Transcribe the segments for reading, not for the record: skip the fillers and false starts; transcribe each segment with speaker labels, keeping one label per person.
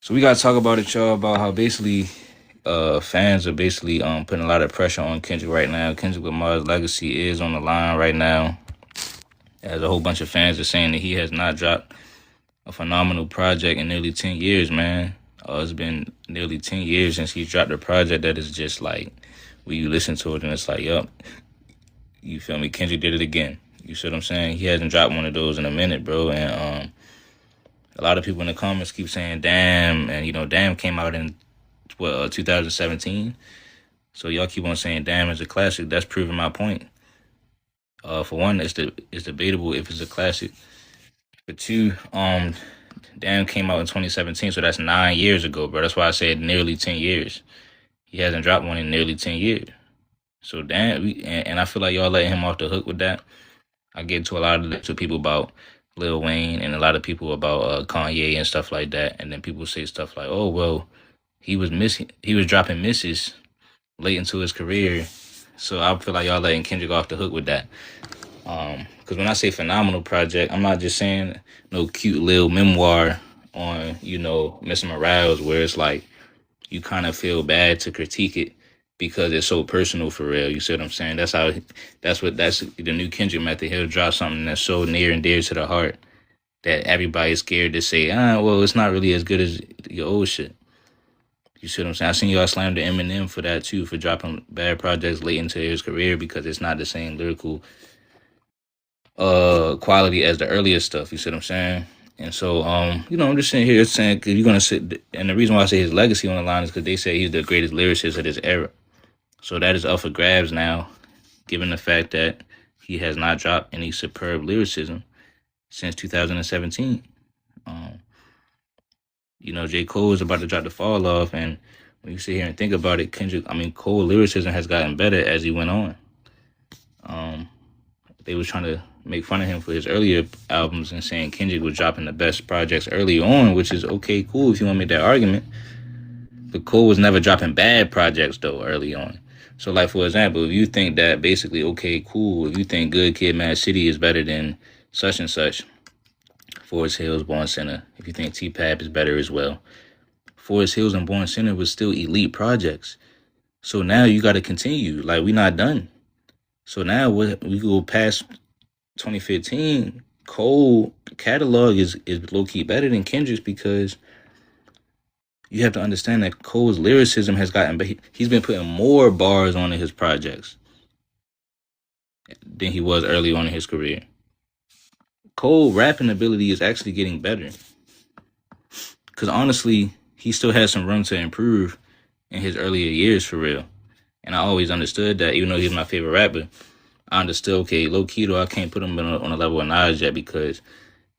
Speaker 1: So we gotta talk about it, y'all, about how basically fans are basically putting a lot of pressure on Kendrick right now. Kendrick Lamar's legacy is on the line right now. As a whole bunch of fans are saying that he has not dropped a phenomenal project in nearly 10 years, man. It's been nearly 10 years since he dropped a project that is just like, when you listen to it and it's like, yup, you feel me? Kendrick did it again. You see what I'm saying? He hasn't dropped one of those in a minute, bro. And a lot of people in the comments keep saying "damn," and "damn" came out in 2017. So y'all keep on saying "damn" is a classic. That's proving my point. For one, it's debatable if it's a classic. For two, "damn" came out in 2017, so that's 9 years ago, bro. That's why I said nearly 10 years. He hasn't dropped one in nearly 10 years. So damn, and I feel like y'all letting him off the hook with that. I get into a lot of to people about Lil Wayne and a lot of people about Kanye and stuff like that, and then people say stuff like, "Oh well, he was dropping misses late into his career." So I feel like y'all letting Kendrick off the hook with that. Because when I say phenomenal project, I'm not just saying no cute little memoir on Mr. Morales, where it's like you kind of feel bad to critique it because it's so personal for real. You see what I'm saying? That's the new Kendrick method. He'll drop something that's so near and dear to the heart that everybody's scared to say, well, it's not really as good as your old shit. You see what I'm saying? I seen y'all slam the Eminem for that too, for dropping bad projects late into his career because it's not the same lyrical quality as the earlier stuff. You see what I'm saying? And so, I'm just sitting here saying, because you're going to sit, and the reason why I say his legacy on the line is because they say he's the greatest lyricist of this era. So that is up for grabs now, given the fact that he has not dropped any superb lyricism since 2017. J. Cole is about to drop the Fall Off, and when you sit here and think about it, Cole lyricism has gotten better as he went on. They was trying to make fun of him for his earlier albums and saying Kendrick was dropping the best projects early on, which is okay, cool if you want to make that argument. But Cole was never dropping bad projects though early on. So like for example, if you think that basically okay, cool, if you think Good Kid, Mad City is better than such and such, Forest Hills, Born Center, if you think T-Pap is better as well, Forest Hills and Born Center was still elite projects. So now you got to continue. Like, we not done. So now we go past 2015. Cole catalog is low-key better than Kendrick's because you have to understand that Cole's lyricism has gotten better. He's been putting more bars on his projects than he was early on in his career. Cole rapping ability is actually getting better. Because honestly, he still has some room to improve in his earlier years for real. And I always understood that, even though he's my favorite rapper, I understood, okay, low key though, I can't put him on a level of Nas yet because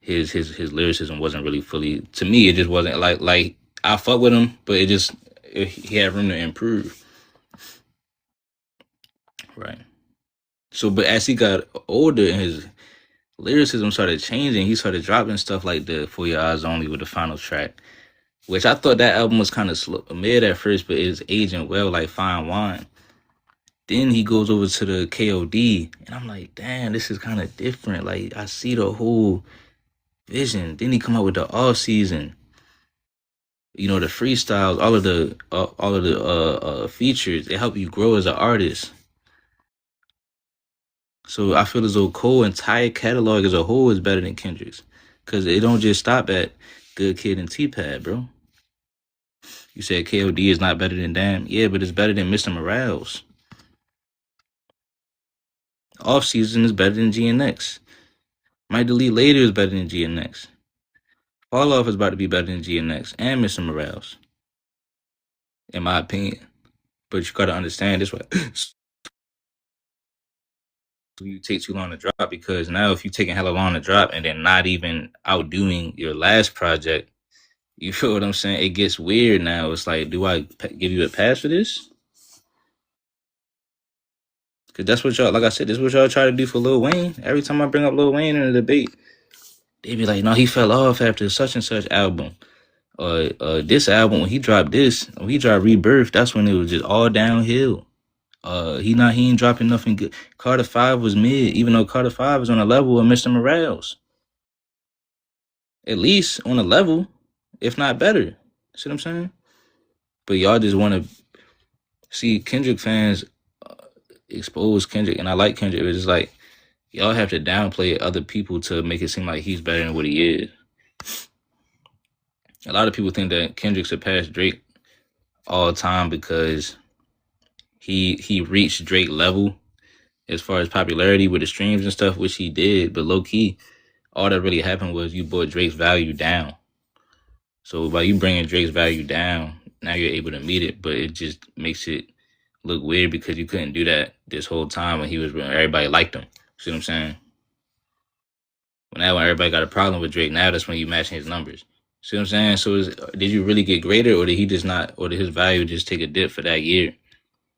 Speaker 1: his lyricism wasn't really fully, to me, it just wasn't like I fuck with him, but he had room to improve. Right. So, but as he got older and his lyricism started changing, he started dropping stuff like the For Your Eyes Only with the final track, which I thought that album was kind of slow, mid at first, but it's aging well like fine wine. Then he goes over to the KOD, and I'm like, damn, this is kind of different. Like, I see the whole vision. Then he come out with the Off Season, the freestyles, all of the features. It help you grow as an artist. So I feel as though Cole's entire catalog as a whole is better than Kendrick's, because it don't just stop at Good Kid and T-Pad, bro. You said KOD is not better than Damn. Yeah, but it's better than Mr. Morales. Off Season is better than GNX. Might Delete Later is better than GNX. Fall Off is about to be better than GNX and Mr. Morales, in my opinion. But you gotta understand this way. You take too long to drop, because now if you taking hella long to drop and then not even outdoing your last project, you feel what I'm saying? It gets weird now. It's like, do I give you a pass for this? Because that's what y'all, like I said, this is what y'all try to do for Lil Wayne. Every time I bring up Lil Wayne in a debate, they be like, no, he fell off after such and such album. This album, when he dropped Rebirth, that's when it was just all downhill. He ain't dropping nothing good. Carter 5 was mid, even though Carter 5 is on a level of Mr. Morales. At least on a level, if not better. See what I'm saying? But y'all just want to see Kendrick fans expose Kendrick, and I like Kendrick. It's just like y'all have to downplay other people to make it seem like he's better than what he is. A lot of people think that Kendrick surpassed Drake all time because he reached Drake level as far as popularity with the streams and stuff, which he did. But low key, all that really happened was you brought Drake's value down. So by you bringing Drake's value down, now you're able to meet it, but it just makes it look weird because you couldn't do that this whole time when everybody liked him. See what I'm saying? When everybody got a problem with Drake, now that's when you matching his numbers. See what I'm saying? So did you really get greater, or did he just not, or did his value just take a dip for that year?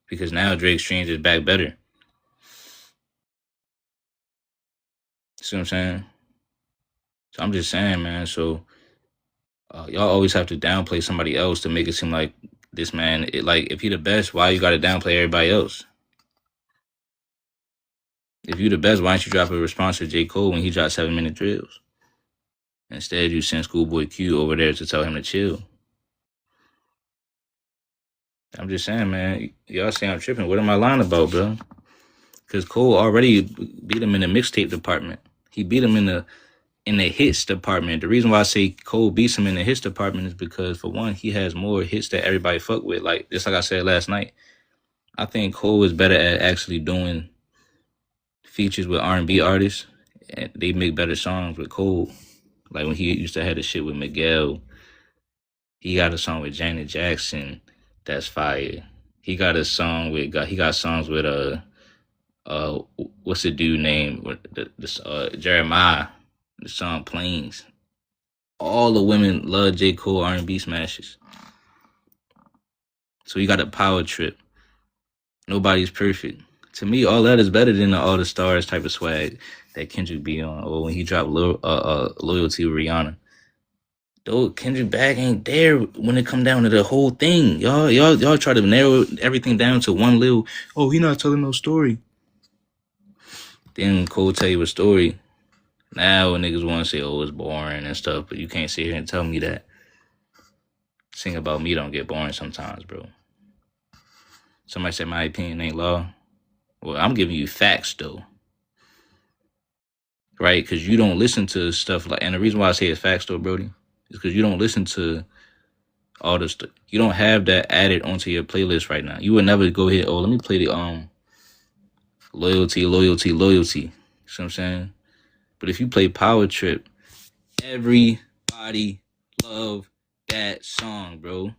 Speaker 1: Because now Drake's streams is back better. See what I'm saying? So I'm just saying, man. So y'all always have to downplay somebody else to make it seem like this man, like, if he the best, why you got to downplay everybody else? If you the best, why don't you drop a response to J. Cole when he dropped 7-minute drills? Instead, you send Schoolboy Q over there to tell him to chill. I'm just saying, man. Y'all say I'm tripping. What am I lying about, bro? Because Cole already beat him in the mixtape department. He beat him in the hits department. The reason why I say Cole beats him in the hits department is because, for one, he has more hits that everybody fuck with. Like, just like I said last night, I think Cole is better at actually doing features with R&B artists. And they make better songs with Cole. Like when he used to have the shit with Miguel. He got a song with Janet Jackson that's fire. He got a song with he got songs with what's the dude name? Jeremiah. The song Planes. All the women love J. Cole R&B smashes. So you got a power trip. Nobody's perfect. To me, all that is better than the All the Stars type of swag that Kendrick be on, or when he dropped Loyalty with Rihanna. Though Kendrick bag ain't there when it come down to the whole thing. Y'all try to narrow everything down to one little, oh, he not telling no story. Then Cole tell you a story. Now niggas want to say, oh, it's boring and stuff, but you can't sit here and tell me that. Sing About Me don't get boring sometimes, bro. Somebody said my opinion ain't law. Well, I'm giving you facts, though. Right? Because you don't listen to stuff like... And the reason why I say it's facts, though, Brody, is because you don't listen to all the stuff. You don't have that added onto your playlist right now. You would never go ahead, oh, let me play the Loyalty. See what I'm saying? But if you play Power Trip, everybody love that song, bro.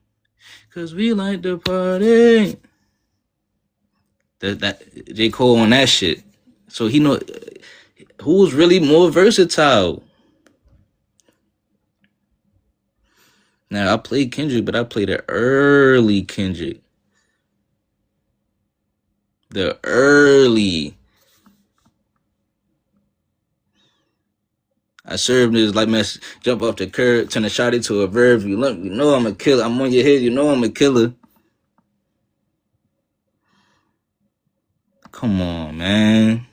Speaker 1: Because we like to party. That J. Cole on that shit. So he know who's really more versatile. Now I played Kendrick, but I played the early Kendrick. The early. I served this like man, jump off the curb, turn a shot into a verb. You know I'm a killer. I'm on your head. You know I'm a killer. Come on, man.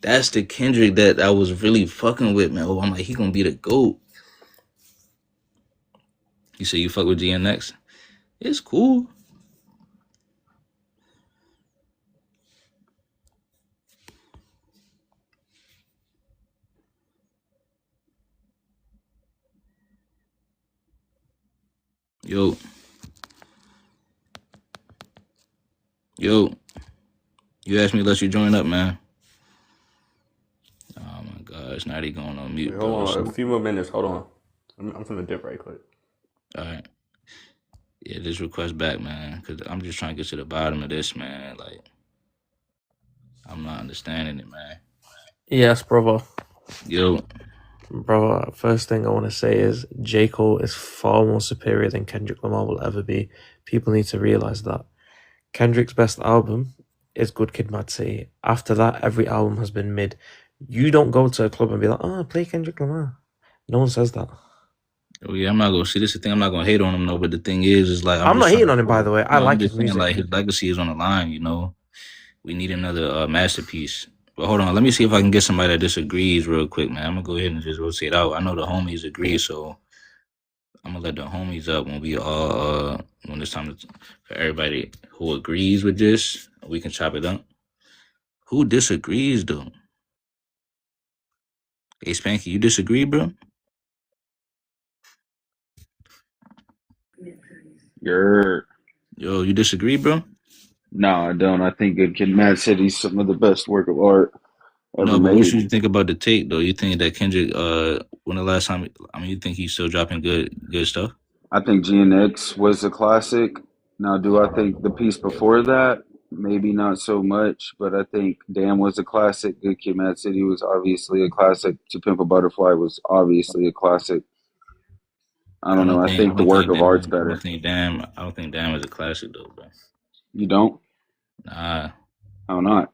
Speaker 1: That's the Kendrick that I was really fucking with, man. Oh, I'm like, he gonna be the GOAT. You say you fuck with GNX? It's cool. Yo. You asked me to let you join up, man. Oh my gosh, now they going on mute.
Speaker 2: Wait, hold on, a few more minutes. Hold on. I'm finna dip right quick.
Speaker 1: All right. Yeah, just request back, man, because I'm just trying to get to the bottom of this, man. Like, I'm not understanding it, man.
Speaker 3: Yes, brother.
Speaker 1: Yo.
Speaker 3: Brother, first thing I want to say is J. Cole is far more superior than Kendrick Lamar will ever be. People need to realize that. Kendrick's best album is Good Kid, Mad City. After that, every album has been mid. You don't go to a club and be like, oh, play Kendrick Lamar. No one says that.
Speaker 1: Oh yeah, I'm not gonna see this. Is the thing, I'm not gonna hate on him though. But the thing is like
Speaker 3: I'm not hating on him, by the way. I like his music.
Speaker 1: Like his legacy is on the line. You know, we need another masterpiece. But hold on, let me see if I can get somebody that disagrees real quick, man. I'm gonna go ahead and just rotate out. I know the homies agree, so I'm gonna let the homies up when we all when it's time for everybody who agrees with this. We can chop it up. Who disagrees though? Hey Spanky, you disagree, bro?
Speaker 4: You're
Speaker 1: Yo, you disagree, bro?
Speaker 4: No, I don't. I think Good Kid, Mad City's some of the best work of art ever
Speaker 1: No, but what
Speaker 4: made.
Speaker 1: you think about the take though? You think that Kendrick, when the last time? I mean, you think he's still dropping good stuff?
Speaker 4: I think GNX was a classic. Now, do I think the piece before that? Maybe not so much, but I think Damn was a classic. Good Kid, Mad City was obviously a classic. To Pimp a Butterfly was obviously a classic. I don't know. I
Speaker 1: I
Speaker 4: think the
Speaker 1: don't
Speaker 4: work
Speaker 1: think
Speaker 4: of art's
Speaker 1: Damn.
Speaker 4: better.
Speaker 1: I don't think Damn is a classic though, bro.
Speaker 4: You don't?
Speaker 1: Nah,
Speaker 4: How not?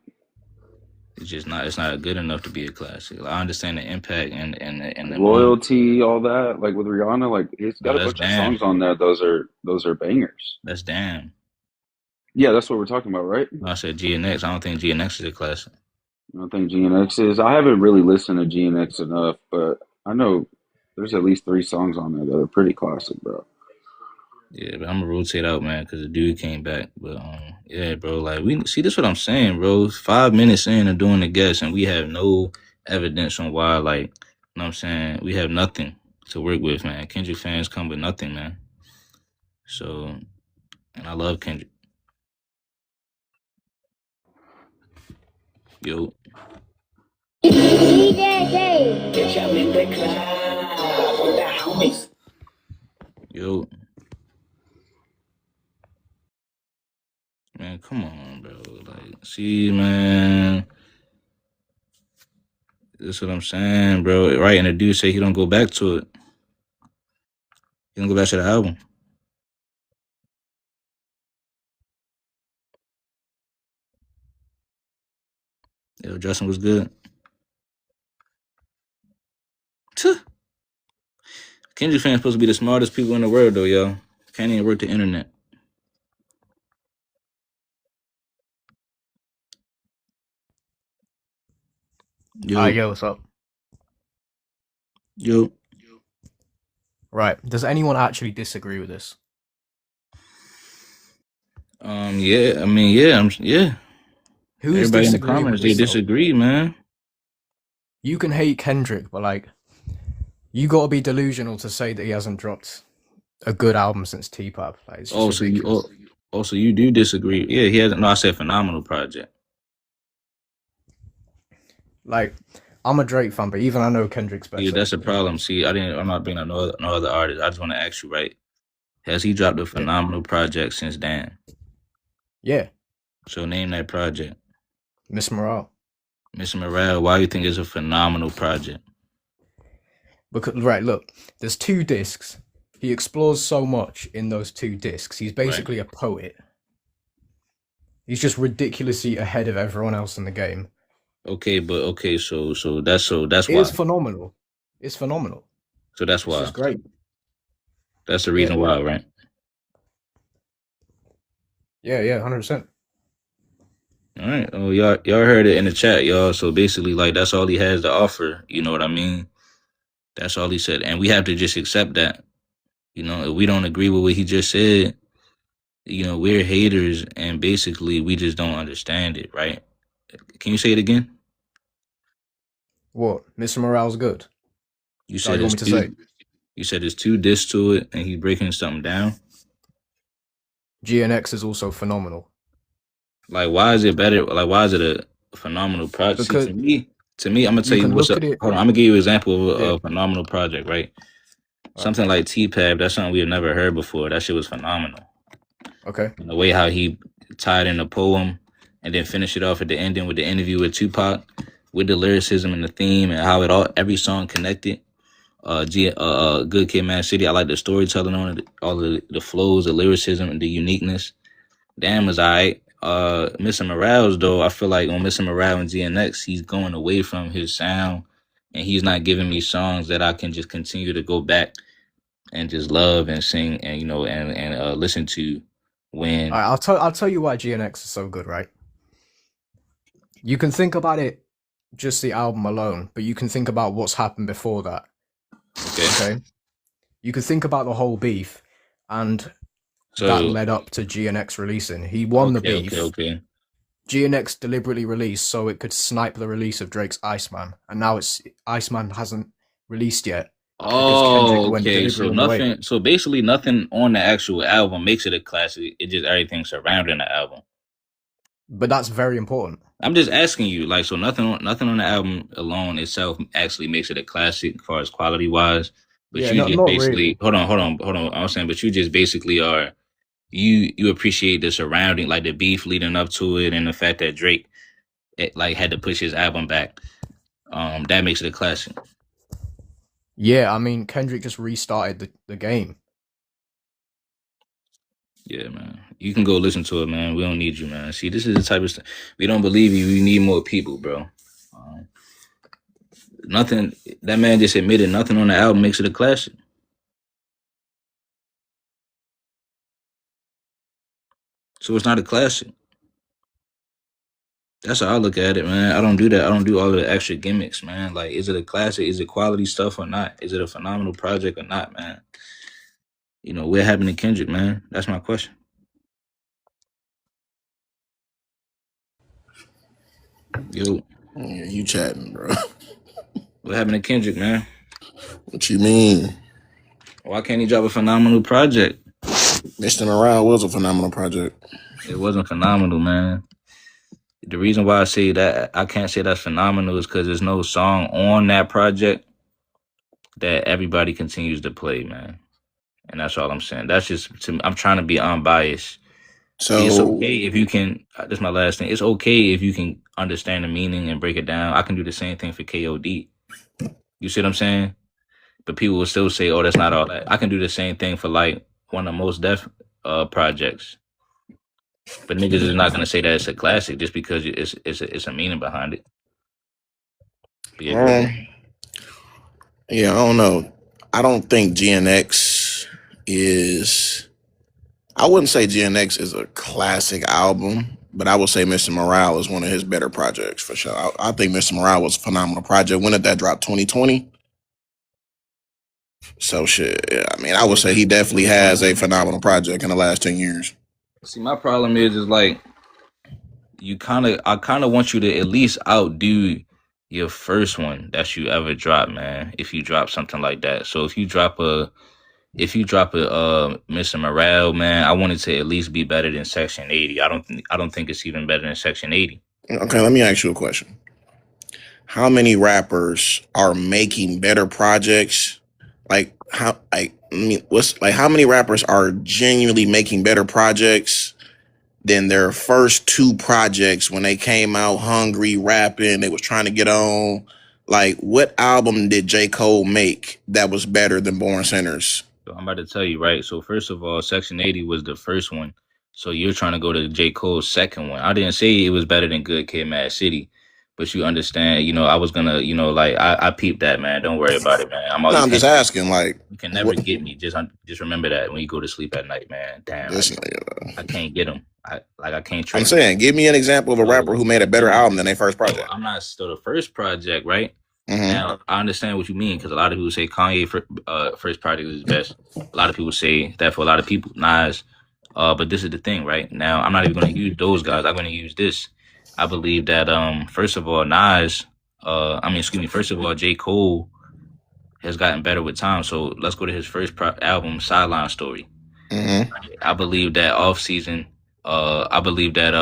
Speaker 1: it's just not. It's not good enough to be a classic. Like, I understand the impact and the moment.
Speaker 4: Royalty, all that, like with Rihanna, like it's got
Speaker 1: No,
Speaker 4: a
Speaker 1: that's
Speaker 4: bunch of
Speaker 1: Damn.
Speaker 4: songs on there. Those are bangers.
Speaker 1: That's Damn.
Speaker 4: Yeah, that's what we're talking about, right?
Speaker 1: No, I said GNX. I don't think GNX is a classic.
Speaker 4: I think GNX is. I haven't really listened to GNX enough, but I know there's at least 3 songs on there that are pretty classic, bro.
Speaker 1: Yeah, but I'm gonna rotate out, man, because the dude came back. But yeah, bro, like we see this what I'm saying, bro. 5 minutes in and doing the guess, and we have no evidence on why. Like, you know what I'm saying? We have nothing to work with, man. Kendrick fans come with nothing, man. So, and I love Kendrick. Yo, yo, man, come on, bro. Like, see, man. That's what I'm saying, bro. Right, and the dude say he don't go back to it. He don't go back to the album. Yo, Justin was good. Tuh. Kendrick fans supposed to be the smartest people in the world, though, yo. Can't even work the internet. Yo,
Speaker 5: Yo, what's up?
Speaker 1: yo.
Speaker 5: Right. Does anyone actually disagree with this?
Speaker 1: Yeah. I mean, yeah.
Speaker 5: Who's
Speaker 1: Everybody in the
Speaker 5: disagreeing with
Speaker 1: comments they
Speaker 5: this? though?
Speaker 1: disagree, man.
Speaker 5: You can hate Kendrick, but like, you gotta be delusional to say that he hasn't dropped a good album since T-Pop. Like, it's just ridiculous.
Speaker 1: So you do disagree? Yeah, he hasn't. No, I said phenomenal project.
Speaker 5: Like, I'm a Drake fan, but even I know Kendrick's better.
Speaker 1: Yeah, that's the problem. See, I'm not bringing up no other artist. I just want to ask you, right? Has he dropped a phenomenal project since Dan?
Speaker 5: Yeah,
Speaker 1: So name that project.
Speaker 5: Miss Morale.
Speaker 1: Mr. Morale, why do you think it's a phenomenal project?
Speaker 5: Because right, look, there's 2 discs. He explores so much in those 2 discs. He's basically a poet. He's just ridiculously ahead of everyone else in the game.
Speaker 1: Okay, but okay, so that's
Speaker 5: It
Speaker 1: why.
Speaker 5: is phenomenal. It's phenomenal.
Speaker 1: So that's
Speaker 5: It's
Speaker 1: why.
Speaker 5: just great.
Speaker 1: That's the reason why, right?
Speaker 5: Yeah, 100%.
Speaker 1: All right. Oh, y'all heard it in the chat, y'all. So basically, like that's all he has to offer. You know what I mean? That's all he said, and we have to just accept that. You know, if we don't agree with what he just said, you know, we're haters, and basically we just don't understand it, right? Can you say it again?
Speaker 5: What? Mr. Morale's good.
Speaker 1: You
Speaker 5: Is that what
Speaker 1: said
Speaker 5: you
Speaker 1: it's
Speaker 5: want me to say?
Speaker 1: You said there's 2 discs to it, and he's breaking something down.
Speaker 5: GNX is also phenomenal.
Speaker 1: Like, why is it better? Like, why is it a phenomenal project?
Speaker 5: Because
Speaker 1: to me, I'm gonna tell
Speaker 5: you
Speaker 1: you
Speaker 5: can
Speaker 1: what's
Speaker 5: look
Speaker 1: up.
Speaker 5: at it.
Speaker 1: Hold on, I'm gonna give you an example of
Speaker 5: Yeah.
Speaker 1: a phenomenal project, right?
Speaker 5: Right.
Speaker 1: Something like T-Pab, that's something we have never heard before. That shit was phenomenal.
Speaker 5: Okay.
Speaker 1: And the way how he tied in the poem and then finished it off at the ending with the interview with Tupac, with the lyricism and the theme and how every song connected. Good Kid, Mad City. I like the storytelling on it, all the flows, the lyricism, and the uniqueness. Damn was alright. Mr. Morales though, I feel like on Mr. Morale and GNX, he's going away from his sound, and he's not giving me songs that I can just continue to go back and just love and sing and listen to when.
Speaker 5: I'll tell you why GNX is so good, right? You can think about it just the album alone, but you can think about what's happened before that.
Speaker 1: Okay.
Speaker 5: Okay. You could think about the whole beef, and that
Speaker 1: So
Speaker 5: led up to GNX releasing. He won the beef.
Speaker 1: okay.
Speaker 5: GNX deliberately released so it could snipe the release of Drake's Iceman, and now Iceman hasn't released yet.
Speaker 1: Oh,
Speaker 5: went
Speaker 1: okay.
Speaker 5: deliberately on the way.
Speaker 1: So basically nothing on the actual album makes it a classic. It just everything surrounding the album.
Speaker 5: But that's very important.
Speaker 1: I'm just asking you, like, so nothing on the album alone itself actually makes it a classic as far as quality wise. But
Speaker 5: Yeah,
Speaker 1: you just
Speaker 5: not
Speaker 1: basically
Speaker 5: really.
Speaker 1: hold on. I'm saying, but you just basically are you appreciate the surrounding, like the beef leading up to it, and the fact that Drake like had to push his album back. That makes it a classic.
Speaker 5: Yeah, I mean, Kendrick just restarted the game.
Speaker 1: Yeah, man. You can go listen to it, man. We don't need you, man. See, this is the type of stuff. We don't believe you. We need more people, bro. Nothing. That man just admitted nothing on the album makes it a classic. So it's not a classic. That's how I look at it, man. I don't do that. I don't do all of the extra gimmicks, man. Like, is it a classic? Is it quality stuff or not? Is it a phenomenal project or not, man? You know, what happened to Kendrick, man? That's my question. Yo,
Speaker 6: Yeah, you chatting, bro.
Speaker 1: what happened to Kendrick, man?
Speaker 6: What you mean?
Speaker 1: Why can't he drop a phenomenal project?
Speaker 6: Mr. Morale was a phenomenal project.
Speaker 1: It wasn't phenomenal, man. The reason why I say that I can't say that's phenomenal is because there's no song on that project that everybody continues to play, man. And that's all I'm saying. That's just I'm trying to be unbiased.
Speaker 6: So
Speaker 1: See, it's okay if you can. This is my last thing. It's okay if you can understand the meaning and break it down. I can do the same thing for KOD. You see what I'm saying? But people will still say, "Oh, that's not all that." I can do the same thing for like one of the most def projects. But niggas is not gonna say that it's a classic just because it's a meaning behind it. But yeah,
Speaker 6: yeah, I don't know. I don't think GNX is. I wouldn't say GNX is a classic album, but I would say Mr. Morale is one of his better projects for sure. I think Mr. Morale was a phenomenal project. When did that drop? 2020. So shit. Yeah, I mean, I would say he definitely has a phenomenal project in the last 10 years.
Speaker 1: See, my problem is like I kind of want you to at least outdo your first one that you ever dropped, man. If you drop something like that, so if you drop a Mr. Morale, man, I want it to at least be better than Section 80. I don't think it's even better than Section 80.
Speaker 6: Okay, let me ask you a question. How many rappers are making better projects? How many rappers are genuinely making better projects than their first two projects when they came out hungry, rapping, they was trying to get on? Like, what album did J. Cole make that was better than Born Sinners?
Speaker 1: So I'm about to tell you, right? So first of all, Section 80 was the first one. So you're trying to go to J. Cole's second one. I didn't say it was better than Good Kid, Mad City. But you understand, I was gonna, like I peeped that, man. Don't worry about it, man.
Speaker 6: I'm just asking, like,
Speaker 1: you can never get me. Just remember that when you go to sleep at night, man. Damn, I can't get them. I can't.
Speaker 6: I'm saying, give me an example of a rapper who made a better album than their first project.
Speaker 1: I'm not still the first project, right?
Speaker 6: Mm-hmm.
Speaker 1: Now I understand what you mean because a lot of people say Kanye first project is best. A lot of people say that for a lot of people, Nas. But this is the thing, right? Now I'm not even going to use those guys. I'm going to use this. I believe that first of all, first of all, J. Cole has gotten better with time. So let's go to his first album, Sideline Story.
Speaker 6: Mm-hmm.
Speaker 1: I believe that off season. I believe that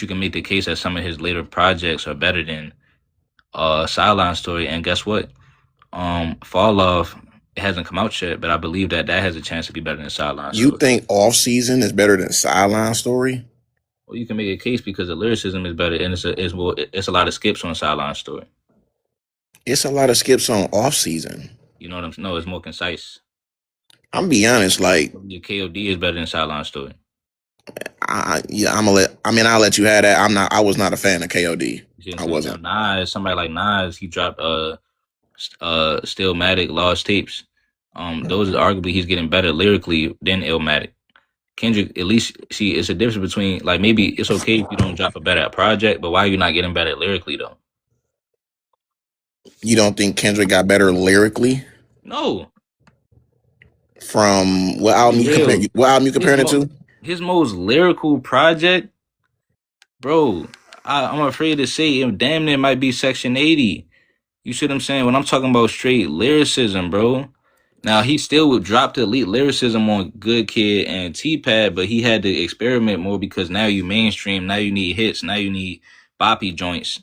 Speaker 1: you can make the case that some of his later projects are better than Sideline Story. And guess what? Fall Off, it hasn't come out yet, but I believe that has a chance to be better than Sideline Story.
Speaker 6: You think Off Season is better than Sideline Story?
Speaker 1: Well, you can make a case because the lyricism is better, and it's a lot of skips on Sideline Story.
Speaker 6: It's a lot of skips on Off Season.
Speaker 1: You know what I'm saying? No, it's more concise.
Speaker 6: I'm be honest, like
Speaker 1: your KOD is better than Sideline Story.
Speaker 6: I'll let you have that. I was not a fan of KOD. I wasn't.
Speaker 1: Nas, somebody like Nas, he dropped Stillmatic, Lost Tapes. Those are arguably he's getting better lyrically than Illmatic. Kendrick, at least, see, it's a difference between, like, maybe it's okay if you don't drop a better project, but why are you not getting better lyrically, though?
Speaker 6: You don't think Kendrick got better lyrically?
Speaker 1: No.
Speaker 6: From what album you
Speaker 1: Yeah,
Speaker 6: compare? What album you
Speaker 1: his
Speaker 6: comparing it to?
Speaker 1: his most lyrical project, bro. I'm afraid to say it damn near might be Section 80. You see what I'm saying? When I'm talking about straight lyricism, bro. Now he still would drop the elite lyricism on Good Kid and T-Pad, but he had to experiment more because now you mainstream, now you need hits, now you need boppy joints.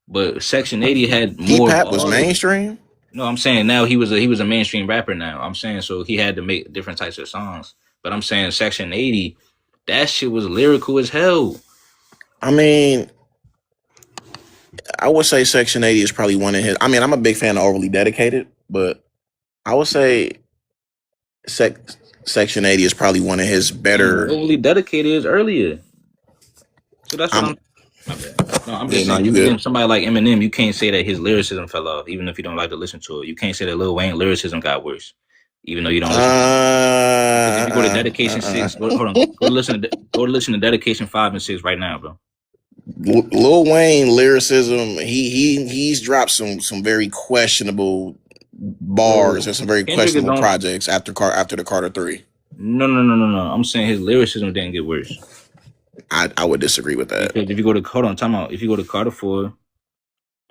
Speaker 1: But Section 80 had more
Speaker 6: P-Pap was
Speaker 1: bars.
Speaker 6: mainstream.
Speaker 1: No, I'm saying now he was a mainstream rapper now. I'm saying so he had to make different types of songs. But I'm saying Section 80, that shit was lyrical as hell.
Speaker 6: I mean, I would say Section 80 is probably one of his. I mean, I'm a big fan of Overly Dedicated, but I would say Section 80 is probably one of his
Speaker 1: And
Speaker 6: better.
Speaker 1: Overly Dedicated is earlier. So that's what
Speaker 6: I'm
Speaker 1: I'm. My bad. No, I'm
Speaker 6: yeah,
Speaker 1: just
Speaker 6: no,
Speaker 1: saying.
Speaker 6: you
Speaker 1: Eminem,
Speaker 6: good.
Speaker 1: somebody like Eminem, you can't say that his lyricism fell off, even if you don't like to listen to it. You can't say that Lil Wayne lyricism got worse, even though you don't listen to it. Because if you go to Dedication 6, hold on, go to listen to Dedication 5 and 6 right now, bro.
Speaker 6: Lil Wayne lyricism, he's dropped some very questionable bars
Speaker 1: Bro,
Speaker 6: and some very
Speaker 1: Kendrick
Speaker 6: questionable
Speaker 1: don't.
Speaker 6: projects after the Carter 3.
Speaker 1: No. I'm saying his lyricism didn't get worse.
Speaker 6: I would disagree with that.
Speaker 1: Because if you go to hold on, time out. If you go to Carter 4,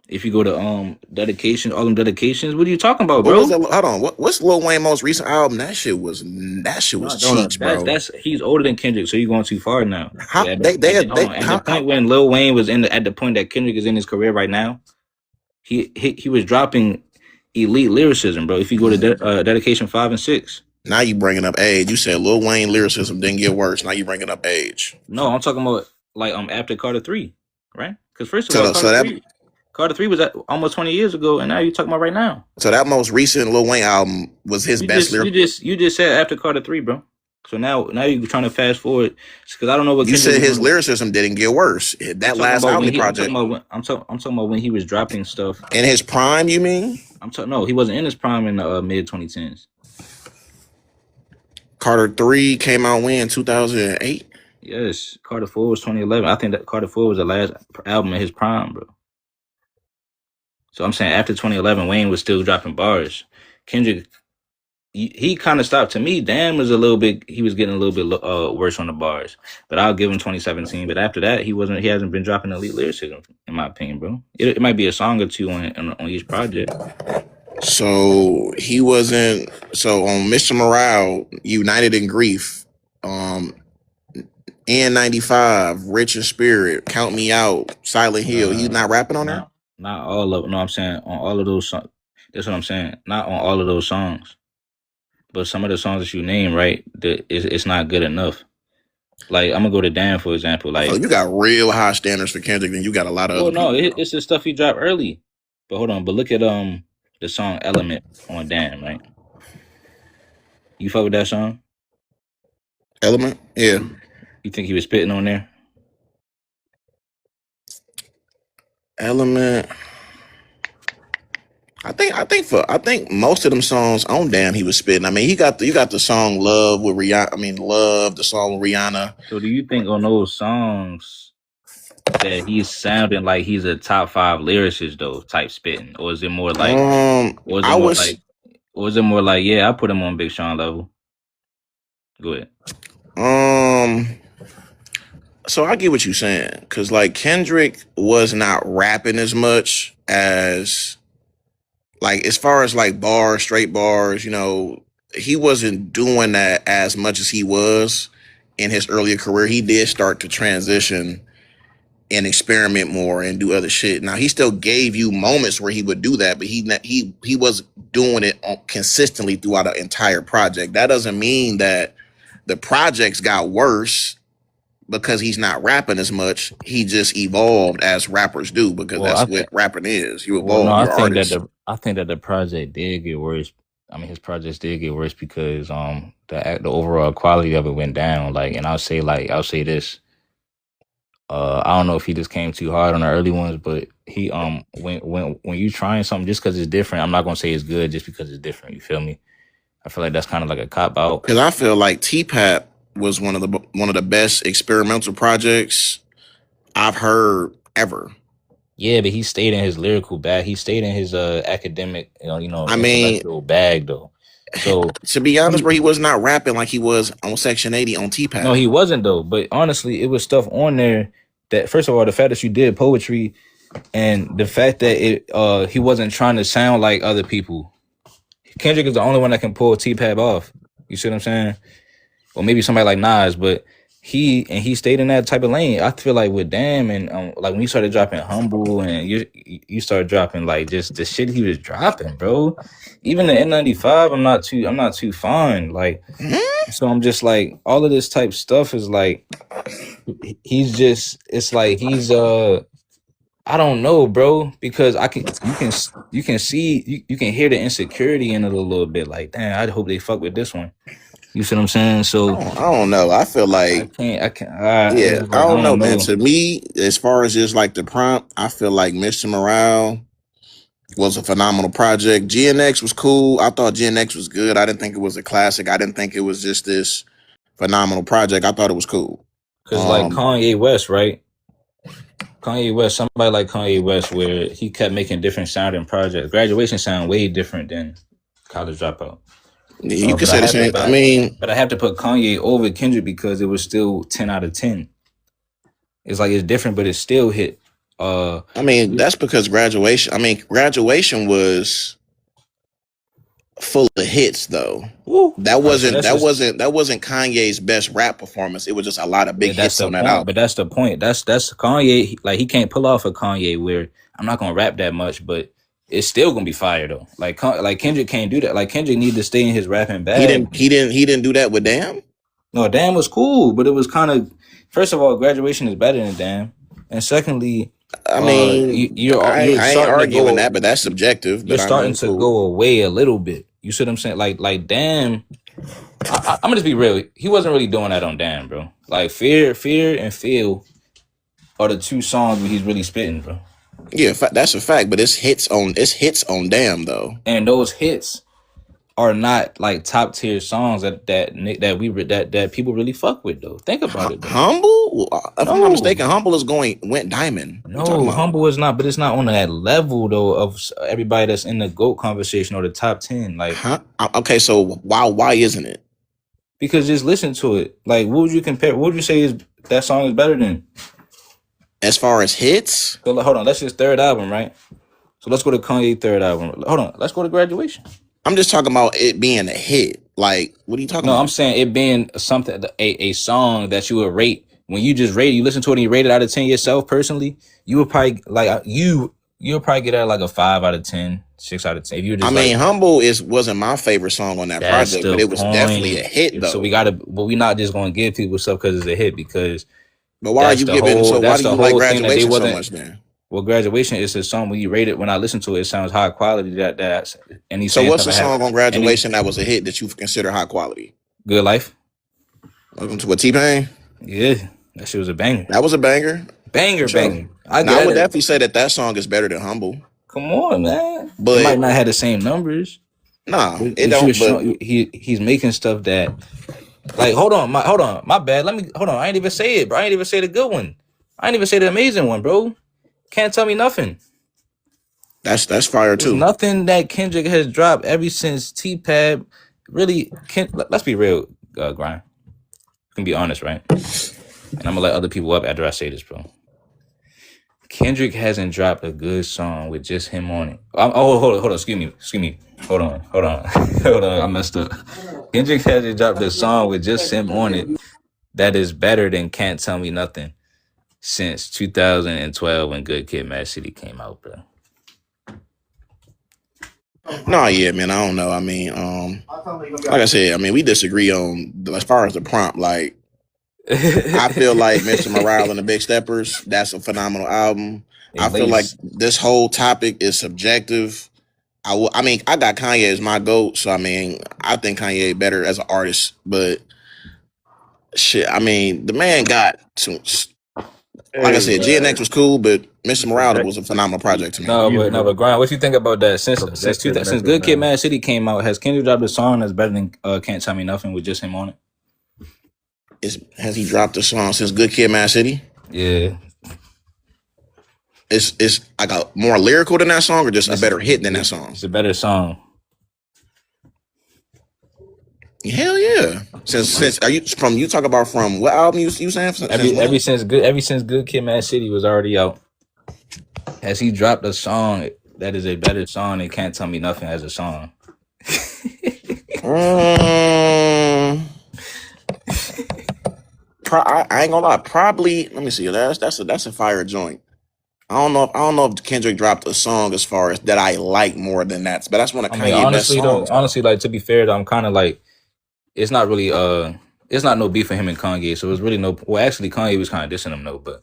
Speaker 1: if you go to Dedication, all them dedications, what are you talking about,
Speaker 6: What
Speaker 1: bro?
Speaker 6: was that? Hold on. What's Lil Wayne most recent album? That shit was
Speaker 1: No,
Speaker 6: cheeks, bro.
Speaker 1: that's he's older than Kendrick, so you're going too far now.
Speaker 6: How
Speaker 1: Hold on, at the point when Lil Wayne was at the point that Kendrick is in his career right now, he was dropping elite lyricism, bro. If you go to Dedication 5 and 6,
Speaker 6: now you bringing up age? You said Lil Wayne lyricism didn't get worse. Now you bringing up age.
Speaker 1: no, I'm talking about like after Carter 3, right? Because first of
Speaker 6: So
Speaker 1: all,
Speaker 6: that
Speaker 1: Carter 3 was almost 20 years ago, and now you're talking about right now.
Speaker 6: so that most recent Lil Wayne album was his best lyric.
Speaker 1: You just said after Carter 3, bro. So now you're trying to fast forward because I don't know what
Speaker 6: You
Speaker 1: Kendrick
Speaker 6: said
Speaker 1: was
Speaker 6: his
Speaker 1: doing.
Speaker 6: lyricism didn't get worse. That last album project.
Speaker 1: I'm talking about when he was dropping stuff.
Speaker 6: In his prime, you mean?
Speaker 1: No, he wasn't in his prime in the mid 2010s.
Speaker 6: Carter 3 came out when 2008.
Speaker 1: Yes, Carter 4 was 2011. I think that Carter 4 was the last album in his prime, bro. So I'm saying after 2011, Wayne was still dropping bars. Kendrick, he kind of stopped. To me, Dan was a little bit. He was getting a little bit worse on the bars. But I'll give him 2017. But after that, he wasn't. He hasn't been dropping elite lyricism, in my opinion, bro. It might be a song or two on each project.
Speaker 6: So he wasn't. So on Mr. Morale, United in Grief, N95, Rich in Spirit, Count Me Out, Silent Hill. He's not rapping on there.
Speaker 1: Not all of. No, I'm saying on all of those songs. That's what I'm saying. Not on all of those songs. But some of the songs that you name, right, it's not good enough. Like I'm gonna go to Dan for example. Like,
Speaker 6: you got real high standards for Kendrick, and you got a lot of other people.
Speaker 1: It's the stuff he dropped early. But hold on, but look at the song Element on Dan, right? You fuck with that song?
Speaker 6: Element, yeah.
Speaker 1: You think he was spitting on there?
Speaker 6: Element. I think most of them songs on Damn he was spitting. I mean, you got the song Love with Rihanna. I mean, Love, the song with Rihanna.
Speaker 1: So do you think on those songs that he's sounding like he's a top 5 lyricist though, type spitting, or is it more like, or is it more like, yeah, I put him on Big Sean level? Go ahead.
Speaker 6: So I get what you're saying, because like Kendrick was not rapping as much as, like, as far as like bars, straight bars, you know, he wasn't doing that as much as he was in his earlier career. He did start to transition and experiment more and do other shit. Now he still gave you moments where he would do that, but he was doing it consistently throughout the entire project. That doesn't mean that the projects got worse because he's not rapping as much. He just evolved as rappers do, because that's what rapping is. You evolve.
Speaker 1: No,
Speaker 6: you're artist.
Speaker 1: I think that the project did get worse. I mean, his projects did get worse because the overall quality of it went down. Like, and I'll say this. I don't know if he just came too hard on the early ones, but he when you trying something just because it's different, I'm not gonna say it's good just because it's different. You feel me? I feel like that's kind of like a cop out.
Speaker 6: Because I feel like T-Pat was one of the best experimental projects I've heard ever.
Speaker 1: Yeah, but he stayed in his lyrical bag. He stayed in his academic, I mean,
Speaker 6: intellectual
Speaker 1: bag though. So
Speaker 6: To be honest, bro, he was not rapping like he was on Section 80 on
Speaker 1: no,
Speaker 6: T-Pad.
Speaker 1: he wasn't though. But honestly, it was stuff on there that, first of all, the fact that you did poetry and the fact that he wasn't trying to sound like other people. Kendrick is the only one that can pull T-Pab off. You see what I'm saying? Or maybe somebody like Nas, but he stayed in that type of lane. I feel like with Damn and like when you started dropping Humble and you started dropping like just the shit he was dropping, bro. Even the N95, I'm not too fond. Like, so I'm just like, all of this type stuff is like, it's like he's I don't know, bro, because you can see you can hear the insecurity in it a little bit. Like, damn, I hope they fuck with this one. You see what I'm saying? So
Speaker 6: I don't know. I feel like yeah, I don't know, man. To me, as far as just like the prompt, I feel like Mr. Morale was a phenomenal project. GNX was cool. I thought GNX was good. I didn't think it was a classic. I didn't think it was just this phenomenal project. I thought it was cool.
Speaker 1: Cause like Kanye West, right? Kanye West, somebody like Kanye West, where he kept making different sounding projects. Graduation sound way different than College Dropout.
Speaker 6: You can say the same.
Speaker 1: But I have to put Kanye over Kendrick because it was still 10 out of 10. It's like it's different, but it still hit.
Speaker 6: I mean, that's because Graduation was full of hits though.
Speaker 1: Woo.
Speaker 6: That wasn't Kanye's best rap performance. It was just a lot of big hits on that album.
Speaker 1: But that's the point. That's Kanye. Like, he can't pull off a Kanye where I'm not gonna rap that much, but it's still gonna be fire though. Like Kendrick can't do that. Like, Kendrick need to stay in his rapping bag.
Speaker 6: He didn't do that with Damn.
Speaker 1: No, Damn was cool, but it was kind of, first of all, Graduation is better than Damn, and secondly,
Speaker 6: I mean, I ain't arguing that, but that's subjective.
Speaker 1: You're starting to go away a little bit. You see what I'm saying? Like Damn. I'm gonna just be real. He wasn't really doing that on Damn, bro. Like Fear, and Feel are the two songs where he's really spitting, bro.
Speaker 6: Yeah, that's a fact. But it's hits on Damn though,
Speaker 1: and those hits are not like top tier songs that people really fuck with though. Think about it. Though.
Speaker 6: Humble, if I'm not mistaken, Humble went diamond.
Speaker 1: No, Humble is not, but it's not on that level though of everybody that's in the GOAT conversation or the top 10. Like,
Speaker 6: okay, so why isn't it?
Speaker 1: Because just listen to it. Like, what would you compare? What would you say is that song is better than?
Speaker 6: As far as hits?
Speaker 1: So hold on, that's his third album, right? So let's go to Kanye's third album. Hold on, let's go to Graduation.
Speaker 6: I'm just talking about it being a hit. Like, what are you talking about? No,
Speaker 1: I'm saying it being something, a song that you would rate. When you just rate it, you listen to it and you rate it out of 10 yourself personally, you would probably, like, you'll probably get it like a 5 out of 10, 6 out of 10. If you just
Speaker 6: Humble wasn't my favorite song on that project, but it was definitely a hit, though.
Speaker 1: So we're not just going to give people stuff because it's a hit, because.
Speaker 6: But why are you giving, why do you like Graduation so much then?
Speaker 1: Well, Graduation is a song when you rate it. When I listen to it, it sounds high quality.
Speaker 6: So what's the song on Graduation that was a hit that you consider high quality?
Speaker 1: Good Life.
Speaker 6: Welcome to T-Pain.
Speaker 1: Yeah, that shit was a banger.
Speaker 6: That was a banger.
Speaker 1: Banger.
Speaker 6: I would definitely say that song is better than Humble.
Speaker 1: Come on, man. But it might not have the same numbers.
Speaker 6: Nah, it don't. But
Speaker 1: he's making stuff that, like, hold on, my bad. I ain't even say it, bro. I ain't even say the good one. I ain't even say the amazing one, bro. Can't tell me nothing.
Speaker 6: That's fire too.
Speaker 1: There's nothing that Kendrick has dropped ever since T-Pab. Really, let's be real, Grind. You can be honest, right? And I'm gonna let other people up after I say this, bro. Kendrick hasn't dropped a good song with just him on it. Hold on. Excuse me. Hold on. I messed up. Kendrick hasn't dropped a song with just him on it that is better than Can't Tell Me Nothing since 2012 when Good Kid, Mad City came out, bro.
Speaker 6: No, yeah, man. I don't know. I mean, like I said, I mean, we disagree on as far as the prompt. Like, I feel like Mr. Morale and the Big Steppers, that's a phenomenal album. I feel like this whole topic is subjective. I mean, I got Kanye as my GOAT, so I mean, I think Kanye better as an artist, but shit, I mean, the man got some. Like I said, GNX was cool, but Mr. Morale was a phenomenal project to me.
Speaker 1: No, but Grind, what you think about that? Since Good Kid, Mad City came out, has Kendrick dropped a song that's better than Can't Tell Me Nothing with just him on it?
Speaker 6: Has he dropped a song since Good Kid, Mad City?
Speaker 1: Yeah.
Speaker 6: It's like a more lyrical than that song, or just a better hit than that song?
Speaker 1: It's a better song.
Speaker 6: Hell yeah. Since are you from you talk about from what album you saying? Since
Speaker 1: Ever since Good Kid, Mad City was already out, has he dropped a song that is a better song than Can't Tell Me Nothing as a song?
Speaker 6: I ain't gonna lie. Probably. Let me see. That's a fire joint. I don't know if Kendrick dropped a song as far as that I like more than that, but that's one of Kanye's best songs.
Speaker 1: Honestly, like to be fair, though, I'm kind of like it's not really it's not no beef for him and Kanye, so it's really no. Well, actually, Kanye was kind of dissing him though, but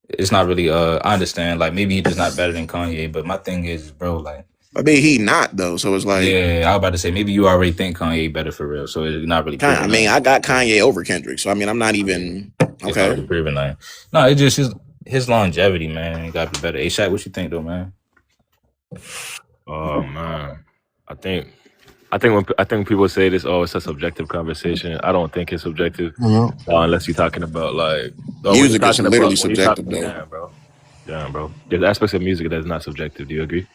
Speaker 1: it's not really. I understand. Like maybe he's just not better than Kanye, but my thing is, bro, like.
Speaker 6: I mean, he not though, so it's like
Speaker 1: yeah. I was about to say maybe you already think Kanye better for real, so it's not really.
Speaker 6: I mean, I got Kanye over Kendrick, so I mean, I'm not even okay.
Speaker 1: It's not really proving that. No, it's just his longevity, man. He got to be better. A-Shaq, what you think though, man?
Speaker 7: Oh man, I think when people say this, oh, it's a subjective conversation. I don't think it's subjective, unless you're talking about like
Speaker 6: music is literally subjective, though.
Speaker 7: Yeah, bro. There's aspects of music that's not subjective. Do you agree?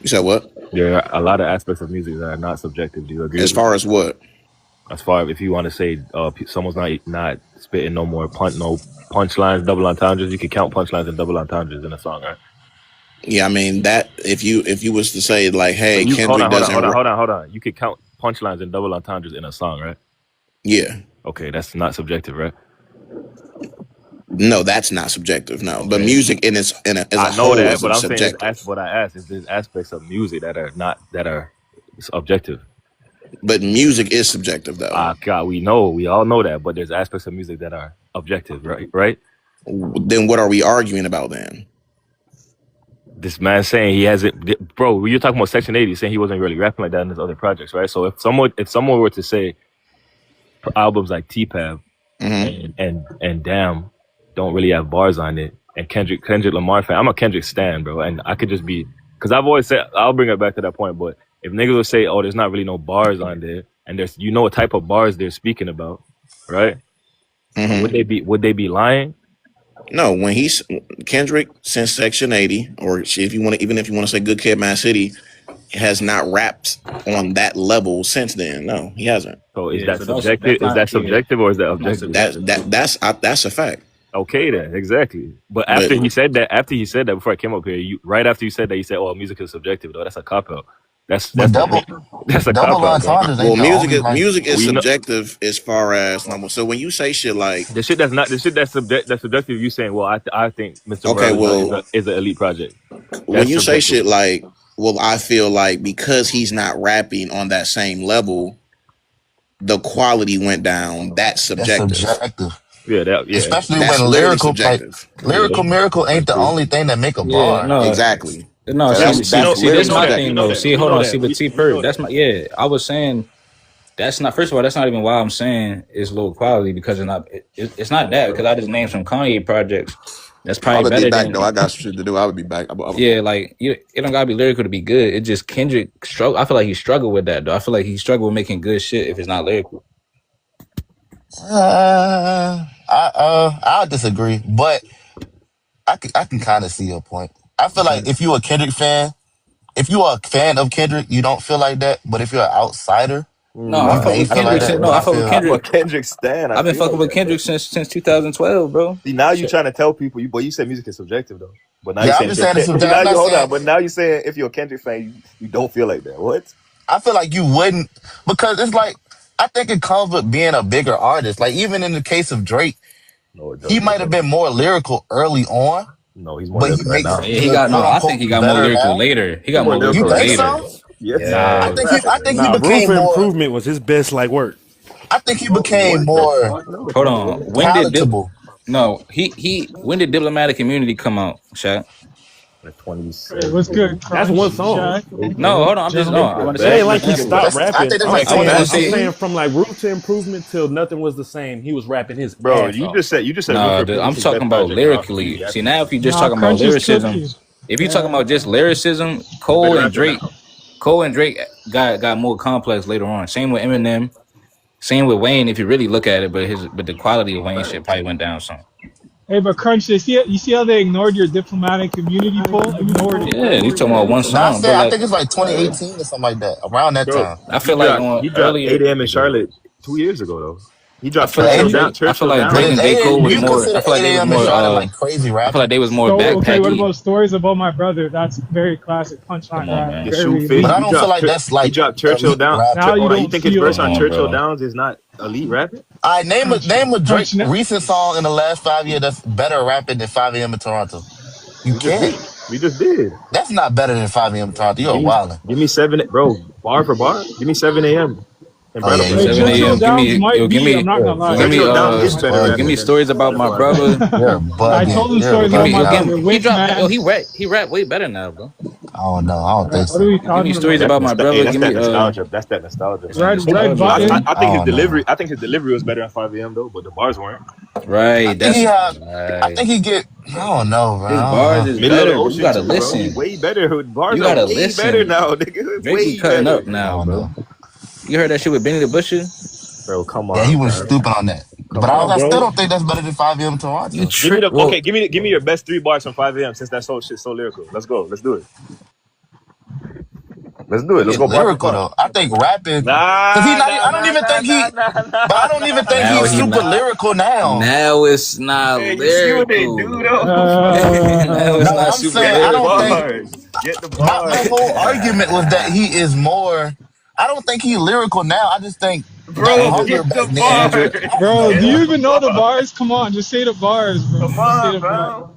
Speaker 6: You said what?
Speaker 7: There are a lot of aspects of music that are not subjective. Do you agree?
Speaker 6: As far as what?
Speaker 7: As far as if you want to say someone's not spitting no more punchlines, double entendres, you can count punchlines and double entendres in a song, right?
Speaker 6: Yeah, I mean that if you was to say like, hey, Kendrick doesn't.
Speaker 7: Hold on. You could count punchlines and double entendres in a song, right?
Speaker 6: Yeah.
Speaker 7: Okay, that's not subjective, right?
Speaker 6: No, that's not subjective. No, but music as a
Speaker 7: I know
Speaker 6: whole
Speaker 7: that,
Speaker 6: is
Speaker 7: but I'm
Speaker 6: subjective.
Speaker 7: saying what I asked is there's aspects of music that are objective.
Speaker 6: But music is subjective, though.
Speaker 7: God, we all know that, but there's aspects of music that are objective, right?
Speaker 6: Then what are we arguing about then?
Speaker 7: This man saying he hasn't, bro. When you're talking about Section 80, saying he wasn't really rapping like that in his other projects, right? So if someone were to say albums like T-Pab and Damn don't really have bars on it, and Kendrick Lamar fan, I'm a Kendrick stan, bro, and I could just be, because I've always said, I'll bring it back to that point, but if niggas would say, oh, there's not really no bars on there, and there's what type of bars they're speaking about, right? Would they be lying?
Speaker 6: No, when Kendrick since Section 80, or if you want to say Good Kid, Mad City, has not rapped on that level since then. No, he hasn't.
Speaker 7: So is that subjective? Is that subjective or is that objective?
Speaker 6: That's a fact.
Speaker 7: Okay then, exactly. But after he said that, before I came up here, right after you said that, you said, "Oh, music is subjective, though." That's a cop out. That's a cop out.
Speaker 6: Well, music is subjective as far as so when you say shit like
Speaker 7: the shit that's subjective, you saying, "Well, I think Mr. Brown is an elite project."
Speaker 6: When you say shit like, "Well, I feel like because he's not rapping on that same level, the quality went down." That's subjective.
Speaker 7: Yeah.
Speaker 8: Especially when lyrical miracle ain't the only thing that make a bar.
Speaker 1: No,
Speaker 6: exactly.
Speaker 1: No, that's my thing though. See, hold on. See, but T-Perp, that's my I was saying that's not. First of all, that's not even why I'm saying it's low quality, because it's not that, because I just named some Kanye projects. That's probably better.
Speaker 2: Be back though. I got shit to do. I would be back.
Speaker 1: Yeah, like it don't gotta be lyrical to be good. It just Kendrick struggle. I feel like he struggled with that though. I feel like he struggled with making good shit if it's not lyrical.
Speaker 8: I'll disagree, but I can kind of see your point. I feel like if you're a Kendrick fan, if you are a fan of Kendrick, you don't feel like that. But if you're an outsider,
Speaker 1: I fuck with Kendrick. I fuck with Kendrick.
Speaker 7: Kendrick stan.
Speaker 1: I've been fucking with Kendrick since 2012, bro.
Speaker 7: See, now you're trying to tell people, you said music is subjective though. But now
Speaker 8: I'm just saying it's subjective.
Speaker 7: Hold on, but now you're saying if you're a Kendrick fan, you don't feel like that. What?
Speaker 8: I feel like you wouldn't, because it's like, I think it comes with being a bigger artist. Like even in the case of Drake, he might have been more lyrical early on.
Speaker 7: No, he's more lyrical right now.
Speaker 1: I think he got more lyrical later. He got more lyrical later.
Speaker 8: So?
Speaker 7: Yeah.
Speaker 8: I think he became
Speaker 9: Room for
Speaker 8: more.
Speaker 9: Improvement was his best work.
Speaker 8: I think he became more.
Speaker 1: Hold on. When
Speaker 8: palatable.
Speaker 1: when did Diplomatic Immunity come out, Shaq?
Speaker 7: Like 27.
Speaker 10: Hey, what's good?
Speaker 9: That's one song.
Speaker 1: No, hold on. I want to say,
Speaker 9: ain't like he stopped rapping.
Speaker 8: I'm
Speaker 9: saying from like Room to Improvement till Nothing Was the Same, he was rapping his
Speaker 7: bro.
Speaker 9: ass
Speaker 7: You
Speaker 9: off.
Speaker 7: just said.
Speaker 1: No, I'm talking about lyrically. See, now if you just talking about lyricism, if you talking about just lyricism, Cole and Drake got more complex later on. Same with Eminem. Same with Wayne. If you really look at it, but the quality of Wayne shit probably went down some.
Speaker 10: Hey, but Crunch, you see how they ignored your diplomatic immunity poll? Ignored it.
Speaker 1: Yeah, you talking about one
Speaker 8: Nah, I
Speaker 1: song,
Speaker 8: said
Speaker 1: but
Speaker 8: I
Speaker 1: like
Speaker 8: think it's like 2018 or something like that. Around that
Speaker 7: Bro,
Speaker 8: time.
Speaker 1: I feel like on
Speaker 7: he dropped
Speaker 1: earlier.
Speaker 7: 8 a.m. in Charlotte 2 years ago though. He
Speaker 1: I
Speaker 7: dropped
Speaker 1: feel like
Speaker 8: But
Speaker 7: Churchill
Speaker 1: Drake.
Speaker 7: Down.
Speaker 1: I feel
Speaker 7: Churchill
Speaker 1: like
Speaker 8: but
Speaker 1: Drake
Speaker 7: Downs.
Speaker 8: is
Speaker 1: and J
Speaker 8: 8
Speaker 1: Cole
Speaker 8: do
Speaker 1: was
Speaker 8: you
Speaker 1: more.
Speaker 8: consider
Speaker 1: I feel like
Speaker 8: 8
Speaker 1: they was
Speaker 8: a.m. in
Speaker 1: more.
Speaker 8: Charlotte like crazy
Speaker 1: I feel like
Speaker 8: rapping?
Speaker 1: they was more
Speaker 10: So okay, what
Speaker 1: backpacky.
Speaker 10: about stories about my brother? That's very classic punchline
Speaker 1: Come on,
Speaker 10: rap.
Speaker 1: man.
Speaker 7: The shoe
Speaker 10: Very
Speaker 7: fit.
Speaker 8: But
Speaker 10: elite.
Speaker 8: I don't feel like that's
Speaker 7: He
Speaker 8: like
Speaker 7: dropped Churchill
Speaker 8: elite
Speaker 7: Down.
Speaker 10: Now
Speaker 8: rapping.
Speaker 10: you
Speaker 7: Hold on, you
Speaker 10: don't
Speaker 7: think his
Speaker 10: feel
Speaker 7: verse
Speaker 1: Come
Speaker 7: on
Speaker 1: on,
Speaker 7: Churchill
Speaker 1: bro.
Speaker 7: Downs is not elite rapping?
Speaker 8: All right,
Speaker 10: Crunch.
Speaker 8: name a Drake
Speaker 10: Crunch.
Speaker 8: recent song in the last 5 years that's better rapping than 5 a.m. in Toronto. You
Speaker 7: We just
Speaker 8: can't.
Speaker 7: did. We just did.
Speaker 8: That's not better than 5 a.m. in Toronto. You're
Speaker 7: Give me,
Speaker 8: wildin'.
Speaker 7: give me 7, bro. Bar for bar. Give me 7 a.m. and
Speaker 8: Oh yeah,
Speaker 7: Brattleboro.
Speaker 8: you
Speaker 10: Hey,
Speaker 1: 7
Speaker 10: Churchill
Speaker 1: a.m.
Speaker 8: bugging.
Speaker 1: Give
Speaker 10: Downs
Speaker 1: me
Speaker 10: might
Speaker 1: yo. Give
Speaker 10: be. I'm
Speaker 1: me
Speaker 10: not
Speaker 8: You're
Speaker 10: gonna lie.
Speaker 1: give me
Speaker 7: Churchill
Speaker 8: bugging.
Speaker 7: Downs is
Speaker 10: Might
Speaker 7: better
Speaker 10: be.
Speaker 1: give
Speaker 7: rapping
Speaker 1: me
Speaker 7: than
Speaker 1: stories about my
Speaker 7: Brattleboro.
Speaker 1: brother.
Speaker 8: You're
Speaker 10: I
Speaker 8: bugging.
Speaker 10: told him
Speaker 8: You're
Speaker 10: stories
Speaker 1: Give
Speaker 10: about
Speaker 1: me
Speaker 10: my
Speaker 1: yo.
Speaker 8: bugging.
Speaker 10: brother.
Speaker 1: He
Speaker 10: Which
Speaker 1: dropped. Yo,
Speaker 10: man?
Speaker 1: he rap way better now, bro.
Speaker 8: I don't know. I don't think
Speaker 10: What are
Speaker 8: so.
Speaker 10: we
Speaker 1: Give me
Speaker 10: talking
Speaker 1: stories
Speaker 10: about?
Speaker 1: about my
Speaker 7: Hey,
Speaker 1: brother.
Speaker 7: that's
Speaker 1: Give
Speaker 7: that
Speaker 1: me
Speaker 7: nostalgia. That's that nostalgia,
Speaker 1: It's not
Speaker 7: man.
Speaker 10: Red
Speaker 1: nostalgia, bro.
Speaker 10: button.
Speaker 7: I
Speaker 8: I
Speaker 7: think his
Speaker 8: don't know.
Speaker 7: delivery. I think his delivery was better on 5 a.m. though, but the bars weren't.
Speaker 8: I
Speaker 1: Right.
Speaker 8: think he
Speaker 1: That's
Speaker 8: have. I
Speaker 1: right.
Speaker 8: think he get. I don't know, bro.
Speaker 1: His
Speaker 8: I don't
Speaker 1: bars
Speaker 8: know.
Speaker 1: is
Speaker 7: Middle of the
Speaker 1: better, bro. You
Speaker 7: ocean
Speaker 1: gotta
Speaker 7: too, bro. He
Speaker 1: listen.
Speaker 7: way better. Bars
Speaker 1: You
Speaker 7: are
Speaker 1: gotta
Speaker 7: way better
Speaker 1: listen.
Speaker 7: now, nigga.
Speaker 1: Drake be
Speaker 7: Way
Speaker 1: cutting up
Speaker 7: better.
Speaker 8: I
Speaker 1: now,
Speaker 8: don't
Speaker 1: bro.
Speaker 8: know.
Speaker 1: You heard that shit with Benny the Butcher?
Speaker 7: Bro, come
Speaker 8: Yeah, he
Speaker 7: on,
Speaker 8: was
Speaker 7: bro.
Speaker 8: stupid on that. But
Speaker 7: Come
Speaker 8: I
Speaker 7: on,
Speaker 8: still
Speaker 7: bro.
Speaker 8: don't think that's better than 5 a.m.
Speaker 1: You
Speaker 8: Toronto.
Speaker 7: Give me
Speaker 1: trick.
Speaker 7: the
Speaker 1: Well,
Speaker 7: give me your best 3 bars from 5 a.m. since that whole shit so lyrical. Let's go. Let's do it. Let's do it. Let's
Speaker 8: Get
Speaker 7: go bar for
Speaker 8: lyrical
Speaker 7: bar.
Speaker 8: though. I think rapping, cause he
Speaker 7: Nah,
Speaker 8: not.
Speaker 7: nah,
Speaker 8: I don't
Speaker 7: nah,
Speaker 8: even
Speaker 7: nah,
Speaker 8: think
Speaker 7: nah,
Speaker 8: he.
Speaker 7: nah,
Speaker 8: But I
Speaker 7: nah,
Speaker 8: don't even think
Speaker 1: now
Speaker 8: he's
Speaker 1: he
Speaker 8: super
Speaker 1: not.
Speaker 8: lyrical now.
Speaker 1: Now it's not
Speaker 7: Hey, you see what they
Speaker 1: lyrical.
Speaker 7: do though?
Speaker 1: Now it's
Speaker 8: No,
Speaker 1: not
Speaker 8: I'm
Speaker 1: super
Speaker 8: saying
Speaker 7: Get
Speaker 8: I
Speaker 7: the
Speaker 8: don't think
Speaker 1: lyrical.
Speaker 7: bars. Get the
Speaker 8: my
Speaker 7: bars.
Speaker 8: whole argument was that he is more. I don't think he lyrical now. I just think that
Speaker 7: Bro,
Speaker 1: Kendrick,
Speaker 8: hunger
Speaker 7: get
Speaker 8: back
Speaker 7: the
Speaker 8: then.
Speaker 1: Kendrick.
Speaker 7: bars.
Speaker 8: I don't
Speaker 10: Bro,
Speaker 8: know,
Speaker 10: do
Speaker 7: Get
Speaker 10: you
Speaker 8: bro.
Speaker 7: the
Speaker 10: even know the
Speaker 7: bars.
Speaker 10: bars? Come on, just say the bars, bro.
Speaker 7: Come
Speaker 10: Just say
Speaker 7: on,
Speaker 10: the bars.
Speaker 7: bro.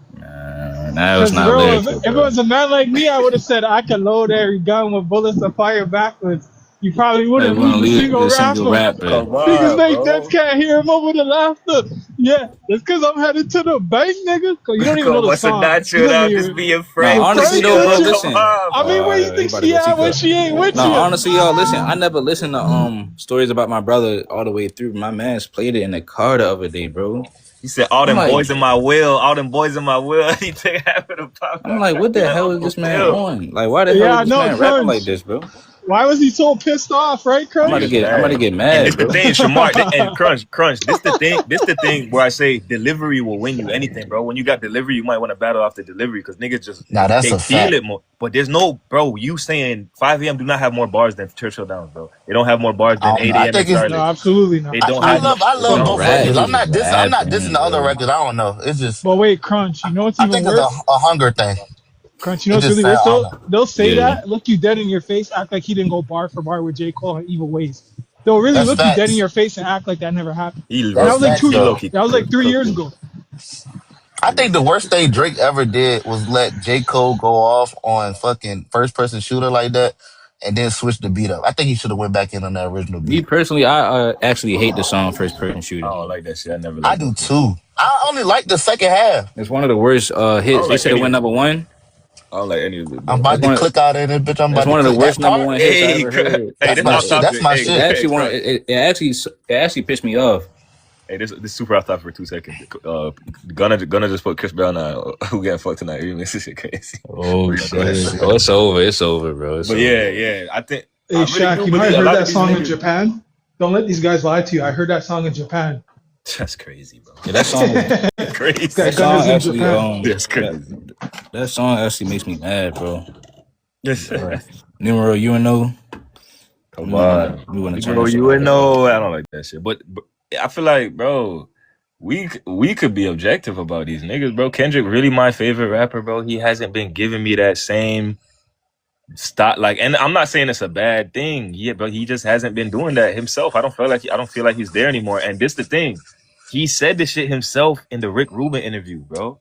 Speaker 1: Now it's
Speaker 10: Because,
Speaker 1: not
Speaker 10: bro,
Speaker 1: lyrical,
Speaker 10: if it
Speaker 1: bro.
Speaker 10: was a man like me, I would have said I could load every gun with bullets to fire backwards. You probably
Speaker 1: Like
Speaker 10: wouldn't
Speaker 1: we're gonna
Speaker 10: lose a
Speaker 1: leave
Speaker 10: single
Speaker 1: the single
Speaker 10: rapper.
Speaker 1: rapper.
Speaker 7: Come
Speaker 10: Niggas
Speaker 7: on,
Speaker 10: make deads
Speaker 7: bro.
Speaker 10: can't hear him over the laughter. Yeah, it's because I'm headed to the bank, nigga. 'Cause you don't even know
Speaker 7: Como
Speaker 10: the
Speaker 7: se
Speaker 10: song. You
Speaker 7: natural
Speaker 10: don't
Speaker 7: out just
Speaker 10: even.
Speaker 7: being
Speaker 1: Now,
Speaker 10: You're
Speaker 7: frank,
Speaker 1: honestly
Speaker 10: Frank
Speaker 1: though, bro,
Speaker 10: with
Speaker 7: nigga.
Speaker 10: you.
Speaker 7: Come
Speaker 1: listen.
Speaker 7: on,
Speaker 10: I mean,
Speaker 7: bro.
Speaker 10: where you
Speaker 1: He
Speaker 10: think
Speaker 1: about to
Speaker 10: she
Speaker 1: go see
Speaker 10: at when
Speaker 1: cut.
Speaker 10: she ain't with
Speaker 1: No,
Speaker 10: you?
Speaker 1: honestly, y'all, listen. I never listened to stories about my brother all the way through. My man's played it in the car the other day, bro.
Speaker 7: He said, all
Speaker 1: I'm
Speaker 7: them
Speaker 1: like,
Speaker 7: boys in my will, all them boys in my will. He take half of the pop.
Speaker 1: what the
Speaker 7: Yeah,
Speaker 1: hell is
Speaker 7: for
Speaker 1: this man
Speaker 7: real.
Speaker 1: on? Like, why the hell
Speaker 10: Yeah,
Speaker 1: is
Speaker 10: I
Speaker 1: this
Speaker 10: know,
Speaker 1: man rapping like
Speaker 10: Crunch.
Speaker 1: this, bro?
Speaker 10: Why was he so pissed off, right, Crunch?
Speaker 7: Niggas
Speaker 1: I'm about to
Speaker 7: mad.
Speaker 1: get
Speaker 7: And this
Speaker 1: mad,
Speaker 7: the
Speaker 1: bro.
Speaker 7: thing, Shamar, and Crunch. This the thing where I say delivery will win you anything, bro. When you got delivery, you might want to battle off the delivery because niggas just
Speaker 8: Now that's
Speaker 7: they
Speaker 8: a
Speaker 7: feel
Speaker 8: fact.
Speaker 7: it more. But there's no, bro. You saying 5 a.m. do not have more bars than Churchill Downs, bro. They don't have more bars
Speaker 8: I
Speaker 7: than
Speaker 8: don't know.
Speaker 7: 8
Speaker 8: I
Speaker 7: a.m. in
Speaker 8: think it's.
Speaker 10: No,
Speaker 7: Charlotte.
Speaker 10: absolutely
Speaker 7: They
Speaker 10: not.
Speaker 7: don't
Speaker 8: I
Speaker 7: have no.
Speaker 8: love. I
Speaker 1: He's
Speaker 8: love
Speaker 1: just
Speaker 7: Bro,
Speaker 8: both
Speaker 1: rap.
Speaker 8: records.
Speaker 1: He's just
Speaker 8: I'm not dissing
Speaker 1: rapping,
Speaker 8: the other
Speaker 1: bro.
Speaker 8: records. I don't know. It's just.
Speaker 10: But wait, Crunch, you know what's
Speaker 8: I
Speaker 10: even
Speaker 8: think it's
Speaker 10: worse?
Speaker 8: a hunger thing.
Speaker 10: Crunch, you know
Speaker 8: It
Speaker 10: what's
Speaker 8: just
Speaker 10: really
Speaker 8: sound.
Speaker 10: worse
Speaker 8: I don't
Speaker 10: though?
Speaker 8: know.
Speaker 10: They'll say
Speaker 1: Yeah.
Speaker 10: that, look you dead in your face, act like he didn't go bar for bar with J. Cole and Evil Ways. They'll really
Speaker 8: That's
Speaker 10: look you dead in
Speaker 8: facts.
Speaker 10: your face and act like that never happened.
Speaker 7: he
Speaker 10: And that
Speaker 8: That's
Speaker 10: was like
Speaker 8: facts
Speaker 10: two
Speaker 7: he low
Speaker 8: though.
Speaker 7: key
Speaker 10: that was like three
Speaker 7: cooked
Speaker 10: years
Speaker 7: it.
Speaker 10: ago.
Speaker 8: I think the worst thing Drake ever did was let J. Cole go off on fucking first person shooter like that and then switch the beat up. I think he should have went back in on that original
Speaker 1: Me
Speaker 8: beat.
Speaker 1: personally, I actually hate the song First Person
Speaker 7: I
Speaker 1: Shooter.
Speaker 7: don't like that shit. I never
Speaker 8: I
Speaker 7: liked
Speaker 8: do
Speaker 7: that shit.
Speaker 8: too. I only like the second half.
Speaker 1: It's one of the worst
Speaker 7: I
Speaker 1: hits.
Speaker 7: don't
Speaker 1: They
Speaker 7: like
Speaker 1: said it
Speaker 7: any
Speaker 1: went
Speaker 7: of it.
Speaker 1: number one.
Speaker 7: I don't like any of it,
Speaker 8: I'm
Speaker 7: bro.
Speaker 1: It's
Speaker 8: about to
Speaker 1: one of
Speaker 8: click out in it, bitch. I'm
Speaker 1: it's
Speaker 8: about to
Speaker 1: one of the
Speaker 8: click that
Speaker 1: worst number
Speaker 8: part.
Speaker 1: one hits I
Speaker 7: Hey,
Speaker 1: ever heard.
Speaker 7: hey,
Speaker 8: That's
Speaker 7: this
Speaker 8: my
Speaker 7: off
Speaker 8: shit.
Speaker 1: It,
Speaker 8: That's
Speaker 7: topic.
Speaker 8: my
Speaker 7: Hey,
Speaker 1: it
Speaker 8: shit.
Speaker 7: hey,
Speaker 1: actually
Speaker 7: Crunch.
Speaker 1: pissed me off.
Speaker 7: Hey, this super off topic for 2 seconds. Gonna just put Chris Brown on who getting fucked tonight. Remix this shit crazy.
Speaker 1: Oh
Speaker 7: But, go ahead.
Speaker 1: shit! Oh, it's over. It's over, bro. It's
Speaker 7: But
Speaker 1: over.
Speaker 7: yeah. I think
Speaker 10: Hey
Speaker 7: I really
Speaker 10: Shaq,
Speaker 7: do
Speaker 10: you know I
Speaker 7: believe a
Speaker 10: heard
Speaker 7: lot of
Speaker 10: that
Speaker 7: these
Speaker 10: song in
Speaker 7: niggas.
Speaker 10: Japan. Don't let these guys lie to you. I heard that song in Japan.
Speaker 7: That's crazy, bro.
Speaker 1: Yeah, that song.
Speaker 7: Crazy.
Speaker 10: Got
Speaker 1: That song
Speaker 10: gunners in
Speaker 1: actually
Speaker 10: Japan.
Speaker 7: That's crazy.
Speaker 1: that song actually makes me mad, bro.
Speaker 7: Yes.
Speaker 1: Numero UNO.
Speaker 7: Come on,
Speaker 1: We want to turn
Speaker 7: bro.
Speaker 1: that shit
Speaker 7: You would
Speaker 1: off.
Speaker 7: know. I don't like that shit. But I feel like, bro, we could be objective about these niggas, bro. Kendrick really my favorite rapper, bro. He hasn't been giving me that same stop, like, and I'm not saying it's a bad thing, yeah, but he just hasn't been doing that himself. I don't feel like he's there anymore. And this the thing, he said this shit himself in the Rick Rubin interview, bro.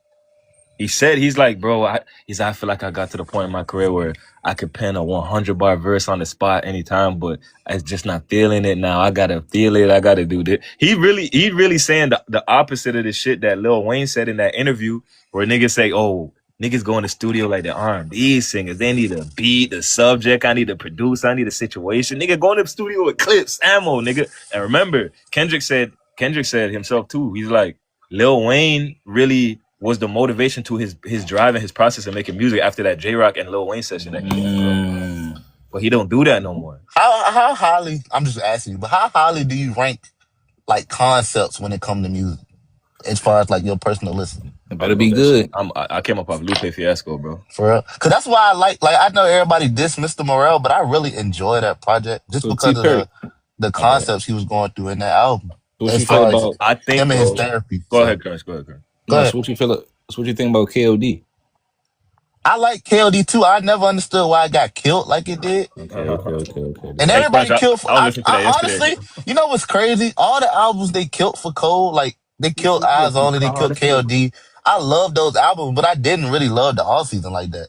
Speaker 7: He said, he's like, bro, I feel like I got to the point in my career where I could pen a 100 bar verse on the spot anytime, but I'm just not feeling it now. I gotta feel it. I gotta do this. He really saying the opposite of the shit that Lil Wayne said in that interview, where niggas say, oh, niggas go in the studio like the R&B singers. They need a beat, the subject. I need a producer. I need a situation. Nigga, go in the studio with clips, ammo, nigga. And remember, Kendrick said himself too. He's like, Lil Wayne really was the motivation to his drive and his process of making music after that J-Rock and Lil Wayne session that he had, bro. But he don't do that no more.
Speaker 8: How highly? I'm just asking you, but how highly do you rank like concepts when it comes to music? as far as like your personal listen?
Speaker 1: It
Speaker 7: I
Speaker 1: better
Speaker 7: love
Speaker 1: be
Speaker 7: that shit.
Speaker 1: good.
Speaker 7: I came up off Lupe Fiasco, bro.
Speaker 8: For real? Cause that's why I like I know everybody diss Mr. Morel, but I really enjoy that project just
Speaker 1: So T
Speaker 8: because of
Speaker 1: Perry,
Speaker 8: the
Speaker 1: my bad.
Speaker 8: concepts he was going through in that album.
Speaker 1: So what
Speaker 8: As
Speaker 1: you feel
Speaker 8: far as
Speaker 1: about?
Speaker 7: I think,
Speaker 8: him and his
Speaker 7: bro.
Speaker 8: therapy.
Speaker 7: Go
Speaker 8: So
Speaker 7: ahead, Chris. Go ahead, Chris.
Speaker 8: go
Speaker 1: No,
Speaker 8: ahead.
Speaker 1: so what you feel? So what you think about KOD?
Speaker 8: I like KLD too. I never understood why it got killed like it did.
Speaker 1: Okay.
Speaker 8: And
Speaker 7: Hey,
Speaker 8: everybody
Speaker 7: Crunch,
Speaker 8: killed for
Speaker 7: I was listening to that
Speaker 8: I
Speaker 7: yesterday.
Speaker 8: honestly, you know what's crazy? All the albums they killed for Cole, like they killed Eyes Only, they killed KLD. I love those albums, but I didn't really love the all season like that.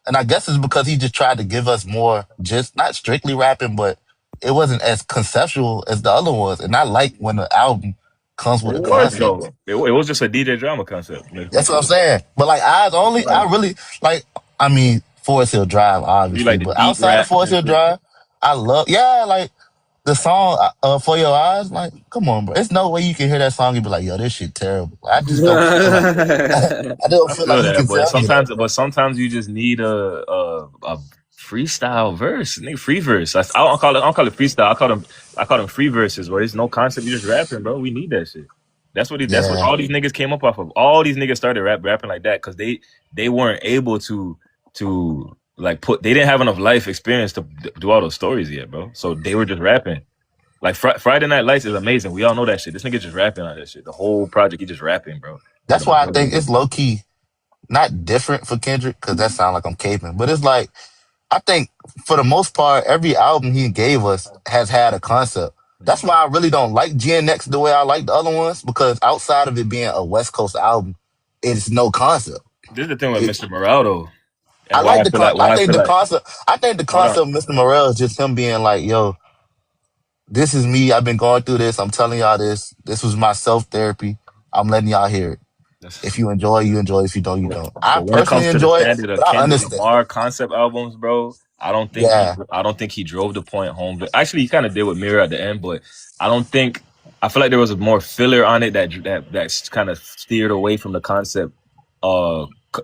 Speaker 8: And I guess it's because he just tried to give us more, just not strictly rapping, but it wasn't as conceptual as the other ones. And I like when the album comes
Speaker 7: It
Speaker 8: with a
Speaker 7: was
Speaker 8: concept.
Speaker 7: though. It was just a DJ drama concept.
Speaker 8: That's what I'm saying. But like Eyes Only, I really like. I mean, Forest Hill Drive,
Speaker 7: You
Speaker 8: obviously,
Speaker 7: like the
Speaker 8: but
Speaker 7: deep
Speaker 8: outside of
Speaker 7: rap
Speaker 8: Forest
Speaker 7: and
Speaker 8: Hill
Speaker 7: shit.
Speaker 8: Drive, I love. Yeah, like the song For Your Eyes. Like, come on, bro. There's no way you can hear that song and be like, "Yo, this shit terrible." I just don't feel like. I don't
Speaker 7: I
Speaker 8: feel like
Speaker 7: feel
Speaker 8: you
Speaker 7: that,
Speaker 8: can tell me that, bro.
Speaker 7: but sometimes you just need a freestyle verse, nigga, free verse. I don't call it freestyle. I call them free verses where there's no concept. You just rapping, bro. We need that shit. That's what
Speaker 8: Yeah,
Speaker 7: all these niggas came up off of. All these niggas started rapping like that because they weren't able to like they didn't have enough life experience to do all those stories yet, bro. So they were just rapping. Like Friday Night Lights is amazing. We all know that shit. This nigga just rapping on that shit. The whole project, he just rapping, bro. For
Speaker 8: that's
Speaker 7: the
Speaker 8: why I
Speaker 7: majority
Speaker 8: think
Speaker 7: of
Speaker 8: it's
Speaker 7: it.
Speaker 8: low key not different for Kendrick because that sounds like I'm caping, but it's like I think for the most part, every album he gave us has had a concept. That's why I really don't like GNX the way I like the other ones because outside of it being a West Coast album, it's no concept.
Speaker 7: This is the thing with
Speaker 8: It,
Speaker 7: Mr. Moraldo,
Speaker 8: I
Speaker 7: and
Speaker 8: like the con-
Speaker 7: why I feel like
Speaker 8: I think the
Speaker 7: hold on.
Speaker 8: concept of Mr. Morel is just him being like, yo, this is me. I've been going through this. I'm telling y'all this. This was my self therapy. I'm letting y'all hear it. If
Speaker 7: That's,
Speaker 8: you enjoy, you enjoy. If you don't, you don't. I
Speaker 7: but when it
Speaker 8: personally
Speaker 7: comes to the
Speaker 8: enjoy it,
Speaker 7: standard of
Speaker 8: but I
Speaker 7: Kendrick
Speaker 8: understand.
Speaker 7: Lamar concept albums, bro,
Speaker 8: Yeah.
Speaker 7: I don't think he drove the point home. But actually, he kind of did with Mirror at the end, but I don't think I feel like there was a more filler on it that's kind of steered away from the concept,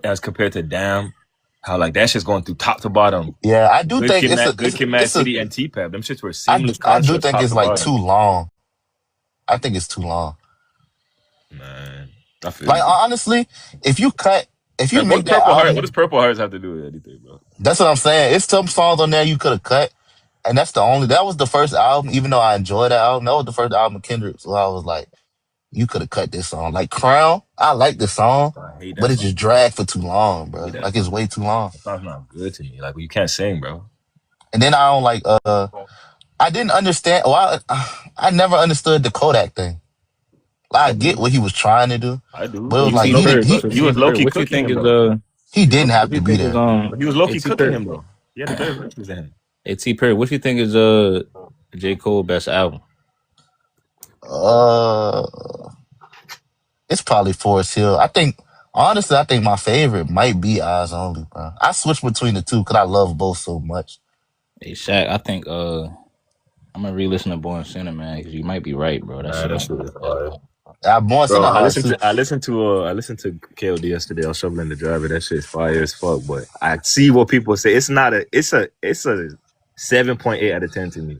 Speaker 7: as compared to Damn, how like that shit's going through top to bottom.
Speaker 8: Yeah, I do think
Speaker 7: Good Kid, Mad City, and T-Pap. Them shits were seamless
Speaker 8: I do
Speaker 7: concepts,
Speaker 8: think
Speaker 7: top
Speaker 8: it's
Speaker 7: to
Speaker 8: like
Speaker 7: bottom.
Speaker 8: too long. I think it's too long.
Speaker 7: Man, I feel
Speaker 8: Like
Speaker 7: you.
Speaker 8: honestly, if you make that
Speaker 7: What does
Speaker 8: album,
Speaker 7: Purple Hearts have to do with anything, bro?
Speaker 8: that's what I'm saying. It's some songs on there you could have cut, and that was the first album. Even though I enjoyed that album, that was the first album of Kendrick. So I was like, you could have cut this song. Like Crown, I like the song,
Speaker 7: I hate
Speaker 8: but
Speaker 7: that
Speaker 8: it
Speaker 7: song.
Speaker 8: just dragged for too long,
Speaker 7: I hate
Speaker 8: bro.
Speaker 7: that
Speaker 8: Like it's
Speaker 7: song.
Speaker 8: way too long.
Speaker 7: That song's not good to me. Like you can't sing, bro.
Speaker 8: And then I don't like. I didn't understand. Well, I never understood the Kodak thing. I
Speaker 7: I
Speaker 8: get
Speaker 7: do.
Speaker 8: what he was trying to do,
Speaker 7: I do.
Speaker 8: but it was like
Speaker 1: AT
Speaker 8: he didn't.
Speaker 1: Perry. So
Speaker 7: He
Speaker 1: T
Speaker 7: was low
Speaker 1: Perry,
Speaker 7: key
Speaker 1: what you
Speaker 7: cooking
Speaker 1: think
Speaker 7: him
Speaker 1: is
Speaker 7: though.
Speaker 8: He didn't
Speaker 1: what
Speaker 8: have
Speaker 1: you
Speaker 8: to be
Speaker 1: think is
Speaker 8: there.
Speaker 7: But he was low key
Speaker 1: AT
Speaker 7: cooking
Speaker 1: Perry?
Speaker 7: him though. He had the better verses than him.
Speaker 1: AT Perry, what you think is J Cole best album?
Speaker 8: Uh, it's probably Forest Hill. Honestly, I think my favorite might be Eyes Only, bro. I switch between the two because I love both so much.
Speaker 1: Hey Shaq, I think I'm gonna re-listen to Born Center, man, because you might be right, bro. That
Speaker 7: Nah,
Speaker 1: shit
Speaker 7: that
Speaker 1: might
Speaker 7: shit
Speaker 1: be
Speaker 7: is
Speaker 1: the best
Speaker 7: fire.
Speaker 1: album.
Speaker 8: I'm born
Speaker 7: Bro,
Speaker 8: center hard too.
Speaker 7: I listened to KOD yesterday. I was shoveling the driver. That shit's fire as fuck. But I see what people say. It's a 7.8 out of 10 to me.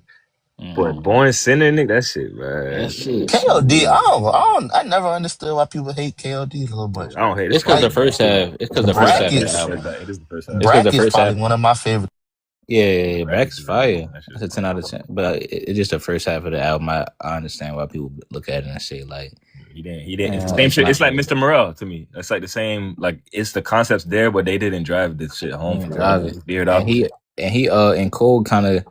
Speaker 7: But
Speaker 1: Mm-hmm.
Speaker 7: Born Sinner, nigga, that shit, man.
Speaker 1: That shit
Speaker 8: KOD,
Speaker 1: smooth.
Speaker 8: I never understood why people hate KOD so much.
Speaker 7: I don't hate it. It's
Speaker 1: It's because
Speaker 7: fire.
Speaker 1: the first half. It's because the first half of the
Speaker 8: Brackets,
Speaker 1: album.
Speaker 7: It is the first half.
Speaker 1: It's because the
Speaker 8: Brackets
Speaker 1: first half.
Speaker 8: probably one of my favorite.
Speaker 1: Yeah,
Speaker 7: Brackets
Speaker 1: Brack's
Speaker 7: is really
Speaker 1: fire.
Speaker 7: good. That shit's
Speaker 1: It's a 10 out of 10. But it's just the first half of the album. I understand why people look at it and say like,
Speaker 7: He didn't. It's the same
Speaker 1: it's
Speaker 7: shit.
Speaker 1: not
Speaker 7: It's like
Speaker 1: for
Speaker 7: Mr. Morale to me. It's like the same. Like it's the concepts there, but they didn't drive this shit home for me.
Speaker 1: drive it.
Speaker 7: Veered
Speaker 1: And
Speaker 7: off.
Speaker 1: he and Cole kind of,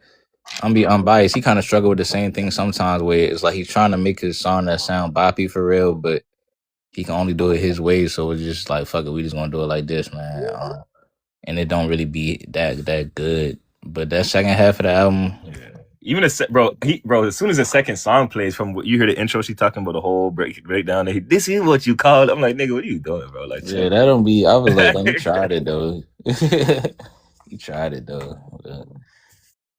Speaker 1: I'm be unbiased. He kind of struggle with the same thing sometimes, where it's like he's trying to make his song that sound boppy for real, but he can only do it his way. So it's just like fuck it, we just gonna do it like this, man. And it don't really be that good. But that second half of the album,
Speaker 7: Yeah. Even bro, as soon as the second song plays, from what you hear the intro, she talking about the whole breakdown. This is what you call it. I'm like, nigga, what are you doing, bro? Like,
Speaker 1: yeah,
Speaker 7: chill.
Speaker 1: that don't be. I was like, he tried it though. He tried it though.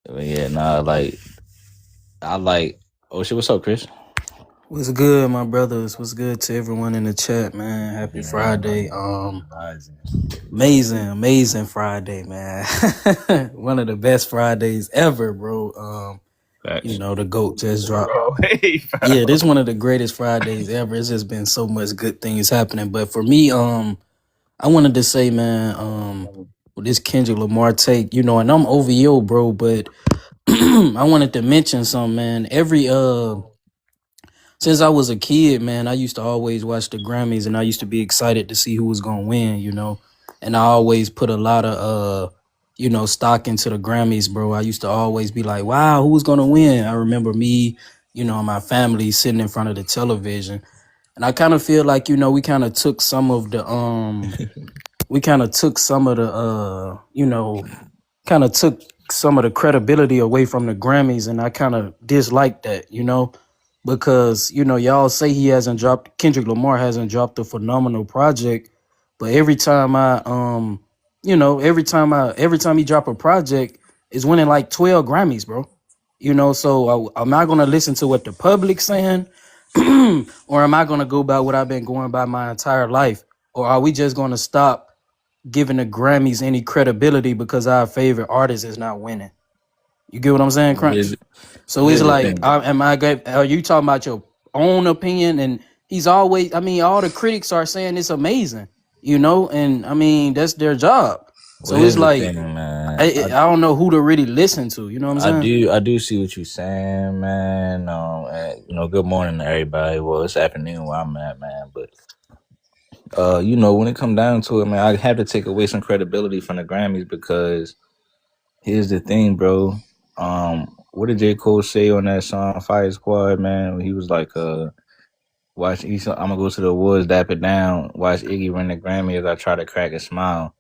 Speaker 1: But yeah, nah, like I like. Oh shit, what's up, Chris?
Speaker 11: What's good, my brothers? What's good to everyone in the chat, man? Happy Friday. Amazing Friday, man. One of the best Fridays ever, bro.
Speaker 1: Facts.
Speaker 11: The GOAT just dropped.
Speaker 7: Hey,
Speaker 11: Yeah, this is one of the greatest Fridays ever. It's just been so much good things happening. But for me, I wanted to say, man, with this Kendrick Lamar take, and I'm OVO, bro, but I wanted to mention something, man. Since I was a kid, man, I used to always watch the Grammys and I used to be excited to see who was gonna win. And I always put a lot of stock into the Grammys, bro. I used to always be like, wow, who's gonna win? I remember me, and my family sitting in front of the television. And I kind of feel like, we kind of took some of the kind of took some of the credibility away from the Grammys, and I kind of dislike that, because y'all say Kendrick Lamar hasn't dropped a phenomenal project, but every time every time he drop a project, is winning like 12 Grammys, bro. So am I gonna listen to what the public's saying, or am I gonna go by what I've been going by my entire life, or are we just gonna stop giving the Grammys any credibility because our favorite artist is not winning? You get what I'm saying, Crunch? So it's
Speaker 1: Here's the
Speaker 11: like,
Speaker 1: thing.
Speaker 11: are you talking about your own opinion? And he's always, all the critics are saying it's amazing, and that's their job. So
Speaker 1: Here's
Speaker 11: it's
Speaker 1: the
Speaker 11: like,
Speaker 1: thing, man.
Speaker 11: I don't know who to really listen to. You know what I'm saying?
Speaker 1: I do see what you're saying, man. And, good morning to everybody. Well, it's afternoon where I'm at, man. But when it come down to it, man, I have to take away some credibility from the Grammys because here's the thing, bro. What did J. Cole say on that song Fire Squad, man? He was like, I'm gonna go to the woods, dap it down, watch Iggy win the Grammy as I try to crack a smile.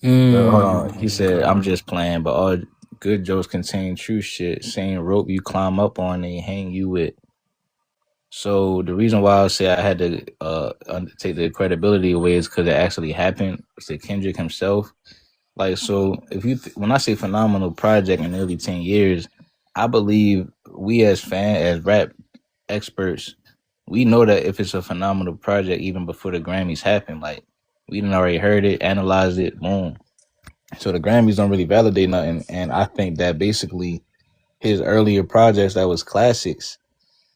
Speaker 1: Hold on. He said, I'm just playing, but all good jokes contain true shit. Same rope you climb up on, they hang you with. So the reason why I say I had to take the credibility away is because it actually happened to Kendrick himself. Like, so if when I say phenomenal project in nearly 10 years, I believe we as rap experts, we know that if it's a phenomenal project, even before the Grammys happen, like we done already heard it, analyzed it, boom. So the Grammys don't really validate nothing. And I think that basically his earlier projects that was classics,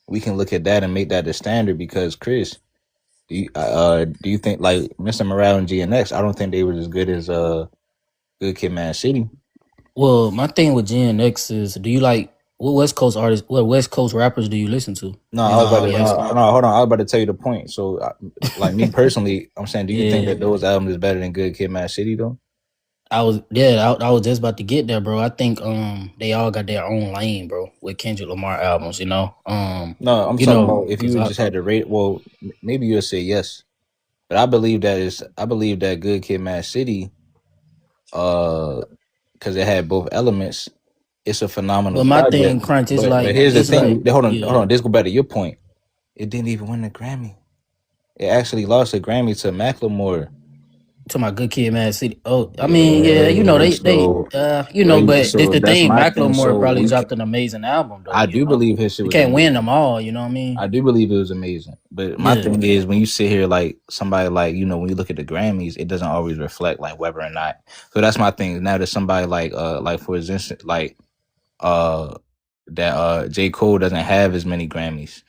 Speaker 1: we can look at that and make that the standard because Chris, do you think like Mr. Morale and GNX, I don't think they were as good as Good Kid Mad City.
Speaker 11: Well, my thing with Gen X is, do you like what West Coast artists, what West Coast rappers do you listen to?
Speaker 1: No, hold on. I was about to tell you the point. So, like me personally, I'm saying, do you think that those albums is better than Good Kid, Mad City though?
Speaker 11: I was just about to get there, bro. I think they all got their own lane, bro, with Kendrick Lamar albums.
Speaker 1: No, I'm talking about if you just had to rate. Well, maybe you'll say yes, but I believe that Good Kid, Mad City, because it had both elements. It's a phenomenal.
Speaker 11: But my thing, Crunch, is
Speaker 1: but here's the thing. Hold on. Let's go back to your point. It didn't even win the Grammy. It actually lost a Grammy to Macklemore.
Speaker 11: To my Good Kid, Mad City. Oh, I mean, yeah, but it's the thing. Macklemore probably dropped an amazing album, though.
Speaker 1: I do believe his shit was.
Speaker 11: You can't win them all, you know what I mean?
Speaker 1: I do believe it was amazing, but my thing is when you sit here like somebody like when you look at the Grammys, it doesn't always reflect like whether or not. So that's my thing. Now that somebody like for instance like that J. Cole doesn't have as many Grammys.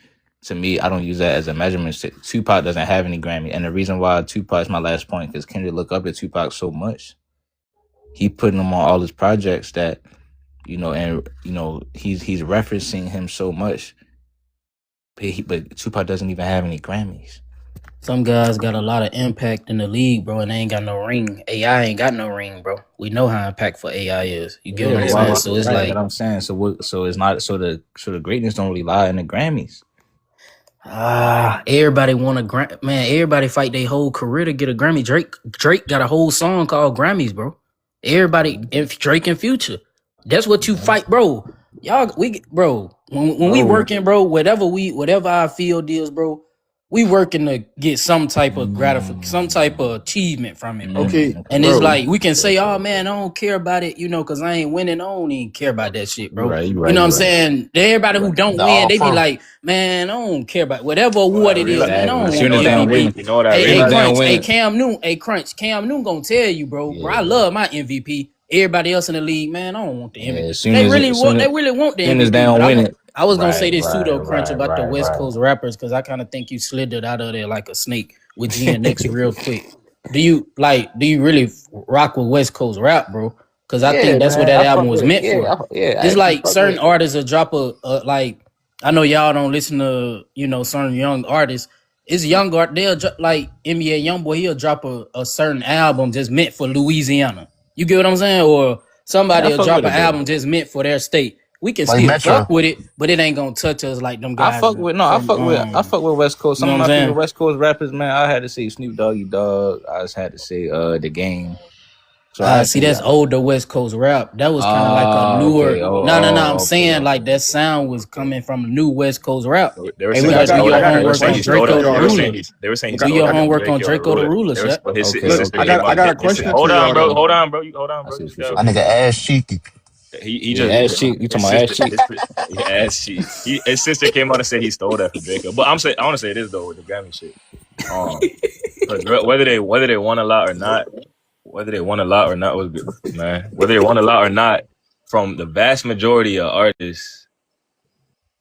Speaker 1: To me, I don't use that as a measurement. Tupac doesn't have any Grammy, and the reason why Tupac is my last point because Kendrick look up to Tupac so much. He putting him on all his projects that he's referencing him so much. But Tupac doesn't even have any Grammys.
Speaker 11: Some guys got a lot of impact in the league, bro, and they ain't got no ring. AI ain't got no ring, bro. We know how impactful AI is. You get what I'm saying? So it's like
Speaker 1: I'm saying. So it's not so the greatness don't really lie in the Grammys.
Speaker 11: Everybody want a Grammy, man. Everybody fight their whole career to get a Grammy. Drake got a whole song called Grammys, bro. Everybody, Drake and Future. That's what you fight, bro. When we working, bro, whatever our field is, bro, we working to get some type of some type of achievement from it, bro.
Speaker 6: Okay,
Speaker 11: and it's like we can say, oh man, I don't care about it, because I ain't winning. I don't even care about that shit, bro.
Speaker 1: Right,
Speaker 11: you know what I'm saying? Everybody who don't win, they be like, man, I don't care about whatever award it is, man. I don't want MVP. Hey, Cam Newton gonna tell you, bro. I love my MVP. everybody else in the league, man, I don't want the
Speaker 1: Yeah,
Speaker 11: MVP.
Speaker 1: as soon
Speaker 11: They
Speaker 1: as
Speaker 11: really
Speaker 1: as soon as,
Speaker 11: want the
Speaker 1: soon as they
Speaker 11: MVP.
Speaker 1: don't
Speaker 11: But
Speaker 1: win it.
Speaker 11: I was gonna say
Speaker 1: Right,
Speaker 11: this pseudo
Speaker 1: right,
Speaker 11: crunch
Speaker 1: right,
Speaker 11: about the
Speaker 1: right,
Speaker 11: West
Speaker 1: right.
Speaker 11: Coast rappers because I kind of think you slithered out of there like a snake with GNX real quick. Do you really rock with West Coast rap, bro? Because I
Speaker 1: Yeah,
Speaker 11: think that's what
Speaker 1: man.
Speaker 11: that
Speaker 1: I
Speaker 11: album
Speaker 1: fuck
Speaker 11: was
Speaker 1: with
Speaker 11: meant for.
Speaker 1: I
Speaker 11: It's
Speaker 1: actually
Speaker 11: like
Speaker 1: fuck
Speaker 11: certain
Speaker 1: with
Speaker 11: artists will drop a like. I know y'all don't listen to certain young artists. It's young art. They'll like NBA YoungBoy. He'll drop a certain album just meant for Louisiana. You get what I'm saying? Or somebody
Speaker 1: I
Speaker 11: will
Speaker 1: fuck
Speaker 11: drop
Speaker 1: with
Speaker 11: an
Speaker 1: it though.
Speaker 11: album just meant for their state. We can
Speaker 8: Like
Speaker 11: still
Speaker 8: Metro.
Speaker 11: fuck with it, but it ain't gonna touch us like them
Speaker 1: I
Speaker 11: guys
Speaker 1: fuck with
Speaker 11: from
Speaker 1: I fuck with West Coast.
Speaker 11: you
Speaker 1: Some
Speaker 11: know
Speaker 1: of
Speaker 11: what I'm
Speaker 1: my favorite
Speaker 11: saying?
Speaker 1: West Coast rappers, man. I had to say Snoop Doggy Dogg. I just had to say The Game. So I
Speaker 11: See,
Speaker 1: think
Speaker 11: that's older West Coast rap. That was kind of like a
Speaker 1: okay.
Speaker 11: newer. No. I'm
Speaker 1: Okay,
Speaker 11: saying like
Speaker 1: okay.
Speaker 11: that sound was coming from new West Coast rap.
Speaker 7: They were
Speaker 2: Hey,
Speaker 11: You
Speaker 2: look,
Speaker 7: saying
Speaker 2: I
Speaker 7: he
Speaker 11: gotta do
Speaker 2: got
Speaker 7: stole
Speaker 11: your
Speaker 2: I
Speaker 7: that.
Speaker 2: got
Speaker 7: They
Speaker 2: a
Speaker 7: were
Speaker 11: homework
Speaker 7: saying
Speaker 11: on
Speaker 7: he
Speaker 2: question
Speaker 7: stole
Speaker 2: for
Speaker 11: Draco
Speaker 7: that.
Speaker 11: the
Speaker 2: y'all
Speaker 7: They were
Speaker 2: though.
Speaker 7: saying
Speaker 11: Ruler.
Speaker 7: he
Speaker 2: Look,
Speaker 11: Do
Speaker 7: stole
Speaker 11: your
Speaker 7: that from
Speaker 11: homework on
Speaker 7: Draco and
Speaker 11: Draco the
Speaker 7: Ruler.
Speaker 11: Ruler,
Speaker 7: There was,
Speaker 11: Shep.
Speaker 7: but his
Speaker 1: Okay,
Speaker 7: sister
Speaker 2: I
Speaker 1: okay.
Speaker 7: came
Speaker 2: got
Speaker 7: out.
Speaker 2: I got a
Speaker 7: His,
Speaker 2: question
Speaker 7: hold
Speaker 2: for
Speaker 7: on,
Speaker 2: y'all
Speaker 7: bro.
Speaker 2: though.
Speaker 7: Hold on, bro. Hold on,
Speaker 1: I
Speaker 7: bro.
Speaker 1: see
Speaker 7: You
Speaker 1: what you're
Speaker 7: got
Speaker 8: My
Speaker 1: saying.
Speaker 8: nigga ass cheeky.
Speaker 7: he
Speaker 1: Yeah,
Speaker 7: just
Speaker 1: ass cheek. You
Speaker 7: his
Speaker 1: talking about ass
Speaker 7: sister
Speaker 1: cheek?
Speaker 7: his his sister came out and said he stole that from Draco. But I want to say this though with the Grammy shit. Because whether they won a lot or not, was good, man. Whether they won a lot or not, from the vast majority of artists,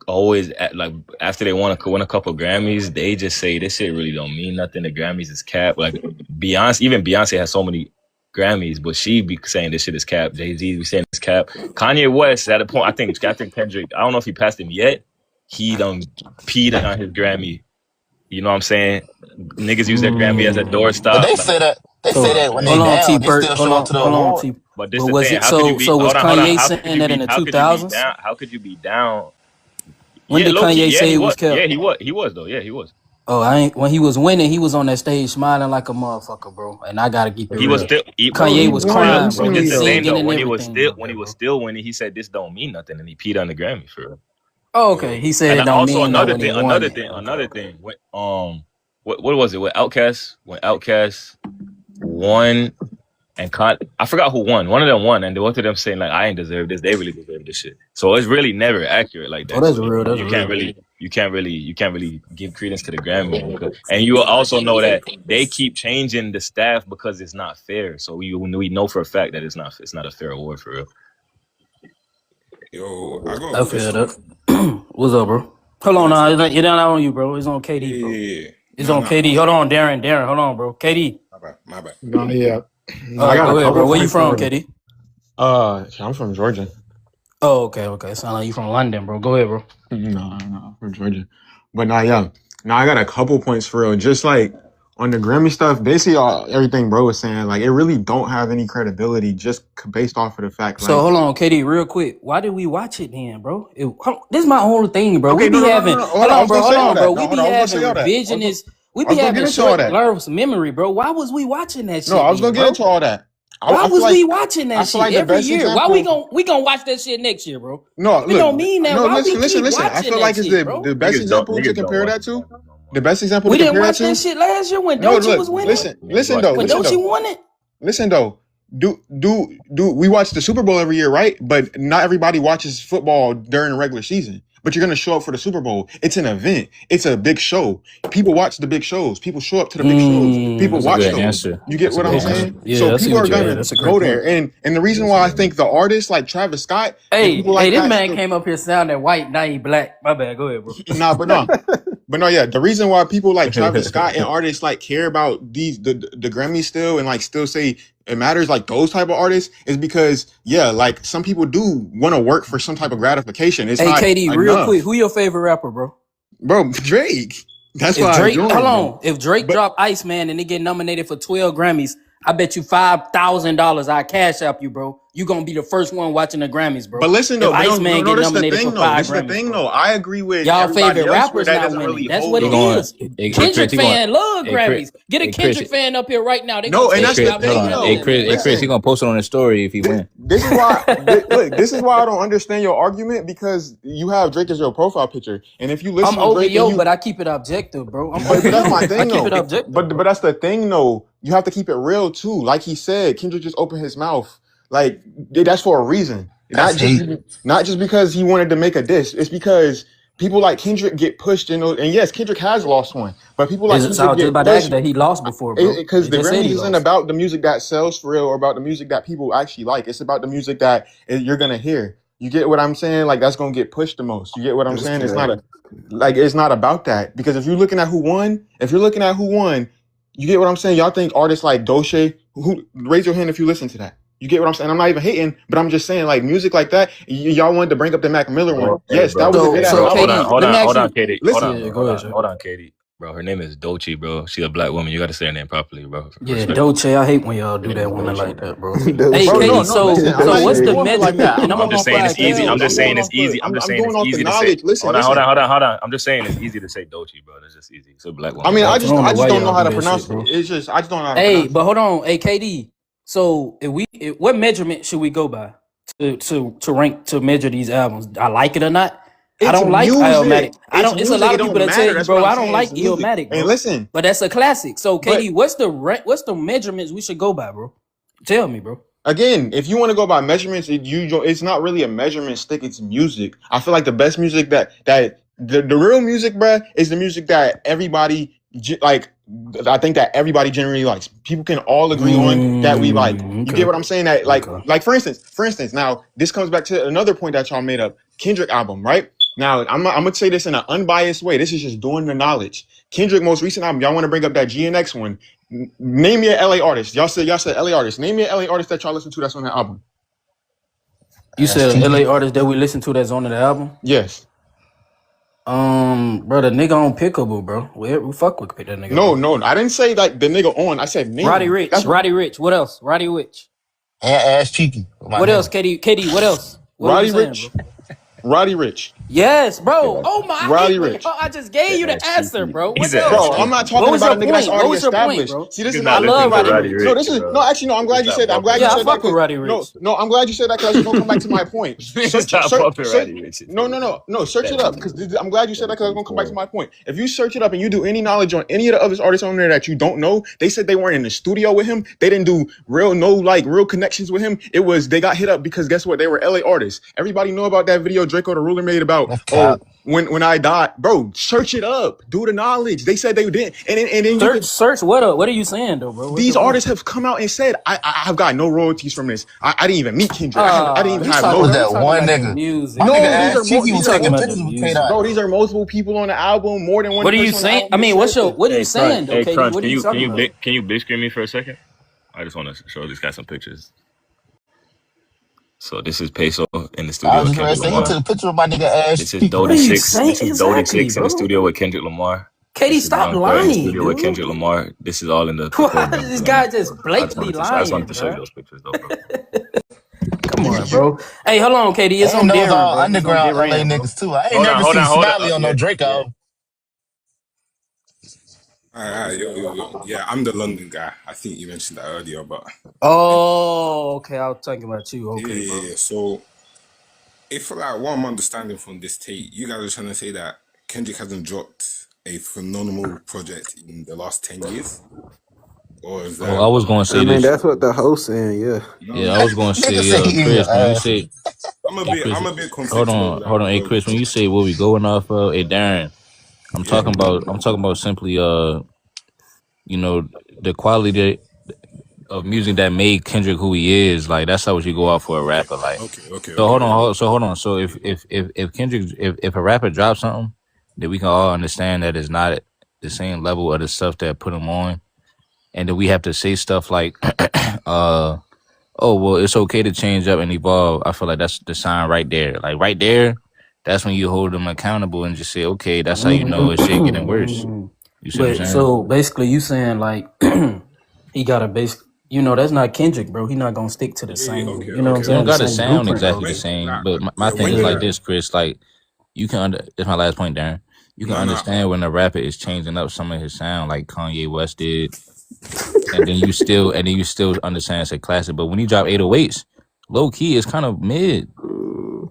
Speaker 7: always like after they win a couple Grammys, they just say this shit really don't mean nothing. The Grammys is cap. Like Beyonce has so many Grammys, but she be saying this shit is cap. Jay-Z be saying it's cap. Kanye West at a point, I think Kendrick. I don't know if he passed him yet. He done peed on his Grammy. You know what I'm saying? Niggas use their Grammy as a
Speaker 8: But
Speaker 7: doorstop.
Speaker 8: they
Speaker 7: Like,
Speaker 8: say that they
Speaker 7: you know
Speaker 8: say
Speaker 11: So
Speaker 7: what I'm
Speaker 8: that when
Speaker 7: saying?
Speaker 8: they
Speaker 11: hold on, T
Speaker 8: down, they
Speaker 11: Bert.
Speaker 8: still show up to the
Speaker 11: Hold on,
Speaker 8: award.
Speaker 11: T.
Speaker 7: But this
Speaker 11: But
Speaker 7: the
Speaker 11: was
Speaker 7: thing.
Speaker 11: it
Speaker 7: How could you be?
Speaker 11: so
Speaker 7: Hold
Speaker 11: was
Speaker 7: on, hold on.
Speaker 11: Kanye saying that in the
Speaker 7: How
Speaker 11: two
Speaker 7: could you be
Speaker 11: thousands?
Speaker 7: down? How could you be down?
Speaker 11: When
Speaker 7: Yeah,
Speaker 11: did
Speaker 7: low key.
Speaker 11: Kanye
Speaker 7: Yeah,
Speaker 11: say
Speaker 7: he
Speaker 11: it
Speaker 7: was.
Speaker 11: was kept?
Speaker 7: Yeah, he was. He was though. Yeah, he was.
Speaker 11: Oh, I ain't when he was winning, he was on that stage smiling like a motherfucker, bro. And I gotta keep it
Speaker 7: He was
Speaker 11: real.
Speaker 7: still.
Speaker 2: Bro, he
Speaker 11: Kanye was
Speaker 2: won
Speaker 11: crying, bro.
Speaker 7: But
Speaker 2: recently
Speaker 11: He's
Speaker 7: this the
Speaker 2: though.
Speaker 7: thing
Speaker 11: singing
Speaker 7: though.
Speaker 11: and everything out
Speaker 7: When he
Speaker 11: there,
Speaker 7: was
Speaker 11: bro.
Speaker 7: still winning, he said this don't mean nothing, and he peed on the Grammy for real.
Speaker 11: Oh, okay. He said
Speaker 7: And
Speaker 11: it don't
Speaker 7: also
Speaker 11: mean that when he won it. Okay,
Speaker 7: another
Speaker 11: okay.
Speaker 7: thing. When what was it? When Outkast won. And I forgot who won. One of them won, and both of them saying like, "I ain't deserve this. They really deserve this shit." So it's really never accurate like
Speaker 11: Oh,
Speaker 7: that.
Speaker 11: that's
Speaker 7: So
Speaker 11: real. That's
Speaker 7: you can't
Speaker 11: real.
Speaker 7: really, you can't really give credence to the Grammy. And you will also know that they keep changing the staff because it's not fair. So we know for a fact that it's not a fair award for real.
Speaker 12: Yo, I got a
Speaker 11: I feel
Speaker 12: question.
Speaker 11: that. What's up, bro? Hold on, now. It's not on you, bro. It's on KD, bro.
Speaker 12: Yeah.
Speaker 11: It's
Speaker 12: Nah,
Speaker 11: on
Speaker 12: nah.
Speaker 11: KD. Hold on, Darren. Hold on, bro. KD.
Speaker 12: My bad. My bad.
Speaker 2: No, yeah. No,
Speaker 11: All
Speaker 2: I
Speaker 11: right,
Speaker 2: got
Speaker 11: go
Speaker 2: a
Speaker 11: ahead,
Speaker 2: couple
Speaker 11: bro. Where you
Speaker 2: points
Speaker 11: from,
Speaker 2: for
Speaker 11: KD?
Speaker 2: I'm from Georgia.
Speaker 11: Oh, okay. Sound like you from London, bro. Go ahead, bro.
Speaker 2: No, I'm from Georgia. But nah, yeah. Now I got a couple points for real. Just like on the Grammy stuff, basically everything bro was saying, like it really don't have any credibility just based off of the fact,
Speaker 11: So
Speaker 2: like,
Speaker 11: hold on, KD, real quick. Why did we watch it then, bro? This is my whole thing, bro. We
Speaker 2: okay,
Speaker 11: be having
Speaker 2: no. Hold on, I was gonna say all that. No,
Speaker 11: We
Speaker 2: hold
Speaker 11: be
Speaker 2: on, I was gonna
Speaker 11: having
Speaker 2: say all that.
Speaker 11: revisionist. We
Speaker 2: I
Speaker 11: be
Speaker 2: was gonna get
Speaker 11: having
Speaker 2: into all
Speaker 11: short
Speaker 2: that.
Speaker 11: blurs of memory, bro. Why was we watching that
Speaker 2: No,
Speaker 11: shit
Speaker 2: I was gonna
Speaker 11: then,
Speaker 2: get
Speaker 11: bro?
Speaker 2: into all that.
Speaker 11: Why
Speaker 2: I feel
Speaker 11: was
Speaker 2: like
Speaker 11: we watching that
Speaker 2: I feel
Speaker 11: shit
Speaker 2: like the
Speaker 11: every
Speaker 2: best
Speaker 11: year? Why
Speaker 2: example.
Speaker 11: we gonna watch that shit next year, bro?
Speaker 2: No,
Speaker 11: If it
Speaker 2: look,
Speaker 11: don't mean that,
Speaker 2: no,
Speaker 11: why we
Speaker 2: listen.
Speaker 11: keep
Speaker 2: I
Speaker 11: watching
Speaker 2: feel
Speaker 11: that
Speaker 2: like it's
Speaker 11: shit, bro?
Speaker 2: the best example to
Speaker 7: Niggas don't
Speaker 2: compare
Speaker 7: watch
Speaker 2: that
Speaker 7: the
Speaker 2: to.
Speaker 7: Grammy no more.
Speaker 2: The best example to
Speaker 11: We didn't
Speaker 2: compare that
Speaker 11: watch that
Speaker 2: to.
Speaker 11: shit last year when
Speaker 2: No,
Speaker 11: Doechii
Speaker 2: look,
Speaker 11: was winning.
Speaker 2: listen
Speaker 11: When
Speaker 2: though.
Speaker 11: Doechii won it.
Speaker 2: Listen though. Do we watch the Super Bowl every year, right? But not everybody watches football during the regular season. But you're gonna show up for the Super Bowl. It's an event. It's a big show. People watch the big shows. People show up to the big shows. People
Speaker 1: That's a
Speaker 2: watch
Speaker 1: good
Speaker 2: those.
Speaker 1: answer.
Speaker 2: You get
Speaker 1: That's a
Speaker 2: what
Speaker 1: good
Speaker 2: I'm
Speaker 11: Okay.
Speaker 1: answer.
Speaker 2: saying?
Speaker 11: Yeah,
Speaker 2: So
Speaker 11: I see
Speaker 2: people
Speaker 11: what
Speaker 2: are
Speaker 11: you
Speaker 2: gonna
Speaker 11: That's a great
Speaker 2: go
Speaker 11: point.
Speaker 2: there. And the reason
Speaker 1: That's a
Speaker 2: why I
Speaker 1: good
Speaker 2: think
Speaker 1: answer.
Speaker 2: the artists like Travis Scott and
Speaker 11: Hey,
Speaker 2: people like
Speaker 11: this
Speaker 2: that
Speaker 11: man
Speaker 2: still
Speaker 11: came up here sounding white, now he black. My bad. Go ahead, bro.
Speaker 2: nah, but no. But no, yeah, the reason why people like Travis Scott and artists like care about the Grammys still and like still say it matters, like those type of artists, is because yeah, like some people do want to work for some type of gratification. It's
Speaker 11: Hey,
Speaker 2: not
Speaker 11: KD, real quick,
Speaker 2: enough,
Speaker 11: who your favorite rapper, bro?
Speaker 2: bro. Drake. That's
Speaker 11: If
Speaker 2: why I
Speaker 11: Drake, hold
Speaker 2: joined, bro.
Speaker 11: on, if Drake
Speaker 2: But
Speaker 11: drop Iceman and they get nominated for 12 Grammys, I bet you $5,000 I cash out you, bro. You gonna be the first one watching the Grammys, bro.
Speaker 2: listen
Speaker 11: If
Speaker 2: though, but
Speaker 11: Iceman
Speaker 2: no,
Speaker 11: get
Speaker 2: this is the
Speaker 11: nominated for
Speaker 2: thing though.
Speaker 11: 5
Speaker 2: This is the
Speaker 11: Grammys,
Speaker 2: thing
Speaker 11: bro.
Speaker 2: though. I agree with
Speaker 11: Y'all
Speaker 2: everybody
Speaker 11: favorite
Speaker 2: else where
Speaker 11: rappers
Speaker 2: that
Speaker 11: not
Speaker 2: doesn't
Speaker 11: winning.
Speaker 2: really
Speaker 11: That's what
Speaker 2: hold
Speaker 1: He
Speaker 11: it
Speaker 2: on.
Speaker 1: going.
Speaker 11: is.
Speaker 1: Hey
Speaker 11: Kendrick
Speaker 1: Chris, he going.
Speaker 11: fan love
Speaker 1: Hey Chris.
Speaker 11: Grammys. Get a
Speaker 1: Hey Chris.
Speaker 11: Kendrick fan up here right now. They gonna
Speaker 2: No, and
Speaker 11: tell
Speaker 1: Hey
Speaker 11: you
Speaker 2: that's
Speaker 1: Chris.
Speaker 2: the
Speaker 11: why
Speaker 1: Hold
Speaker 11: Drake
Speaker 2: thing
Speaker 1: on.
Speaker 11: better
Speaker 1: Hey
Speaker 2: though.
Speaker 11: than them,
Speaker 1: Chris. Hey
Speaker 11: bro.
Speaker 1: Chris. He
Speaker 2: Listen.
Speaker 1: gonna post it on his story if he win.
Speaker 2: This is why look, this is why I don't understand your argument because you have Drake as your profile picture. And if you
Speaker 11: I'm
Speaker 2: listen to Drake and
Speaker 11: OVO,
Speaker 2: you
Speaker 11: but I keep it objective, bro. I'm
Speaker 2: but that's my
Speaker 11: OVO. I
Speaker 2: thing
Speaker 11: keep it
Speaker 2: though.
Speaker 11: objective,
Speaker 2: But
Speaker 11: bro.
Speaker 2: that's the thing though. You have to keep it real too. Like he said, Kendrick just opened his mouth. Like that's for a reason.
Speaker 8: That's hate.
Speaker 2: Not just because he wanted to make a diss. It's because people like Kendrick get pushed in those, and yes, Kendrick has lost one, but people like
Speaker 11: I was
Speaker 2: Kendrick
Speaker 11: just
Speaker 2: get
Speaker 11: about to ask
Speaker 2: pushed
Speaker 11: that he lost before, bro.
Speaker 2: because
Speaker 11: They
Speaker 2: the
Speaker 11: just said
Speaker 2: Grammys
Speaker 11: he
Speaker 2: isn't
Speaker 11: lost.
Speaker 2: about the music that sells for real or about the music that people actually like. It's about the music that you're gonna hear. You get what I'm saying? Like that's gonna get pushed the most. You get what I'm
Speaker 6: That's
Speaker 2: saying? It's
Speaker 6: correct.
Speaker 2: not it's not about that because if you're looking at who won, you get what I'm saying. Y'all think artists like Doche, who raise your hand if you listen to that. You get what I'm saying? I'm not even hating, but I'm just saying like music like that. Y'all wanted to bring up the Mac Miller one.
Speaker 7: Bro, hey,
Speaker 2: Yes, that was a
Speaker 7: bro,
Speaker 2: good
Speaker 7: hey,
Speaker 2: ass
Speaker 11: So
Speaker 7: bro,
Speaker 2: album.
Speaker 11: KD, let me ask
Speaker 7: hold on,
Speaker 11: you.
Speaker 7: Katie,
Speaker 2: Listen,
Speaker 11: Yeah, go ahead, sir.
Speaker 7: hold on, Katie, bro. Her name is Dochi, bro. She a black woman. You got to say her name properly, bro.
Speaker 11: Yeah,
Speaker 7: Respect.
Speaker 11: Dolce. I hate when y'all
Speaker 7: Her
Speaker 11: do
Speaker 7: name is
Speaker 11: that women
Speaker 7: Dochi,
Speaker 11: like
Speaker 7: bro.
Speaker 11: that, bro.
Speaker 6: Dope
Speaker 11: Hey,
Speaker 2: bro,
Speaker 6: shit.
Speaker 2: no,
Speaker 11: KD.
Speaker 2: no,
Speaker 11: So,
Speaker 2: listen. I'm
Speaker 11: so
Speaker 2: not
Speaker 11: what's
Speaker 2: even
Speaker 11: the
Speaker 6: Dope
Speaker 2: going for like
Speaker 11: measurement?
Speaker 2: that.
Speaker 11: And I'm
Speaker 7: I'm
Speaker 11: gonna
Speaker 7: just saying
Speaker 11: fly
Speaker 7: it's easy.
Speaker 11: KD.
Speaker 7: I'm just saying
Speaker 2: going
Speaker 7: it's
Speaker 2: off the.
Speaker 7: easy. I'm just
Speaker 2: I'm
Speaker 7: saying
Speaker 2: going
Speaker 7: it's
Speaker 2: off the
Speaker 7: easy to say.
Speaker 2: knowledge. Listen,
Speaker 7: Hold on,
Speaker 2: listen.
Speaker 7: hold on. I'm just saying it's easy to say Dochi, bro. That's just easy. It's a black
Speaker 2: I
Speaker 7: woman,
Speaker 2: mean,
Speaker 7: bro.
Speaker 11: I don't know
Speaker 2: I just
Speaker 11: why
Speaker 2: don't know
Speaker 11: y'all
Speaker 2: how
Speaker 11: do
Speaker 2: to
Speaker 11: that shit,
Speaker 2: pronounce it.
Speaker 11: bro.
Speaker 2: It's just I just don't know how to
Speaker 11: Hey,
Speaker 2: pronounce
Speaker 11: but
Speaker 2: it.
Speaker 11: hold on, hey KD. So what measurement should we go by to rank to measure these albums? I like it or not. I
Speaker 2: It's
Speaker 11: don't like
Speaker 2: music.
Speaker 11: Illmatic. I
Speaker 2: It's
Speaker 11: don't. It's a
Speaker 2: music.
Speaker 11: lot
Speaker 2: It
Speaker 11: of people
Speaker 2: don't
Speaker 11: that tell
Speaker 2: matter.
Speaker 11: you,
Speaker 2: That's what
Speaker 11: bro,
Speaker 2: I'm
Speaker 11: I don't
Speaker 2: saying. It's
Speaker 11: like
Speaker 2: music.
Speaker 11: Illmatic,
Speaker 2: And
Speaker 11: bro.
Speaker 2: listen,
Speaker 11: But that's a classic. So
Speaker 2: but
Speaker 11: KD, what's the measurements we should go by, bro? Tell me, bro.
Speaker 2: again, if you want to go by measurements, it's not really a measurement stick. It's music. I feel like the best music the real music, bruh, is the music that everybody like. I think that everybody generally likes. People can all agree on that we like. You get
Speaker 11: Okay.
Speaker 2: what I'm saying? That
Speaker 11: Okay.
Speaker 2: like for instance. Now this comes back to another point that y'all made up. Kendrick album, right? Now I'm gonna say this in an unbiased way. This is just doing the knowledge. Kendrick most recent album. Y'all want to bring up that GNX one? Name me an LA artist. Y'all said LA artist. Name me an LA artist that y'all listen to that's on that album.
Speaker 11: You
Speaker 8: Ass
Speaker 11: said an
Speaker 8: cheeky.
Speaker 11: LA artist that we listen to that's on the album?
Speaker 2: Yes.
Speaker 11: Bro, the nigga on Pickable, bro. We fuck with that nigga,
Speaker 2: No,
Speaker 11: bro.
Speaker 2: no. I didn't say like the nigga on. I said name
Speaker 11: Roddy
Speaker 2: him.
Speaker 11: Rich. Roddy Rich. What else? Roddy Rich.
Speaker 8: And ass cheeky with my
Speaker 11: What else,
Speaker 8: nigga.
Speaker 11: KD? What else? What were you
Speaker 2: Roddy
Speaker 11: saying, bro?
Speaker 2: Rich. Roddy Rich.
Speaker 11: Yes, bro.
Speaker 7: Yeah,
Speaker 11: Oh my, I hate
Speaker 2: Roddy
Speaker 11: when
Speaker 2: Rich.
Speaker 11: y'all. I just gave you the
Speaker 7: ass
Speaker 11: answer,
Speaker 7: cheeky.
Speaker 11: bro.
Speaker 7: He
Speaker 11: What
Speaker 7: said
Speaker 11: else,
Speaker 7: ass
Speaker 2: Bro,
Speaker 11: bro?
Speaker 2: I'm not
Speaker 7: cheeky.
Speaker 2: talking
Speaker 11: What was
Speaker 2: about
Speaker 11: your
Speaker 2: a nigga that's
Speaker 11: point? What
Speaker 2: already
Speaker 11: was your point,
Speaker 2: established.
Speaker 11: bro?
Speaker 2: See, this is
Speaker 7: Niggas
Speaker 2: my
Speaker 11: I
Speaker 7: not
Speaker 2: thing.
Speaker 11: love
Speaker 7: listening to
Speaker 11: Roddy
Speaker 7: Roddy
Speaker 11: Rich.
Speaker 2: No,
Speaker 7: Rich,
Speaker 2: this is
Speaker 7: bro.
Speaker 2: no. Actually, no. I'm glad you
Speaker 7: Niggas
Speaker 2: said
Speaker 7: not
Speaker 2: that. I'm glad
Speaker 7: bumping
Speaker 2: you
Speaker 11: Yeah, I
Speaker 2: said
Speaker 7: Roddy
Speaker 2: that
Speaker 11: fuck with
Speaker 2: because
Speaker 7: Rich.
Speaker 11: Roddy
Speaker 2: no,
Speaker 11: Rich.
Speaker 2: no. I'm glad you said that because it's gonna come back to my point.
Speaker 7: Niggas not bumping Roddy Rich.
Speaker 2: No, no, no, no. Search it up because I'm glad you said that because it's gonna come back to
Speaker 7: 2024.
Speaker 2: my point. If you search it up and you do any knowledge on any of the other artists on there that you don't know, they said they weren't in the studio with him. They didn't do real connections with him. It was they got hit up because guess what? They were LA artists. Everybody know about that video Draco the Ruler made about
Speaker 8: That's cap.
Speaker 2: when I died, bro. Search it up. Do the knowledge. They said they didn't, and then you could.
Speaker 11: Search. What up? What are you saying, though, bro? What's
Speaker 2: These
Speaker 11: your point?
Speaker 2: artists have come out and said I've got no royalties from this. I didn't even meet Kendrick. I didn't even
Speaker 11: He
Speaker 2: have
Speaker 8: That
Speaker 11: talking,
Speaker 8: was
Speaker 2: no.
Speaker 11: bro. He
Speaker 8: that
Speaker 11: talking
Speaker 8: one
Speaker 11: about the
Speaker 8: nigga.
Speaker 11: music,
Speaker 8: My nigga
Speaker 2: No, these
Speaker 11: bro.
Speaker 2: are
Speaker 8: ass cheeky
Speaker 11: He
Speaker 8: was
Speaker 11: talking
Speaker 8: taking
Speaker 11: about the
Speaker 8: pictures with K
Speaker 11: music,
Speaker 8: Dot.
Speaker 2: bro. These
Speaker 11: bro.
Speaker 2: are multiple people on the album. More than one
Speaker 11: What are you
Speaker 2: person on the
Speaker 11: saying?
Speaker 2: album.
Speaker 11: I
Speaker 2: Just
Speaker 11: mean,
Speaker 2: said this.
Speaker 11: what are you
Speaker 7: Hey Crunch,
Speaker 11: saying, though,
Speaker 7: hey
Speaker 11: KD?
Speaker 7: Crunch,
Speaker 11: What are you talking about?
Speaker 7: can you big screen me for a second? I just want to show these guys some pictures. So this is Peso in the
Speaker 8: I
Speaker 7: studio
Speaker 8: was
Speaker 7: with
Speaker 8: just ready to
Speaker 7: Kendrick
Speaker 8: say he
Speaker 7: Lamar.
Speaker 8: took a picture of my nigga ass
Speaker 7: This is
Speaker 8: cheeky.
Speaker 11: What are
Speaker 7: Dodie
Speaker 11: you
Speaker 7: Six.
Speaker 11: saying
Speaker 7: This is Dodie
Speaker 11: exactly,
Speaker 7: Six in the
Speaker 11: bro?
Speaker 7: studio with Kendrick Lamar.
Speaker 11: KD,
Speaker 7: This is
Speaker 11: stop
Speaker 7: Young Thug in the
Speaker 11: lying,
Speaker 7: studio with
Speaker 11: dude.
Speaker 7: Kendrick Lamar. This is all in the
Speaker 11: Why
Speaker 7: recording
Speaker 11: is
Speaker 7: of
Speaker 11: this
Speaker 7: Lamar.
Speaker 11: guy just blatantly
Speaker 7: I just wanted
Speaker 11: lying,
Speaker 7: to show you
Speaker 11: bro?
Speaker 7: those pictures, though, bro.
Speaker 11: Come on, bro. Hey, hold on, KD. It's
Speaker 8: And
Speaker 11: on
Speaker 8: those
Speaker 11: Darren,
Speaker 8: all
Speaker 11: bro. It's on
Speaker 8: underground LA
Speaker 11: Darren, bro.
Speaker 8: niggas too. I ain't
Speaker 7: Hold on,
Speaker 8: never
Speaker 7: hold
Speaker 8: seen
Speaker 7: on, hold on.
Speaker 8: Smiley on no
Speaker 7: Yeah,
Speaker 8: Drake
Speaker 7: yeah.
Speaker 8: album.
Speaker 12: Yo. Yeah, I'm the London guy. I think you mentioned that earlier, but
Speaker 11: Oh, okay. I was talking about you. Okay, bro.
Speaker 12: yeah. So, if like what I'm understanding from this tape, you guys are trying to say that Kendrick hasn't dropped a phenomenal project in the last 10 years, or is
Speaker 1: Oh, I
Speaker 12: that?
Speaker 1: was gonna
Speaker 6: I
Speaker 1: say
Speaker 6: mean,
Speaker 1: this.
Speaker 6: that's what the host saying. Yeah.
Speaker 1: Yeah, I was gonna
Speaker 8: Nigga
Speaker 1: say,
Speaker 8: say he in your
Speaker 1: Chris, when you
Speaker 8: ass.
Speaker 1: say, hey, Chris,
Speaker 12: I'm a bit conflicted over that
Speaker 1: hey,
Speaker 12: word.
Speaker 1: Chris, when you say what we going off of, hey, Darren,
Speaker 12: Yeah.
Speaker 1: I'm talking about simply, you know, the quality of music that made Kendrick who he is. Like that's how you go out for a rapper. Like, so hold on. So if Kendrick, if a rapper drops something, then we can all understand that it's not the same level of the stuff that put him on, and then we have to say stuff like, oh well, it's okay to change up and evolve. I feel like that's the sign right there. Like right there, that's when you hold them accountable and just say, okay, that's how you know it's shit getting worse. You see what I'm
Speaker 11: But
Speaker 1: saying?
Speaker 11: so basically, you saying like he got a basic. You know, that's not Kendrick, bro. He not gonna stick to the same. You know what I'm
Speaker 1: You don't
Speaker 11: saying? The
Speaker 1: got to
Speaker 11: same
Speaker 1: sound
Speaker 11: blueprint,
Speaker 1: exactly
Speaker 11: bro.
Speaker 1: the
Speaker 12: When
Speaker 1: same,
Speaker 12: like
Speaker 1: but my
Speaker 12: yeah,
Speaker 1: thing
Speaker 12: when
Speaker 1: is
Speaker 12: you're
Speaker 1: like this, Chris. Like you can that's my last point, Darren. You can
Speaker 12: no.
Speaker 1: understand when a rapper is changing up some of his sound, like Kanye West did, and then you still understand it's a classic. But when he dropped 808s, low key it's kind of mid.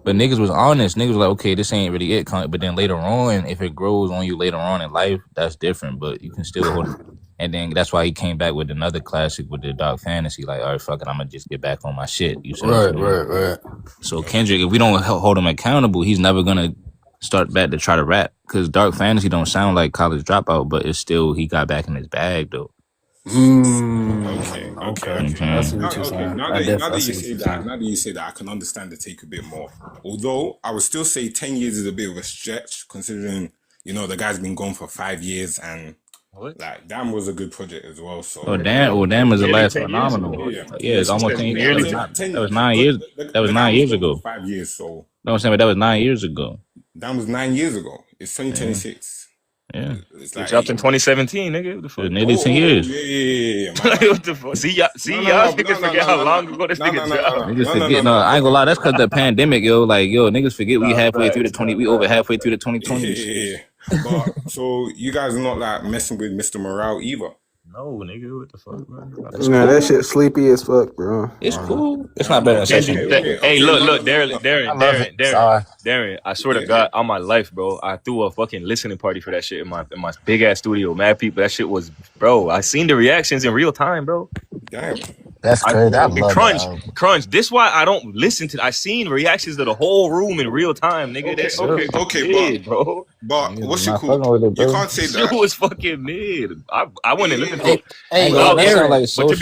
Speaker 1: But niggas was honest. Niggas was like, okay, this ain't really it. But then later on, if it grows on you later on in life, that's different. But you can still hold it. And then that's why he came back with another classic with the Dark Fantasy. Like, all right, fuck it, I'm gonna just get back on my shit. You see what I'm saying?
Speaker 11: Right.
Speaker 1: So Kendrick, if we don't hold him accountable, he's never gonna start back to try to rap because Dark Fantasy don't sound like College Dropout, but it's still he got back in his bag though.
Speaker 12: Okay.
Speaker 11: Okay. I see what you're
Speaker 12: Okay.
Speaker 11: saying.
Speaker 12: Now
Speaker 11: I
Speaker 12: that
Speaker 11: definitely see
Speaker 12: you
Speaker 11: what
Speaker 12: say
Speaker 11: you're
Speaker 12: that,
Speaker 11: saying.
Speaker 12: I can understand the take a bit more. Although I would still say 10 years is a bit of a stretch, considering the guy's been gone for 5 years, and like Damn was a good project as well. So
Speaker 1: Damn was the
Speaker 7: Nearly
Speaker 1: last
Speaker 7: 10 years ago.
Speaker 1: phenomenal.
Speaker 12: yeah,
Speaker 1: Yeah, it's
Speaker 7: He
Speaker 1: almost
Speaker 7: said
Speaker 1: 10 years.
Speaker 7: nearly.
Speaker 1: That was 9 years. That was
Speaker 12: the guy
Speaker 1: 9
Speaker 12: was
Speaker 1: years
Speaker 12: gone
Speaker 1: ago.
Speaker 12: for 5 years. So
Speaker 1: No, I'm saying, but that was 9 years ago.
Speaker 12: Damn was 9 years ago. It's 2026.
Speaker 1: Yeah,
Speaker 12: It's
Speaker 7: He
Speaker 12: like
Speaker 7: dropped in 2017, nigga. What the
Speaker 1: it
Speaker 7: fuck?
Speaker 1: was nearly 10 years.
Speaker 12: Yeah, my
Speaker 7: Like,
Speaker 12: bad.
Speaker 7: what the fuck? See, y'all niggas forget how long ago this nigga dropped.
Speaker 1: Niggas forget. No, I ain't gonna lie. That's because the pandemic, yo. Like, niggas forget we halfway through the 20. We over halfway through the 2020s.
Speaker 12: Yeah. But so you guys are not like messing with Mr. Morale either.
Speaker 7: No, nigga, what the fuck, bro?
Speaker 13: Nah, that shit sleepy as fuck, bro.
Speaker 1: It's cool. It's not better than Section 8.
Speaker 7: Hey, look,
Speaker 8: I love it. Sorry.
Speaker 7: Darren. I swear to God, on my life, bro, I threw a fucking listening party for that shit in my big ass studio. Mad people, that shit was, bro. I seen the reactions in real time, bro.
Speaker 12: Damn.
Speaker 8: That's crazy. I love
Speaker 7: Crunch,
Speaker 8: that album.
Speaker 7: Crunch. This why I don't listen to. I seen reactions to the whole room in real time, nigga. That shit was mid, bro.
Speaker 12: But what's it
Speaker 1: not
Speaker 12: called?
Speaker 1: fucking with it, bro.
Speaker 12: You can't say
Speaker 7: That shit
Speaker 12: that.
Speaker 7: was fucking mid. I went and listened to it.
Speaker 11: Hey,
Speaker 1: That sound
Speaker 11: Darren,
Speaker 1: like
Speaker 7: But
Speaker 1: social,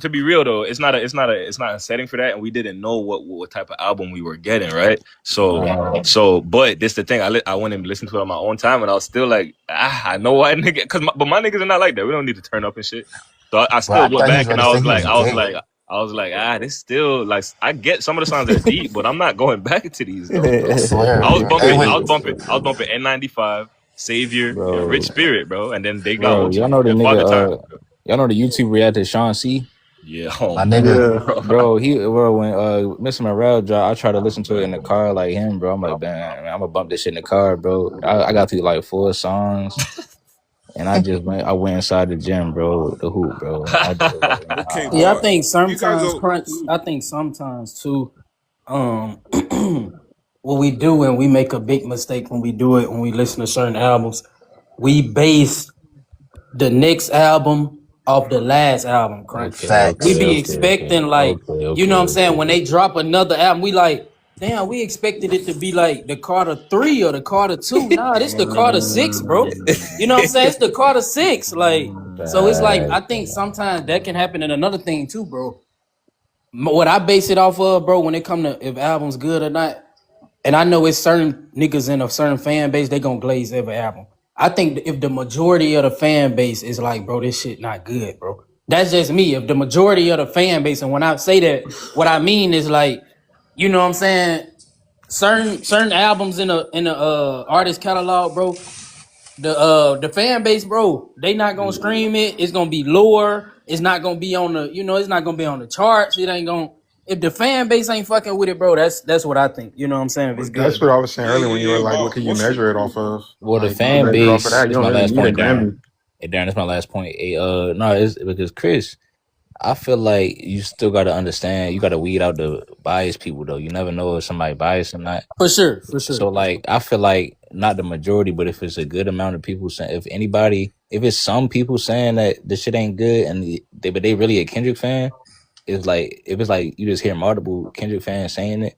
Speaker 7: to be real though, it's not a setting for that, and we didn't know what type of album we were getting, right? So, but this the thing. I went and listened to it on my own time, and I was still like, I know why nigga, but my niggas are not like that. We don't need to turn up and shit. So I still went back and I was like, this still like I get some of the songs that are deep, but I'm not going back to these. Though.
Speaker 8: I swear.
Speaker 7: I was bumping N95, Savior,
Speaker 1: bro.
Speaker 7: Rich Spirit, bro, and then they got
Speaker 1: Bro, y'all know the
Speaker 7: and Father Time.
Speaker 1: nigga. Y'all know the YouTube reactor Sean C.
Speaker 7: Yeah,
Speaker 8: My nigga.
Speaker 13: Yeah.
Speaker 1: Bro, when Mr. Morale dropped, I tried to listen to it in the car like him, bro. I'm like, man, I'm gonna bump this shit in the car, bro. I got through like 4 songs, and I went inside the gym, bro, the hoop, bro.
Speaker 11: yeah, I think sometimes Crunch. I think sometimes too. What we do when we make a big mistake when we do it when we listen to certain albums, we base the next album off the last album, Crunch.
Speaker 8: Facts.
Speaker 11: We be expecting you know what I'm saying? When they drop another album, we like, damn, we expected it to be like the Carter 3 or the Carter 2. Nah, this the Carter 6, bro. You know what I'm saying? It's the Carter 6. Like, so it's like I think sometimes that can happen. And another thing too, bro. What I base it off of, bro, when it come to if album's good or not, and I know it's certain niggas in a certain fan base, they gonna glaze every album. I think if the majority of the fan base is like, bro, this shit not good, bro. That's just me. If the majority of the fan base, and when I say that, what I mean is like, you know what I'm saying? Certain albums in a artist catalog, bro. The fan base, bro, they not gonna stream it. It's gonna be lower. It's not gonna be on the, it's not gonna be on the charts. It ain't gonna. If the fan base ain't fucking with it, bro, that's what I think. You know what I'm saying? If it's good.
Speaker 2: That's what I was saying earlier when you were like, what can you measure it off of?
Speaker 1: Well, the
Speaker 2: Like,
Speaker 1: fan
Speaker 2: you measure it off
Speaker 1: base.
Speaker 2: of that, you
Speaker 1: That's
Speaker 2: don't
Speaker 1: my
Speaker 2: really
Speaker 1: last
Speaker 2: need a
Speaker 1: point,
Speaker 2: Grammy.
Speaker 1: Darren. Hey, Darren, that's my last point. No, it's because Chris, I feel like you still got to understand. You got to weed out the biased people, though. You never know if somebody biased or not.
Speaker 11: For sure.
Speaker 1: So, like, I feel like not the majority, but if it's a good amount of people saying, if it's some people saying that the shit ain't good, but they really a Kendrick fan, it's like if it's like you just hear multiple Kendrick fans saying it,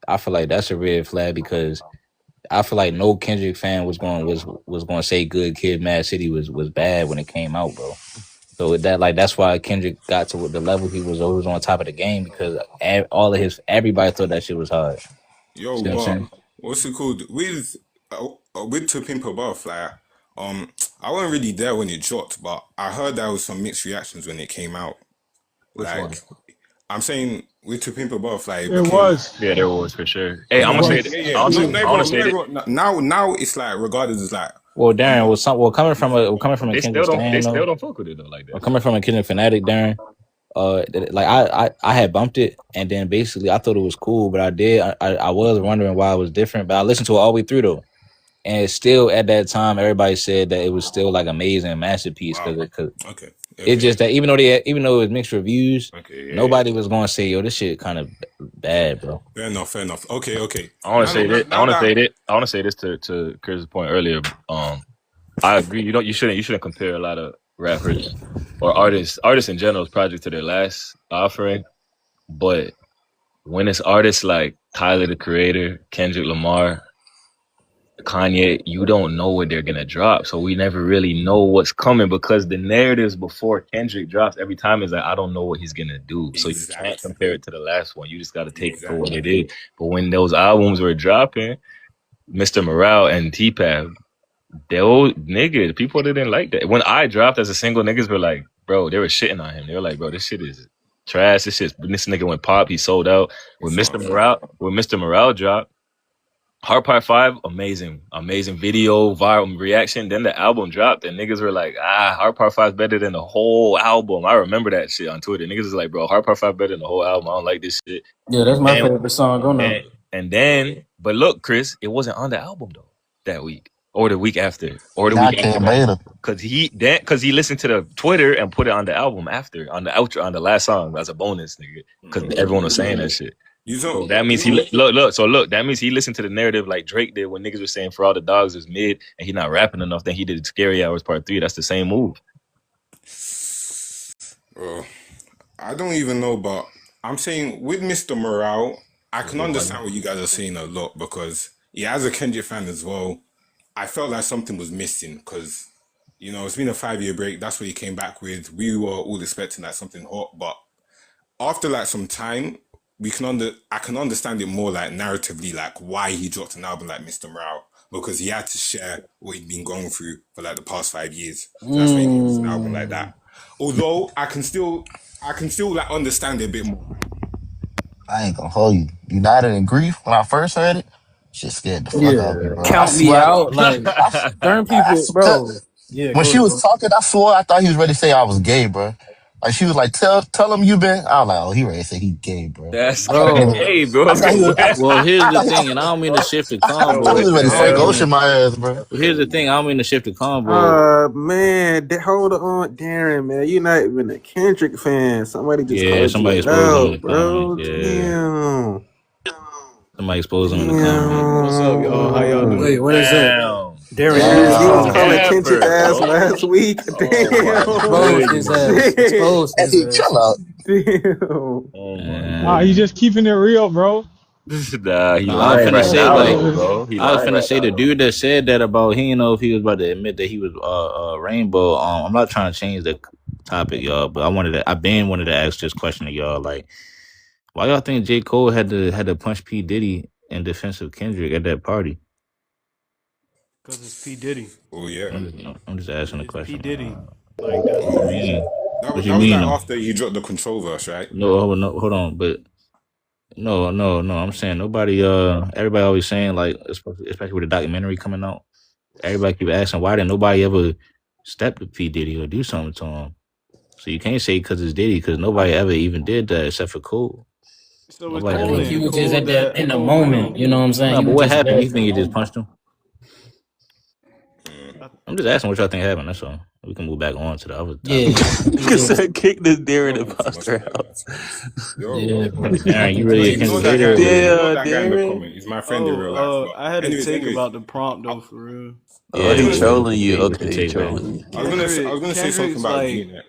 Speaker 1: I feel like that's a red flag because I feel like no Kendrick fan was going to say Good Kid, Mad City was bad when it came out, bro. So with that, like, that's why Kendrick got to the level he was always on top of the game because everybody thought that shit was hard.
Speaker 12: Yo,
Speaker 1: See what I'm saying?
Speaker 12: what's it called? With To Pimp a Butterfly, I wasn't really there when it dropped, but I heard there was some mixed reactions when it came out.
Speaker 7: Which one?
Speaker 12: I'm saying with To Pimp a Butterfly,
Speaker 10: It was.
Speaker 7: Yeah, there was for sure. Hey, I'm gonna say it.
Speaker 12: Now it's like regarded as like.
Speaker 1: Well, Darren, coming from a
Speaker 7: They
Speaker 1: Kendrick
Speaker 7: still
Speaker 1: stan,
Speaker 7: don't fuck with it though like that.
Speaker 1: coming from a Kendrick fanatic, Darren. Like I had bumped it, and then basically I thought it was cool, but I was wondering why it was different. But I listened to it all the way through though, and it's still at that time everybody said that it was still like amazing masterpiece because it's just that even though it was mixed reviews, nobody was going to say, yo, this shit kind of bad, bro.
Speaker 12: Fair enough. Okay.
Speaker 7: I want to say this to Chris's point earlier. I agree. You shouldn't compare a lot of rappers or artists in general's project to their last offering. But when it's artists like Tyler the Creator, Kendrick Lamar, Kanye, you don't know what they're gonna drop, so we never really know what's coming because the narratives before Kendrick drops every time is like, I don't know what he's gonna do, so you can't
Speaker 12: Exactly.
Speaker 7: compare it to the last one. You just got to take it for what it
Speaker 12: Exactly.
Speaker 7: is. But when those albums were dropping, Mr. Morale and T-Pav, those niggas, people didn't like that. When I dropped as a single, niggas were like, bro, they were shitting on him. They were like, bro, this shit is trash. This nigga went pop. He sold out. When Mr. Morale dropped, Hard Part 5, amazing video, viral reaction. Then the album dropped, and niggas were like, Hard Part 5 is better than the whole album. I remember that shit on Twitter. Niggas is like, bro, Hard Part 5 better than the whole album. I don't like this shit.
Speaker 11: Yeah, that's my
Speaker 7: And,
Speaker 11: favorite song on there.
Speaker 7: and then, but look, Chris, it wasn't on the album though that week, or the week after, or the
Speaker 8: Y'all
Speaker 7: week after
Speaker 8: came
Speaker 7: that.
Speaker 8: later.
Speaker 7: Cause he listened to the Twitter and put it on the album after, on the outro, on the last song as a bonus, nigga. Cause everyone was saying that shit. So that means that means he listened to the narrative like Drake did when niggas were saying For All the Dogs is mid and he not rapping enough. Then he did Scary Hours Part 3. That's the same move.
Speaker 12: I don't even know, but I'm saying with Mr. Morale, I can understand what you guys are saying a lot because as a Kendrick fan as well, I felt like something was missing because, it's been a 5-year break. That's what he came back with. We were all expecting like something hot, but after like some time, I can understand it more like narratively, like why he dropped an album like Mr. Morale, because he had to share what he'd been going through for like the past 5 years. So that's why he dropped an album like that. Although I can still like understand it a bit more.
Speaker 8: I ain't gonna hold you. United in Grief, when I first heard it, shit scared the fuck out of me, bro.
Speaker 11: Count me out. Like, certain people, bro. Yeah,
Speaker 8: when
Speaker 11: go
Speaker 8: she
Speaker 11: ahead,
Speaker 8: was
Speaker 11: bro.
Speaker 8: talking, I swore I thought he was ready to say I was gay, bro. Like she was like, tell him you been. I was like, oh, he ready to say he gay, bro.
Speaker 7: That's
Speaker 8: I thought the nigga.
Speaker 7: hey, bro.
Speaker 8: I thought he was.
Speaker 1: Well, here's
Speaker 8: I
Speaker 1: the
Speaker 8: thought,
Speaker 1: thing, and I don't mean to shift the
Speaker 8: I thought he
Speaker 1: convo.
Speaker 8: was ready to
Speaker 1: I don't
Speaker 8: Frank
Speaker 1: mean
Speaker 8: Ocean
Speaker 1: to,
Speaker 8: my ass, bro.
Speaker 1: here's the thing, I don't mean to shift the convo.
Speaker 13: Man, hold on, Darren, man. You're not even a Kendrick fan. Somebody just
Speaker 1: Yeah,
Speaker 13: called
Speaker 1: somebody
Speaker 13: you
Speaker 1: exposed him in the
Speaker 13: out,
Speaker 1: comments.
Speaker 13: bro.
Speaker 1: Yeah,
Speaker 13: Damn.
Speaker 1: somebody exposed him in the comments.
Speaker 5: What's up, y'all? How y'all doing?
Speaker 11: Wait, what is that?
Speaker 7: Damn.
Speaker 11: Darren
Speaker 13: You was
Speaker 11: Anderson.
Speaker 13: calling Kendrick
Speaker 7: Rapper,
Speaker 13: ass
Speaker 7: bro.
Speaker 13: last week.
Speaker 7: Oh my
Speaker 11: Exposed his
Speaker 7: goodness.
Speaker 11: ass. Exposed his
Speaker 8: Hey,
Speaker 11: ass.
Speaker 8: chill out.
Speaker 13: Damn.
Speaker 7: Oh my
Speaker 10: Nah, you
Speaker 7: goodness.
Speaker 10: just keeping it real, bro.
Speaker 7: Nah, he
Speaker 1: No, I was
Speaker 7: lying
Speaker 1: finna
Speaker 7: right
Speaker 1: say
Speaker 7: now
Speaker 1: like
Speaker 7: though, bro. He
Speaker 1: I was
Speaker 7: lying
Speaker 1: finna
Speaker 7: right
Speaker 1: say
Speaker 7: now
Speaker 1: the
Speaker 7: though.
Speaker 1: dude that said that about he didn't know if he was about to admit that he was rainbow. I'm not trying to change the topic, y'all, but I've been wanted to ask this question to y'all, like, why y'all think J. Cole had to punch P. Diddy in defense of Kendrick at that party?
Speaker 9: Because it's P. Diddy.
Speaker 12: Oh yeah.
Speaker 1: I'm just asking a
Speaker 9: It's P.
Speaker 1: question.
Speaker 9: Diddy. Like, that's
Speaker 1: What
Speaker 9: the
Speaker 1: you
Speaker 12: Oh,
Speaker 9: reason.
Speaker 1: mean? What you
Speaker 12: that was
Speaker 1: mean?
Speaker 12: like after he dropped the Control verse, right?
Speaker 1: No, hold on, but no. I'm saying nobody. Everybody always saying like, especially with the documentary coming out, everybody keep asking why didn't nobody ever step to P Diddy or do something to him. So you can't say because it's Diddy because nobody ever even did that except for Cole.
Speaker 9: So it's
Speaker 1: Nobody
Speaker 11: I
Speaker 9: Cole
Speaker 11: think
Speaker 1: did.
Speaker 11: he
Speaker 9: and
Speaker 11: was just
Speaker 9: Cole
Speaker 11: at the
Speaker 9: that
Speaker 11: in the
Speaker 9: Cole went
Speaker 11: moment.
Speaker 9: on.
Speaker 11: You know what I'm saying?
Speaker 1: No,
Speaker 11: He
Speaker 1: but
Speaker 11: was
Speaker 1: what
Speaker 11: just
Speaker 1: happened?
Speaker 11: there
Speaker 1: You
Speaker 11: for the
Speaker 1: think he just
Speaker 11: moment.
Speaker 1: punched him? I'm just asking what y'all think happened. That's all. We can move back on to the other
Speaker 11: Yeah,
Speaker 1: topic.
Speaker 11: yeah,
Speaker 14: Kick this deer in
Speaker 12: Don't
Speaker 14: the
Speaker 12: want too much
Speaker 14: buster
Speaker 12: about that,
Speaker 14: house.
Speaker 12: man, to be honest. Yo,
Speaker 11: yeah.
Speaker 1: Aaron, you really a Kendrick
Speaker 12: ignore that
Speaker 1: hater?
Speaker 12: guy. Ignore
Speaker 14: Yeah,
Speaker 12: that guy in the
Speaker 14: Darren.
Speaker 12: comment. He's my friend in real life.
Speaker 9: Oh,
Speaker 12: But
Speaker 9: I had a
Speaker 12: anyways,
Speaker 9: take about the prompt though, for real.
Speaker 14: Oh,
Speaker 12: I was
Speaker 1: Yeah,
Speaker 14: he
Speaker 12: gonna
Speaker 1: yeah.
Speaker 12: say,
Speaker 14: trolling you.
Speaker 1: What's your
Speaker 14: Okay, he
Speaker 1: take, man?
Speaker 14: trolling you.
Speaker 12: I was gonna say something
Speaker 9: Kendrick's
Speaker 12: about
Speaker 9: like,
Speaker 12: DNX.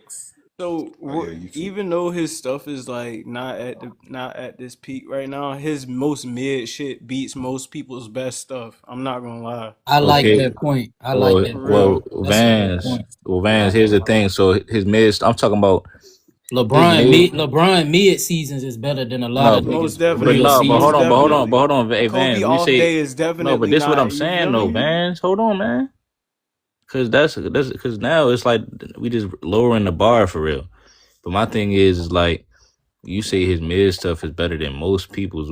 Speaker 9: so
Speaker 12: Oh yeah, you too.
Speaker 9: even though his stuff is like not at this peak right now, his most mid shit beats most people's best stuff. I'm not gonna lie.
Speaker 11: I like
Speaker 1: Okay.
Speaker 11: that point. I like that
Speaker 9: For
Speaker 11: point.
Speaker 9: real.
Speaker 11: That's a good point.
Speaker 1: Vans. Here's the thing. So his mid. I'm talking about his mid.
Speaker 11: LeBron mid seasons is better than a lot
Speaker 1: No,
Speaker 11: of
Speaker 9: Most
Speaker 11: niggas
Speaker 1: but
Speaker 11: real
Speaker 9: definitely.
Speaker 1: no, but
Speaker 9: Most
Speaker 11: seasons.
Speaker 9: definitely.
Speaker 1: hold on, hey
Speaker 9: Kobe
Speaker 1: Vans. When you
Speaker 9: off
Speaker 1: say
Speaker 9: day is
Speaker 1: no, but
Speaker 9: definitely
Speaker 1: this what I'm
Speaker 9: not, you
Speaker 1: saying
Speaker 9: feel
Speaker 1: though,
Speaker 9: me?
Speaker 1: Vans. Hold on, man. Cause that's because now it's like we just lowering the bar for real. But my thing is like you say his mid stuff is better than most people's.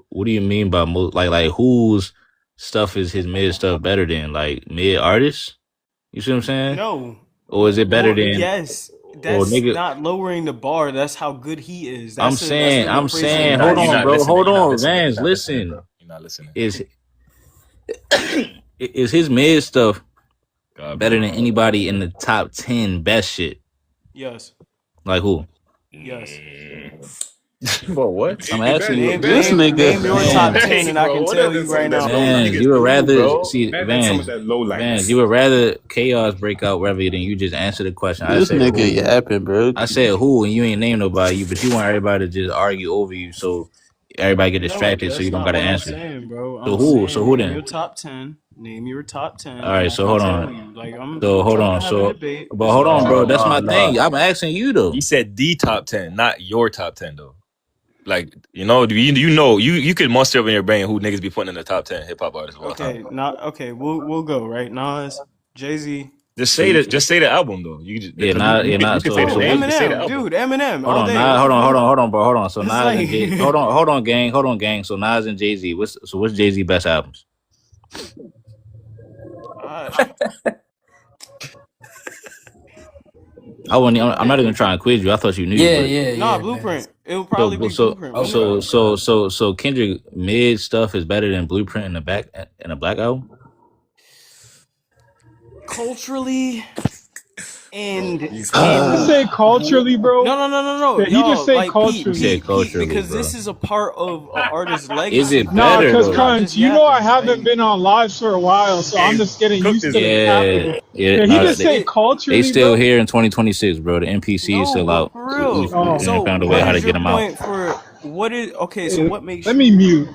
Speaker 1: What do you mean by most? Like whose stuff is his mid stuff better than? Like mid artists? You see what I'm saying?
Speaker 9: No.
Speaker 1: Or is it better
Speaker 9: Well,
Speaker 1: than
Speaker 9: yes.
Speaker 1: or
Speaker 9: That's
Speaker 1: nigga?
Speaker 9: not lowering the bar. That's how good he is.
Speaker 1: I'm
Speaker 9: That's
Speaker 1: saying,
Speaker 9: the phrasing of
Speaker 7: You're
Speaker 1: hold
Speaker 7: not you're
Speaker 1: on,
Speaker 7: not
Speaker 9: question.
Speaker 1: bro,
Speaker 7: listening.
Speaker 1: hold
Speaker 7: You're not
Speaker 1: on,
Speaker 7: listening. You're
Speaker 1: Vans,
Speaker 7: not listening,
Speaker 1: listen.
Speaker 7: bro. You're not listening.
Speaker 1: Is his mid stuff
Speaker 7: God,
Speaker 1: better
Speaker 7: bro.
Speaker 1: than anybody in the top 10 best shit?
Speaker 9: Yes.
Speaker 1: Like who?
Speaker 9: Yes.
Speaker 7: Bro, what?
Speaker 1: I'm asking you,
Speaker 14: This nigga.
Speaker 9: Name your top
Speaker 1: Vans.
Speaker 9: 10
Speaker 12: Hey,
Speaker 9: and I
Speaker 12: bro,
Speaker 9: can
Speaker 12: what
Speaker 9: tell
Speaker 12: are
Speaker 9: you
Speaker 12: some
Speaker 9: right
Speaker 12: of the
Speaker 9: now.
Speaker 12: low
Speaker 1: Vans, you
Speaker 12: lights?
Speaker 1: would rather see
Speaker 12: What are some of
Speaker 1: Vans,
Speaker 12: the low
Speaker 1: Vans,
Speaker 12: lights?
Speaker 1: you would rather chaos break out rather than you just answer the question. I
Speaker 14: This
Speaker 1: said
Speaker 14: nigga
Speaker 1: who.
Speaker 14: yapping, bro.
Speaker 1: I said who, and you ain't name nobody. But you want everybody to just argue over you, so everybody get
Speaker 9: No,
Speaker 1: distracted, so
Speaker 9: that's
Speaker 1: you don't
Speaker 9: not
Speaker 1: gotta
Speaker 9: what I'm
Speaker 1: answer.
Speaker 9: saying, bro.
Speaker 1: So
Speaker 9: I'm
Speaker 1: who? So
Speaker 9: saying
Speaker 1: who
Speaker 9: name your
Speaker 1: then?
Speaker 9: top 10 Name your top 10,
Speaker 1: All
Speaker 9: and
Speaker 1: right,
Speaker 9: I'm
Speaker 1: so
Speaker 9: gonna
Speaker 1: hold
Speaker 9: tell
Speaker 1: on.
Speaker 9: you. Like I'm
Speaker 1: So hold
Speaker 9: trying
Speaker 1: on.
Speaker 9: to have a
Speaker 1: So,
Speaker 9: debate.
Speaker 1: but
Speaker 9: This is
Speaker 1: hold
Speaker 9: what I'm
Speaker 1: on,
Speaker 9: trying
Speaker 1: bro.
Speaker 9: to
Speaker 1: That's
Speaker 9: do.
Speaker 1: my thing.
Speaker 7: Nah.
Speaker 1: I'm asking you though.
Speaker 7: He said the top 10, not your top 10 though. Like, you could muster up in your brain who niggas be putting in the top 10 hip hop artists of all time.
Speaker 9: Okay, not okay. We'll go right. Nas, Jay-Z.
Speaker 7: Just
Speaker 1: So
Speaker 7: say
Speaker 1: you,
Speaker 7: that. Just say the album though. You just
Speaker 1: yeah,
Speaker 7: because
Speaker 1: not, yeah,
Speaker 7: you
Speaker 1: not.
Speaker 7: could say
Speaker 1: So,
Speaker 7: the
Speaker 9: Oh,
Speaker 1: so
Speaker 7: name.
Speaker 1: what?
Speaker 7: Just say the
Speaker 9: Eminem,
Speaker 7: album.
Speaker 9: dude, Eminem
Speaker 1: Hold
Speaker 9: all
Speaker 1: on,
Speaker 9: day. What
Speaker 1: Nas.
Speaker 9: the fuck?
Speaker 1: Hold on, bro. Hold on. So
Speaker 9: It's
Speaker 1: Nas and Jay.
Speaker 9: like
Speaker 1: Hold on, gang. Hold on, gang. So Nas and Jay Z. What's Jay Z best albums?
Speaker 9: uh,
Speaker 1: I wasn't. I'm not
Speaker 9: Blueprint.
Speaker 1: even trying to quiz you. I thought you knew,
Speaker 11: Yeah,
Speaker 1: but
Speaker 11: yeah,
Speaker 9: Nah,
Speaker 11: yeah, man.
Speaker 9: Blueprint. It would probably be
Speaker 1: so
Speaker 9: Blueprint, wouldn't
Speaker 11: Okay,
Speaker 9: it?
Speaker 11: okay.
Speaker 1: so Kendrick mid stuff is better than Blueprint in a black album.
Speaker 9: Culturally
Speaker 12: Bro,
Speaker 9: and
Speaker 12: he's
Speaker 10: Did he
Speaker 12: funny.
Speaker 10: just
Speaker 9: and
Speaker 10: say culturally, bro?
Speaker 9: no,
Speaker 10: Did he just
Speaker 9: y'all.
Speaker 10: say
Speaker 9: Like
Speaker 1: You
Speaker 10: culturally?
Speaker 1: said
Speaker 9: Pete,
Speaker 1: culturally,
Speaker 9: because
Speaker 1: bro.
Speaker 9: this is a part of an artist's
Speaker 1: Is
Speaker 9: legacy,
Speaker 1: it
Speaker 10: Nah,
Speaker 9: bro.
Speaker 1: better
Speaker 10: cause
Speaker 9: We're
Speaker 1: though?
Speaker 9: not
Speaker 10: Cunt,
Speaker 9: just
Speaker 10: you know I
Speaker 9: yapping.
Speaker 10: haven't
Speaker 9: Like
Speaker 10: been on lives for a while, so I'm
Speaker 7: Hey,
Speaker 10: just getting
Speaker 7: cook
Speaker 10: used
Speaker 7: this
Speaker 10: to the
Speaker 7: nigga.
Speaker 1: Yeah,
Speaker 10: capital.
Speaker 1: yeah.
Speaker 10: Did he
Speaker 1: No,
Speaker 10: just say
Speaker 1: they
Speaker 10: culturally,
Speaker 1: still
Speaker 10: bro?
Speaker 1: here in 2026, bro. The NPC is
Speaker 9: no,
Speaker 1: still
Speaker 9: but
Speaker 1: out.
Speaker 9: for real.
Speaker 10: Oh,
Speaker 1: We
Speaker 9: So
Speaker 1: found a way
Speaker 9: what
Speaker 1: how to
Speaker 9: is
Speaker 1: get
Speaker 9: your
Speaker 1: them out.
Speaker 9: point for what is okay? So
Speaker 10: hey,
Speaker 9: what makes
Speaker 10: let me
Speaker 9: you
Speaker 10: mute.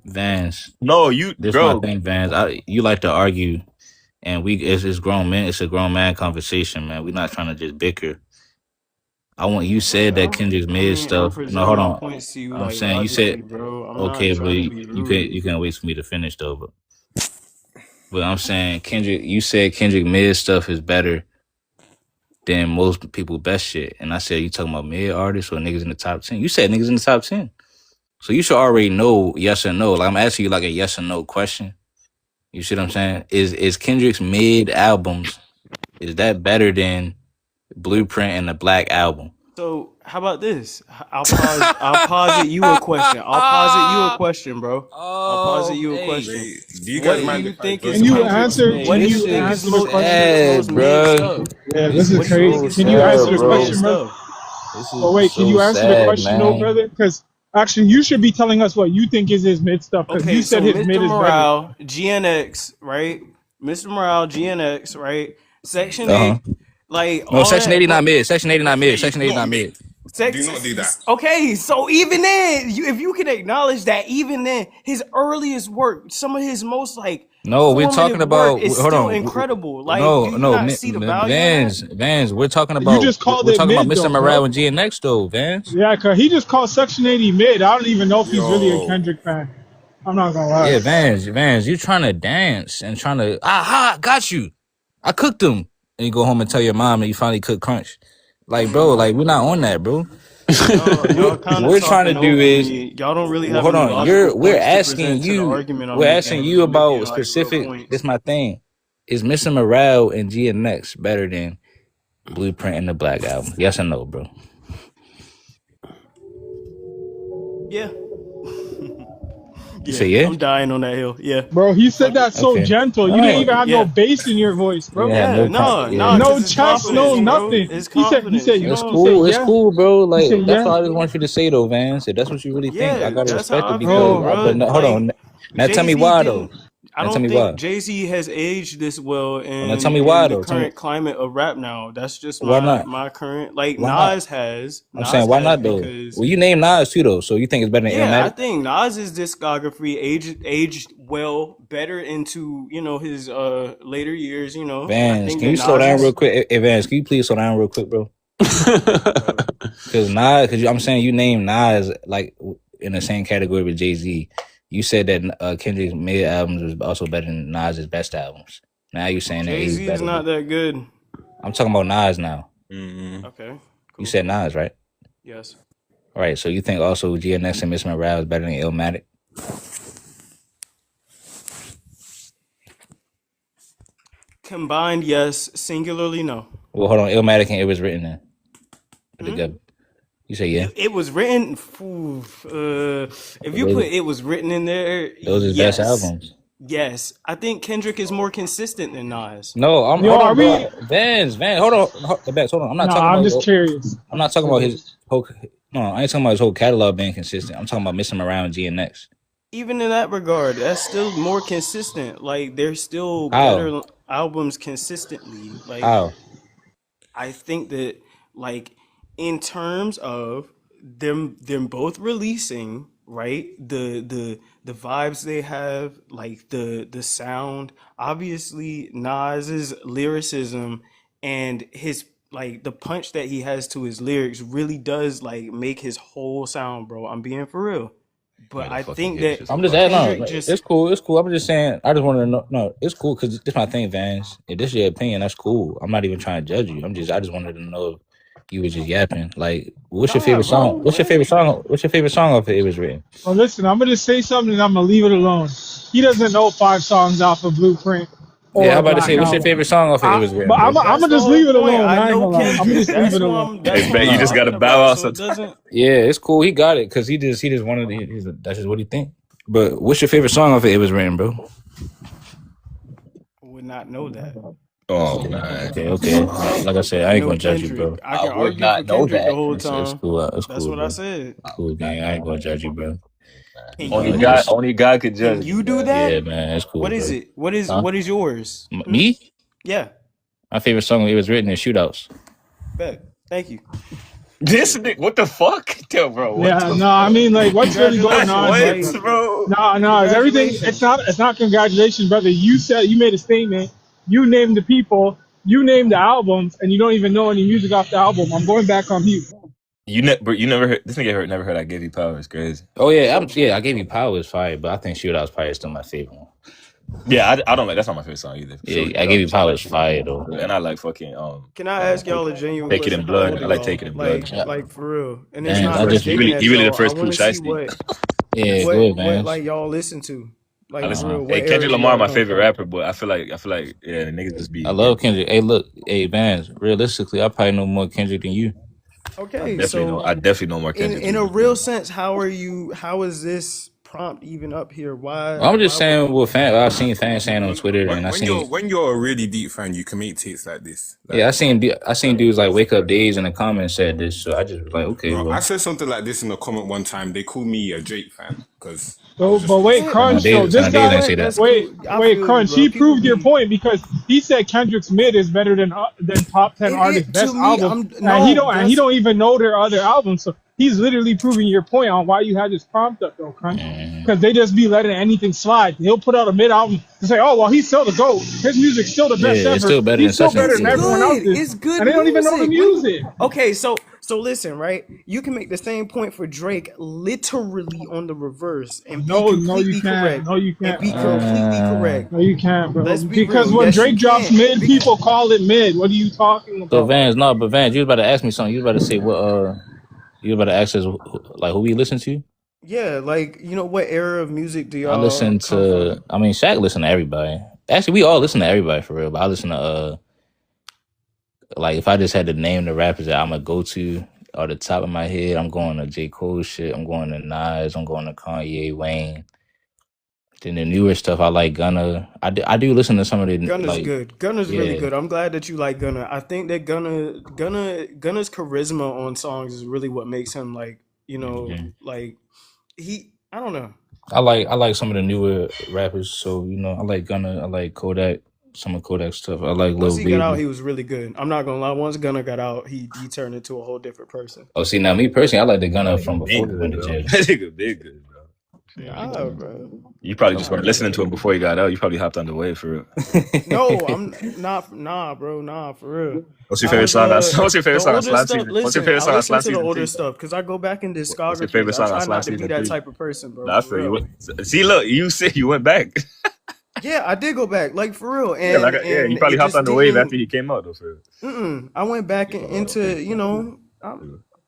Speaker 1: Vans,
Speaker 7: No, you,
Speaker 1: this my
Speaker 7: bro.
Speaker 1: thing, Vans. You like to argue, and it's grown men. It's a grown man conversation, man. We're not trying to just bicker. You said that
Speaker 9: Well,
Speaker 1: Kendrick's
Speaker 9: I
Speaker 1: mid
Speaker 9: mean, I'm
Speaker 1: stuff. No,
Speaker 9: presenting
Speaker 1: hold
Speaker 9: my
Speaker 1: on.
Speaker 9: points to you
Speaker 1: I'm
Speaker 9: like
Speaker 1: saying you
Speaker 9: logically,
Speaker 1: said
Speaker 9: bro. I'm not
Speaker 1: okay, but
Speaker 9: trying to be
Speaker 1: you
Speaker 9: rude.
Speaker 1: can't wait for me to finish though. But I'm saying Kendrick. You said Kendrick mid stuff is better than most people best shit, and I said you talking about mid artists or niggas in the top 10. You said niggas in the top 10, so you should already know yes or no. Like I'm asking you like a yes or no question. You see what I'm saying? Is Kendrick's mid albums is that better than Blueprint and the Black album?
Speaker 9: So how about this? I'll posit you a question. I'll posit you a question, bro. I'll posit
Speaker 1: Oh,
Speaker 9: you a
Speaker 1: hey,
Speaker 9: question.
Speaker 12: Wait, do you guys
Speaker 9: What do
Speaker 12: mind
Speaker 9: you
Speaker 12: if I
Speaker 9: think is
Speaker 10: Can
Speaker 12: verse
Speaker 10: you
Speaker 12: my
Speaker 9: Kendrick's?
Speaker 10: answer?
Speaker 1: hey,
Speaker 9: What
Speaker 10: Can
Speaker 9: do
Speaker 1: this
Speaker 9: you
Speaker 10: you
Speaker 1: shit
Speaker 9: think
Speaker 1: is
Speaker 9: is
Speaker 10: answer the question?
Speaker 9: Kendrick's
Speaker 1: sad,
Speaker 9: most mid
Speaker 1: bro.
Speaker 9: stuff?
Speaker 10: Yeah,
Speaker 1: This
Speaker 10: this is
Speaker 1: is
Speaker 9: What do you think
Speaker 1: so
Speaker 10: crazy.
Speaker 9: is
Speaker 10: Can you
Speaker 9: Kendrick's
Speaker 10: answer
Speaker 1: sad,
Speaker 10: the
Speaker 9: most mid
Speaker 10: question,
Speaker 1: bro.
Speaker 10: brother?
Speaker 9: stuff?
Speaker 1: This
Speaker 10: Oh
Speaker 1: is
Speaker 10: wait, can
Speaker 1: so
Speaker 10: you answer the
Speaker 1: sad,
Speaker 10: question though,
Speaker 1: man.
Speaker 10: brother? Because actually, you should be telling us what you think is his mid stuff. Because you
Speaker 9: Okay,
Speaker 10: said
Speaker 9: so
Speaker 10: his mid
Speaker 9: Mr.
Speaker 10: is better.
Speaker 9: Morale, GNX, right? Mr. Morale, GNX, right? Section
Speaker 1: Uh huh.
Speaker 9: 8, like
Speaker 1: No,
Speaker 9: all
Speaker 1: Section
Speaker 9: that,
Speaker 1: 80 not
Speaker 9: bro.
Speaker 1: mid. Section 80 not mid.
Speaker 12: Hey,
Speaker 1: Section 80
Speaker 12: not
Speaker 1: not
Speaker 12: me.
Speaker 1: mid.
Speaker 12: Do not do that.
Speaker 9: Okay, so even then, if you can acknowledge that, even then, his earliest work, some of his most like
Speaker 1: No, we're talking
Speaker 9: formative work
Speaker 1: about.
Speaker 9: is
Speaker 1: Hold
Speaker 9: still
Speaker 1: on.
Speaker 9: incredible. Like, do
Speaker 1: No,
Speaker 9: you
Speaker 1: no,
Speaker 9: not see the value in that?
Speaker 1: Vans. We're talking
Speaker 10: You
Speaker 1: about.
Speaker 10: just called
Speaker 1: We're
Speaker 10: it
Speaker 1: talking about
Speaker 10: mid
Speaker 1: Mr.
Speaker 10: though,
Speaker 1: Morale
Speaker 10: bro.
Speaker 1: and GNX though, Vans.
Speaker 10: Yeah, cause he just called Section 80 mid. I don't even know if he's really a
Speaker 12: Yo,
Speaker 10: Kendrick fan. I'm not gonna lie.
Speaker 1: Yeah, Vans. You trying to dance and trying to got you. I cooked them, and you go home and tell your mom that you finally cooked crunch. Like, bro, like we're not on that, bro.
Speaker 9: Y'all
Speaker 1: What
Speaker 9: kind of
Speaker 1: we're trying to
Speaker 9: talking
Speaker 1: do
Speaker 9: over
Speaker 1: is,
Speaker 9: me. Y'all don't really
Speaker 1: well,
Speaker 9: have
Speaker 1: hold
Speaker 9: any
Speaker 1: on.
Speaker 9: logical
Speaker 1: We're
Speaker 9: points to
Speaker 1: asking
Speaker 9: present to the
Speaker 1: you.
Speaker 9: argument I'm
Speaker 1: We're
Speaker 9: making.
Speaker 1: asking
Speaker 9: You're
Speaker 1: you
Speaker 9: just making
Speaker 1: about
Speaker 9: like real
Speaker 1: specific. This
Speaker 9: points.
Speaker 1: my thing. Is Mr. Morale and GNX better than Blueprint and the Black Album? Yes or no, bro?
Speaker 9: Yeah,
Speaker 1: You
Speaker 9: yeah.
Speaker 1: say yeah.
Speaker 9: I'm dying on that hill. Yeah,
Speaker 10: Bro, he said
Speaker 9: fuck it.
Speaker 10: that so
Speaker 1: Okay.
Speaker 10: gentle.
Speaker 1: All
Speaker 10: You didn't
Speaker 1: right.
Speaker 10: even have no
Speaker 9: Yeah,
Speaker 10: bass in your voice,
Speaker 1: You
Speaker 10: bro.
Speaker 1: had
Speaker 9: yeah.
Speaker 1: no
Speaker 9: No,
Speaker 1: yeah.
Speaker 9: no,
Speaker 10: No
Speaker 9: because it's
Speaker 10: chest, no
Speaker 9: confidence, bro.
Speaker 10: nothing.
Speaker 9: It's
Speaker 10: He
Speaker 9: confidence.
Speaker 10: said,
Speaker 9: You
Speaker 1: It's
Speaker 9: know what
Speaker 10: he
Speaker 9: I'm
Speaker 10: said,
Speaker 1: cool.
Speaker 9: saying?
Speaker 1: It's
Speaker 10: yeah.
Speaker 1: cool, bro.
Speaker 10: He said,
Speaker 1: Like that's
Speaker 10: yeah.
Speaker 1: all I just want you to say, though, Vance. If that's what you really think, I
Speaker 9: Yeah,
Speaker 1: gotta
Speaker 9: that's how
Speaker 1: respect it
Speaker 9: I feel,
Speaker 1: because.
Speaker 10: Bro,
Speaker 9: bro.
Speaker 1: Hold
Speaker 9: Like
Speaker 1: on. Now tell
Speaker 9: Jay
Speaker 1: me
Speaker 9: Z
Speaker 1: why, though.
Speaker 9: didn't. I
Speaker 1: Now tell
Speaker 9: don't
Speaker 1: me
Speaker 9: think
Speaker 1: why.
Speaker 9: Jay Z has aged this well
Speaker 1: Now tell me
Speaker 9: in
Speaker 1: why,
Speaker 9: the
Speaker 1: though. Tell me
Speaker 9: current climate of rap now. That's just
Speaker 1: why
Speaker 9: my
Speaker 1: not.
Speaker 9: my current. Like
Speaker 1: Why not?
Speaker 9: Nas has,
Speaker 1: I'm saying
Speaker 9: Nas
Speaker 1: why
Speaker 9: has
Speaker 1: not though.
Speaker 9: because
Speaker 1: Well, you named Nas too, though. So you think it's better than
Speaker 9: yeah, I
Speaker 1: Illmatic?
Speaker 9: think Nas's discography aged well, better into his later years. I
Speaker 1: Vance,
Speaker 9: think
Speaker 1: can
Speaker 9: that
Speaker 1: you slow down real
Speaker 9: Nas's
Speaker 1: quick? Hey, Vance, can you please slow down real quick, bro?
Speaker 9: brother.
Speaker 1: Because Nas, I'm saying you named Nas like in the same category with Jay Z. You said that Kendrick's mid albums was also better than Nas's best albums. Now you're saying that
Speaker 9: Jay
Speaker 1: he's
Speaker 9: Z is
Speaker 1: better.
Speaker 9: not that good.
Speaker 1: I'm talking about Nas now.
Speaker 9: Okay,
Speaker 1: You
Speaker 9: cool.
Speaker 1: said Nas, right?
Speaker 9: Yes.
Speaker 1: All right. So you think also GNX and Miss Morale is better than Illmatic?
Speaker 9: Combined, yes. Singularly, no.
Speaker 1: Well, hold on. Illmatic and It Was Written in
Speaker 9: Hmm?
Speaker 1: together. You say yeah.
Speaker 9: It was written. If you put it was written in there,
Speaker 1: Those is best
Speaker 9: yes,
Speaker 1: albums.
Speaker 9: yes. I think Kendrick is more consistent than Nas.
Speaker 1: No,
Speaker 10: yo,
Speaker 1: hold
Speaker 10: are
Speaker 1: on,
Speaker 10: we?
Speaker 1: bro. Vans. Hold on. I'm not talking
Speaker 10: Nah, I'm
Speaker 1: about.
Speaker 10: just curious.
Speaker 1: I'm
Speaker 10: I'm
Speaker 1: not
Speaker 10: just
Speaker 1: talking about his
Speaker 10: curious.
Speaker 1: whole. No, I ain't talking about his whole catalog being consistent. I'm talking about missing him around GNX.
Speaker 9: Even in that regard, that's still more consistent. Like there's still
Speaker 1: How?
Speaker 9: better albums consistently. Like
Speaker 1: How?
Speaker 9: I think that like in terms of them both releasing right? The vibes they have, like the sound. Obviously, Nas's lyricism and his like the punch that he has to his lyrics really does like make his whole sound, bro. I'm being for real. But I think that
Speaker 1: I'm just adding
Speaker 9: Kendrick
Speaker 1: on.
Speaker 9: just
Speaker 1: It's cool. It's cool. I'm just saying. I just want to know. No, it's cool because this my thing, Vans. If this is your opinion, that's cool. I'm not even trying to judge you. I just wanted to know if you was just yapping. Like, what's your
Speaker 9: nah,
Speaker 1: favorite
Speaker 9: bro.
Speaker 1: song? What's your favorite song? What's your favorite song off of It Was Written?
Speaker 10: Well, listen, I'm gonna say something and I'm gonna leave it alone. He doesn't know 5 songs off of Blueprint
Speaker 1: Yeah, I'm
Speaker 10: or
Speaker 1: about to
Speaker 10: Black
Speaker 1: say, what's your
Speaker 10: Album.
Speaker 1: favorite song off of It Was
Speaker 10: But
Speaker 1: Written,
Speaker 10: I'm
Speaker 1: bro?
Speaker 9: That's
Speaker 10: gonna
Speaker 9: the
Speaker 10: just
Speaker 9: whole
Speaker 10: leave it
Speaker 9: point.
Speaker 10: alone.
Speaker 9: I
Speaker 10: I ain't
Speaker 9: know
Speaker 10: gonna lie. I'm gonna
Speaker 9: Kendrick.
Speaker 10: just leave
Speaker 9: That's
Speaker 10: it
Speaker 9: who
Speaker 10: alone.
Speaker 9: I'm. That's
Speaker 7: Hey,
Speaker 9: who
Speaker 7: bet
Speaker 9: I'm
Speaker 7: you just got to
Speaker 9: talking
Speaker 7: bow
Speaker 9: about.
Speaker 7: out
Speaker 9: So it
Speaker 7: sometimes.
Speaker 9: doesn't
Speaker 1: Yeah, it's cool. He got it because he just one of the. That's just what he think. But what's your favorite song off of It Was Written, bro?
Speaker 9: would not know that.
Speaker 7: Oh man,
Speaker 1: Okay. Like I said,
Speaker 9: I
Speaker 1: I ain't
Speaker 9: know
Speaker 1: gonna judge you,
Speaker 9: Kendrick.
Speaker 1: bro.
Speaker 9: I
Speaker 8: I
Speaker 9: can
Speaker 8: would
Speaker 9: argue for
Speaker 8: not know
Speaker 9: Kendrick the
Speaker 8: that.
Speaker 9: whole
Speaker 1: It's
Speaker 9: time.
Speaker 1: cool. It's
Speaker 9: That's
Speaker 1: cool,
Speaker 9: what I
Speaker 1: bro.
Speaker 9: said.
Speaker 1: Cool, gang. I ain't gonna judge you, bro.
Speaker 9: Can
Speaker 7: only
Speaker 9: you?
Speaker 7: God,
Speaker 1: Just
Speaker 7: only God could
Speaker 9: Can
Speaker 7: judge
Speaker 9: you
Speaker 7: me,
Speaker 9: do
Speaker 7: man.
Speaker 1: yeah,
Speaker 9: that?
Speaker 1: man. It's cool,
Speaker 9: What is
Speaker 1: bro.
Speaker 9: it? What is
Speaker 1: Huh?
Speaker 9: yours?
Speaker 1: Me?
Speaker 9: Yeah,
Speaker 1: My favorite song It Was Written is Shootouts.
Speaker 9: bet. Thank you.
Speaker 7: This
Speaker 9: Shit.
Speaker 7: nigga, what the fuck, Yo, bro? What
Speaker 10: Yeah,
Speaker 7: the
Speaker 10: no, I
Speaker 7: fuck?
Speaker 10: mean, like, what's really going
Speaker 9: Congratulations.
Speaker 10: on here,
Speaker 7: What,
Speaker 10: bro?
Speaker 9: Like,
Speaker 7: bro?
Speaker 10: No, it's everything.
Speaker 9: congratulations.
Speaker 10: It's not congratulations, brother. You made a statement. You named the people. You named the albums, and you don't even know any music off the album. I'm going back on mute.
Speaker 7: You never heard this nigga. Never heard I Give You Power. It's crazy.
Speaker 1: Oh yeah, I gave you Power is fire, but I think Shootouts probably still my favorite one.
Speaker 7: Yeah, I don't like. That's not my favorite song either. For sure.
Speaker 1: Yeah, I gave you Power is fire though.
Speaker 7: And I like fucking
Speaker 9: Can I ask y'all a genuine
Speaker 7: Take It in
Speaker 9: question? How
Speaker 7: Blood.
Speaker 9: old
Speaker 7: I
Speaker 9: are
Speaker 7: like
Speaker 9: y'all?
Speaker 7: Take It in Blood.
Speaker 1: Yeah.
Speaker 9: Like for real. And it's
Speaker 1: Man,
Speaker 9: not
Speaker 1: I
Speaker 9: me
Speaker 1: just
Speaker 9: digging at
Speaker 7: he really the
Speaker 9: y'all. I
Speaker 7: first
Speaker 9: want
Speaker 7: cool
Speaker 9: to see
Speaker 7: shiesty.
Speaker 1: yeah,
Speaker 9: what
Speaker 1: good
Speaker 9: what
Speaker 1: man.
Speaker 9: like y'all listen to.
Speaker 7: I
Speaker 9: Like for
Speaker 7: listen.
Speaker 9: real.
Speaker 7: Hey,
Speaker 9: What era
Speaker 7: Kendrick
Speaker 9: do
Speaker 7: Lamar,
Speaker 9: y'all
Speaker 7: my
Speaker 9: come
Speaker 7: favorite
Speaker 9: from?
Speaker 7: rapper, but I feel like yeah, niggas just
Speaker 1: I
Speaker 7: be
Speaker 1: love
Speaker 7: getting.
Speaker 1: Kendrick. Hey, look, hey Vans. Realistically, I probably know more Kendrick than you.
Speaker 9: Okay,
Speaker 7: I
Speaker 9: so
Speaker 7: definitely know more Kendrick
Speaker 9: in
Speaker 7: too.
Speaker 9: a
Speaker 7: For
Speaker 9: real
Speaker 7: sure.
Speaker 9: sense, how is this prompt even up here?
Speaker 1: I'm
Speaker 9: Why
Speaker 1: just
Speaker 9: would
Speaker 1: saying what I've seen fans saying on Twitter, and I seen
Speaker 12: When you're a really deep fan, you can make takes like this.
Speaker 1: yeah,
Speaker 12: Like,
Speaker 1: I seen dudes like Wake Up Days in the comments said this, so I just was like, okay,
Speaker 12: bro, I
Speaker 1: well,
Speaker 12: said something like this in a comment one time. They called me a Drake fan because I
Speaker 10: So,
Speaker 12: was just
Speaker 10: but wait,
Speaker 12: listening.
Speaker 1: Son of
Speaker 10: Crunch. So
Speaker 1: Days, Son
Speaker 10: this
Speaker 1: of Days
Speaker 10: guy,
Speaker 1: ain't say that.
Speaker 9: that's cool. I
Speaker 10: wait,
Speaker 9: feel you,
Speaker 10: Crunch.
Speaker 9: bro.
Speaker 10: He
Speaker 9: People
Speaker 10: proved your
Speaker 9: be
Speaker 10: point because he said Kendrick's mid is better than top 10 artists'
Speaker 9: it to
Speaker 10: best
Speaker 9: me.
Speaker 10: album,
Speaker 9: I'm
Speaker 10: and he
Speaker 9: no. That's
Speaker 10: don't even know their other albums. So he's literally proving your point on why you had this prompt up, though, Crunch.
Speaker 1: Mm,
Speaker 10: Because they just be letting anything slide. He'll put out a mid album and say, "Oh, well, he's still the GOAT. His music's still the
Speaker 1: yeah,
Speaker 10: best
Speaker 1: it's
Speaker 10: ever.
Speaker 1: still better than
Speaker 10: He's still
Speaker 1: such and
Speaker 10: better
Speaker 9: it's
Speaker 10: than
Speaker 1: yeah.
Speaker 10: everyone
Speaker 9: good.
Speaker 10: else's,"
Speaker 9: It's good
Speaker 10: and they don't even know the
Speaker 9: music.
Speaker 10: music.
Speaker 9: Okay, so listen, right? You can make the same point for Drake literally on the reverse and be
Speaker 10: No, you
Speaker 9: completely
Speaker 10: can't.
Speaker 9: correct.
Speaker 10: No, you
Speaker 9: And
Speaker 10: can't,
Speaker 9: be
Speaker 10: bro.
Speaker 9: completely correct.
Speaker 10: No, you can't, bro.
Speaker 9: Let's be
Speaker 10: Because
Speaker 9: real.
Speaker 10: when
Speaker 9: Yes, you
Speaker 10: Drake drops
Speaker 9: can.
Speaker 10: mid, people call it mid. What are you talking
Speaker 1: So
Speaker 10: about?
Speaker 1: Vans, no, but Vans, you was about to ask me something. You was about to say what you was about to ask us like who we listen to.
Speaker 9: Yeah, like what era of music do
Speaker 1: I
Speaker 9: y'all
Speaker 1: listen
Speaker 9: come from?
Speaker 1: to. I mean, Shaq listen to everybody. Actually, we all listen to everybody for real. But I listen to like if I just had to name the rappers that I'm gonna go to off the top of my head, I'm going to J. Cole shit. I'm going to Nas. I'm going to Kanye, Wayne. Then the newer stuff, I like Gunna. I do listen to some of the
Speaker 9: Gunna's
Speaker 1: like
Speaker 9: good. Gunna's really
Speaker 1: yeah.
Speaker 9: good. I'm glad that you like Gunna. I think that Gunna's charisma on songs is really what makes him like,
Speaker 1: Mhm.
Speaker 9: like I don't know.
Speaker 1: I like some of the newer rappers. So I like Gunna. I like Kodak. Some of Kodak's stuff. I like
Speaker 9: Once
Speaker 1: Lil
Speaker 9: he got out,
Speaker 1: Baby.
Speaker 9: he was really good. I'm not gonna lie. Once Gunna got out, he turned into a whole different person.
Speaker 1: Oh, see now me personally, I like the Gunna from
Speaker 7: Big
Speaker 1: before he
Speaker 7: good,
Speaker 1: went to
Speaker 7: bro.
Speaker 1: jail.
Speaker 7: That nigga big good, bro.
Speaker 9: Nah, bro.
Speaker 7: You probably just weren't listening to him before he got out. You probably hopped on the wave for real.
Speaker 9: No, I'm not. Nah, bro. Nah, for real.
Speaker 7: What's your
Speaker 9: I
Speaker 7: favorite
Speaker 9: was
Speaker 7: song? What's your
Speaker 9: the
Speaker 7: favorite song on
Speaker 9: older
Speaker 7: Slam
Speaker 9: stuff.
Speaker 7: Season? What's your
Speaker 9: Listen,
Speaker 7: favorite
Speaker 9: I
Speaker 7: song on
Speaker 9: listen
Speaker 7: Slam
Speaker 9: to the
Speaker 7: Season
Speaker 9: older
Speaker 7: 2?
Speaker 9: stuff because I go back in
Speaker 7: What's your favorite
Speaker 9: discographies. I
Speaker 7: song on
Speaker 9: try
Speaker 7: Slam
Speaker 9: not to be
Speaker 7: Season
Speaker 9: that
Speaker 7: 3?
Speaker 9: type of person, bro.
Speaker 7: Nah, I
Speaker 9: For
Speaker 7: feel
Speaker 9: real.
Speaker 7: you. See, look, you said you went back.
Speaker 9: Yeah, I did go back, like for real,
Speaker 7: Yeah,
Speaker 9: and
Speaker 7: you
Speaker 9: and
Speaker 7: probably
Speaker 9: it
Speaker 7: hopped
Speaker 9: just
Speaker 7: on the wave after
Speaker 9: didn't.
Speaker 7: he came out, though. For real.
Speaker 9: I went back into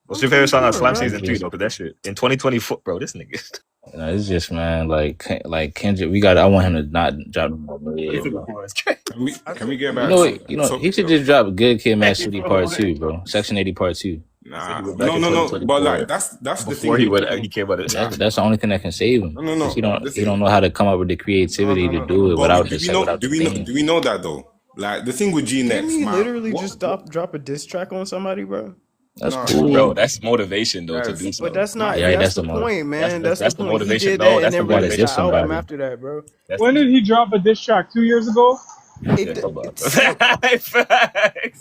Speaker 7: What's
Speaker 9: I'm
Speaker 7: your favorite song on
Speaker 9: 24,
Speaker 7: Slam
Speaker 9: bro.
Speaker 7: Season 3, though? Because that shit in 2024, bro. This nigga.
Speaker 1: It's just man, like Kendrick. I want him to not drop. Yeah, bro.
Speaker 12: Can we get
Speaker 1: You
Speaker 12: back
Speaker 1: know
Speaker 12: to
Speaker 1: what? He
Speaker 12: topic
Speaker 1: should
Speaker 12: though?
Speaker 1: just drop Good Kid, Mad City Part 2, bro. Section 80 Part 2.
Speaker 12: Nah,
Speaker 7: Back in
Speaker 12: no. But like
Speaker 7: 2024,
Speaker 12: that's the
Speaker 7: before
Speaker 12: thing with
Speaker 7: he came out.
Speaker 1: That's the only thing that can save him. Because
Speaker 12: no. The
Speaker 1: he don't
Speaker 12: thing,
Speaker 1: know how to come up with the creativity to do it
Speaker 12: but
Speaker 1: without
Speaker 12: do
Speaker 1: the
Speaker 12: we know
Speaker 1: theme.
Speaker 12: that though? Like the thing with G
Speaker 9: Didn't
Speaker 12: Next,
Speaker 9: he
Speaker 12: man.
Speaker 9: literally just drop a diss track on somebody, bro?
Speaker 1: That's
Speaker 7: Bro,
Speaker 1: cool.
Speaker 7: that's motivation though to
Speaker 12: Guys,
Speaker 7: do
Speaker 9: But
Speaker 7: so.
Speaker 9: that's not.
Speaker 1: Yeah,
Speaker 9: That's
Speaker 1: that's
Speaker 9: the
Speaker 1: the motive.
Speaker 9: point, man. That's the
Speaker 7: That's the
Speaker 9: point. He
Speaker 7: motivation.
Speaker 9: did
Speaker 7: No,
Speaker 9: that and
Speaker 7: that's the
Speaker 9: then
Speaker 1: You gotta
Speaker 9: released the
Speaker 1: diss
Speaker 7: motivation.
Speaker 9: album
Speaker 1: somebody.
Speaker 9: after that, bro.
Speaker 7: That's
Speaker 10: When did he drop a diss track? 2 years ago?
Speaker 7: Yeah, come on.
Speaker 9: So
Speaker 7: Facts.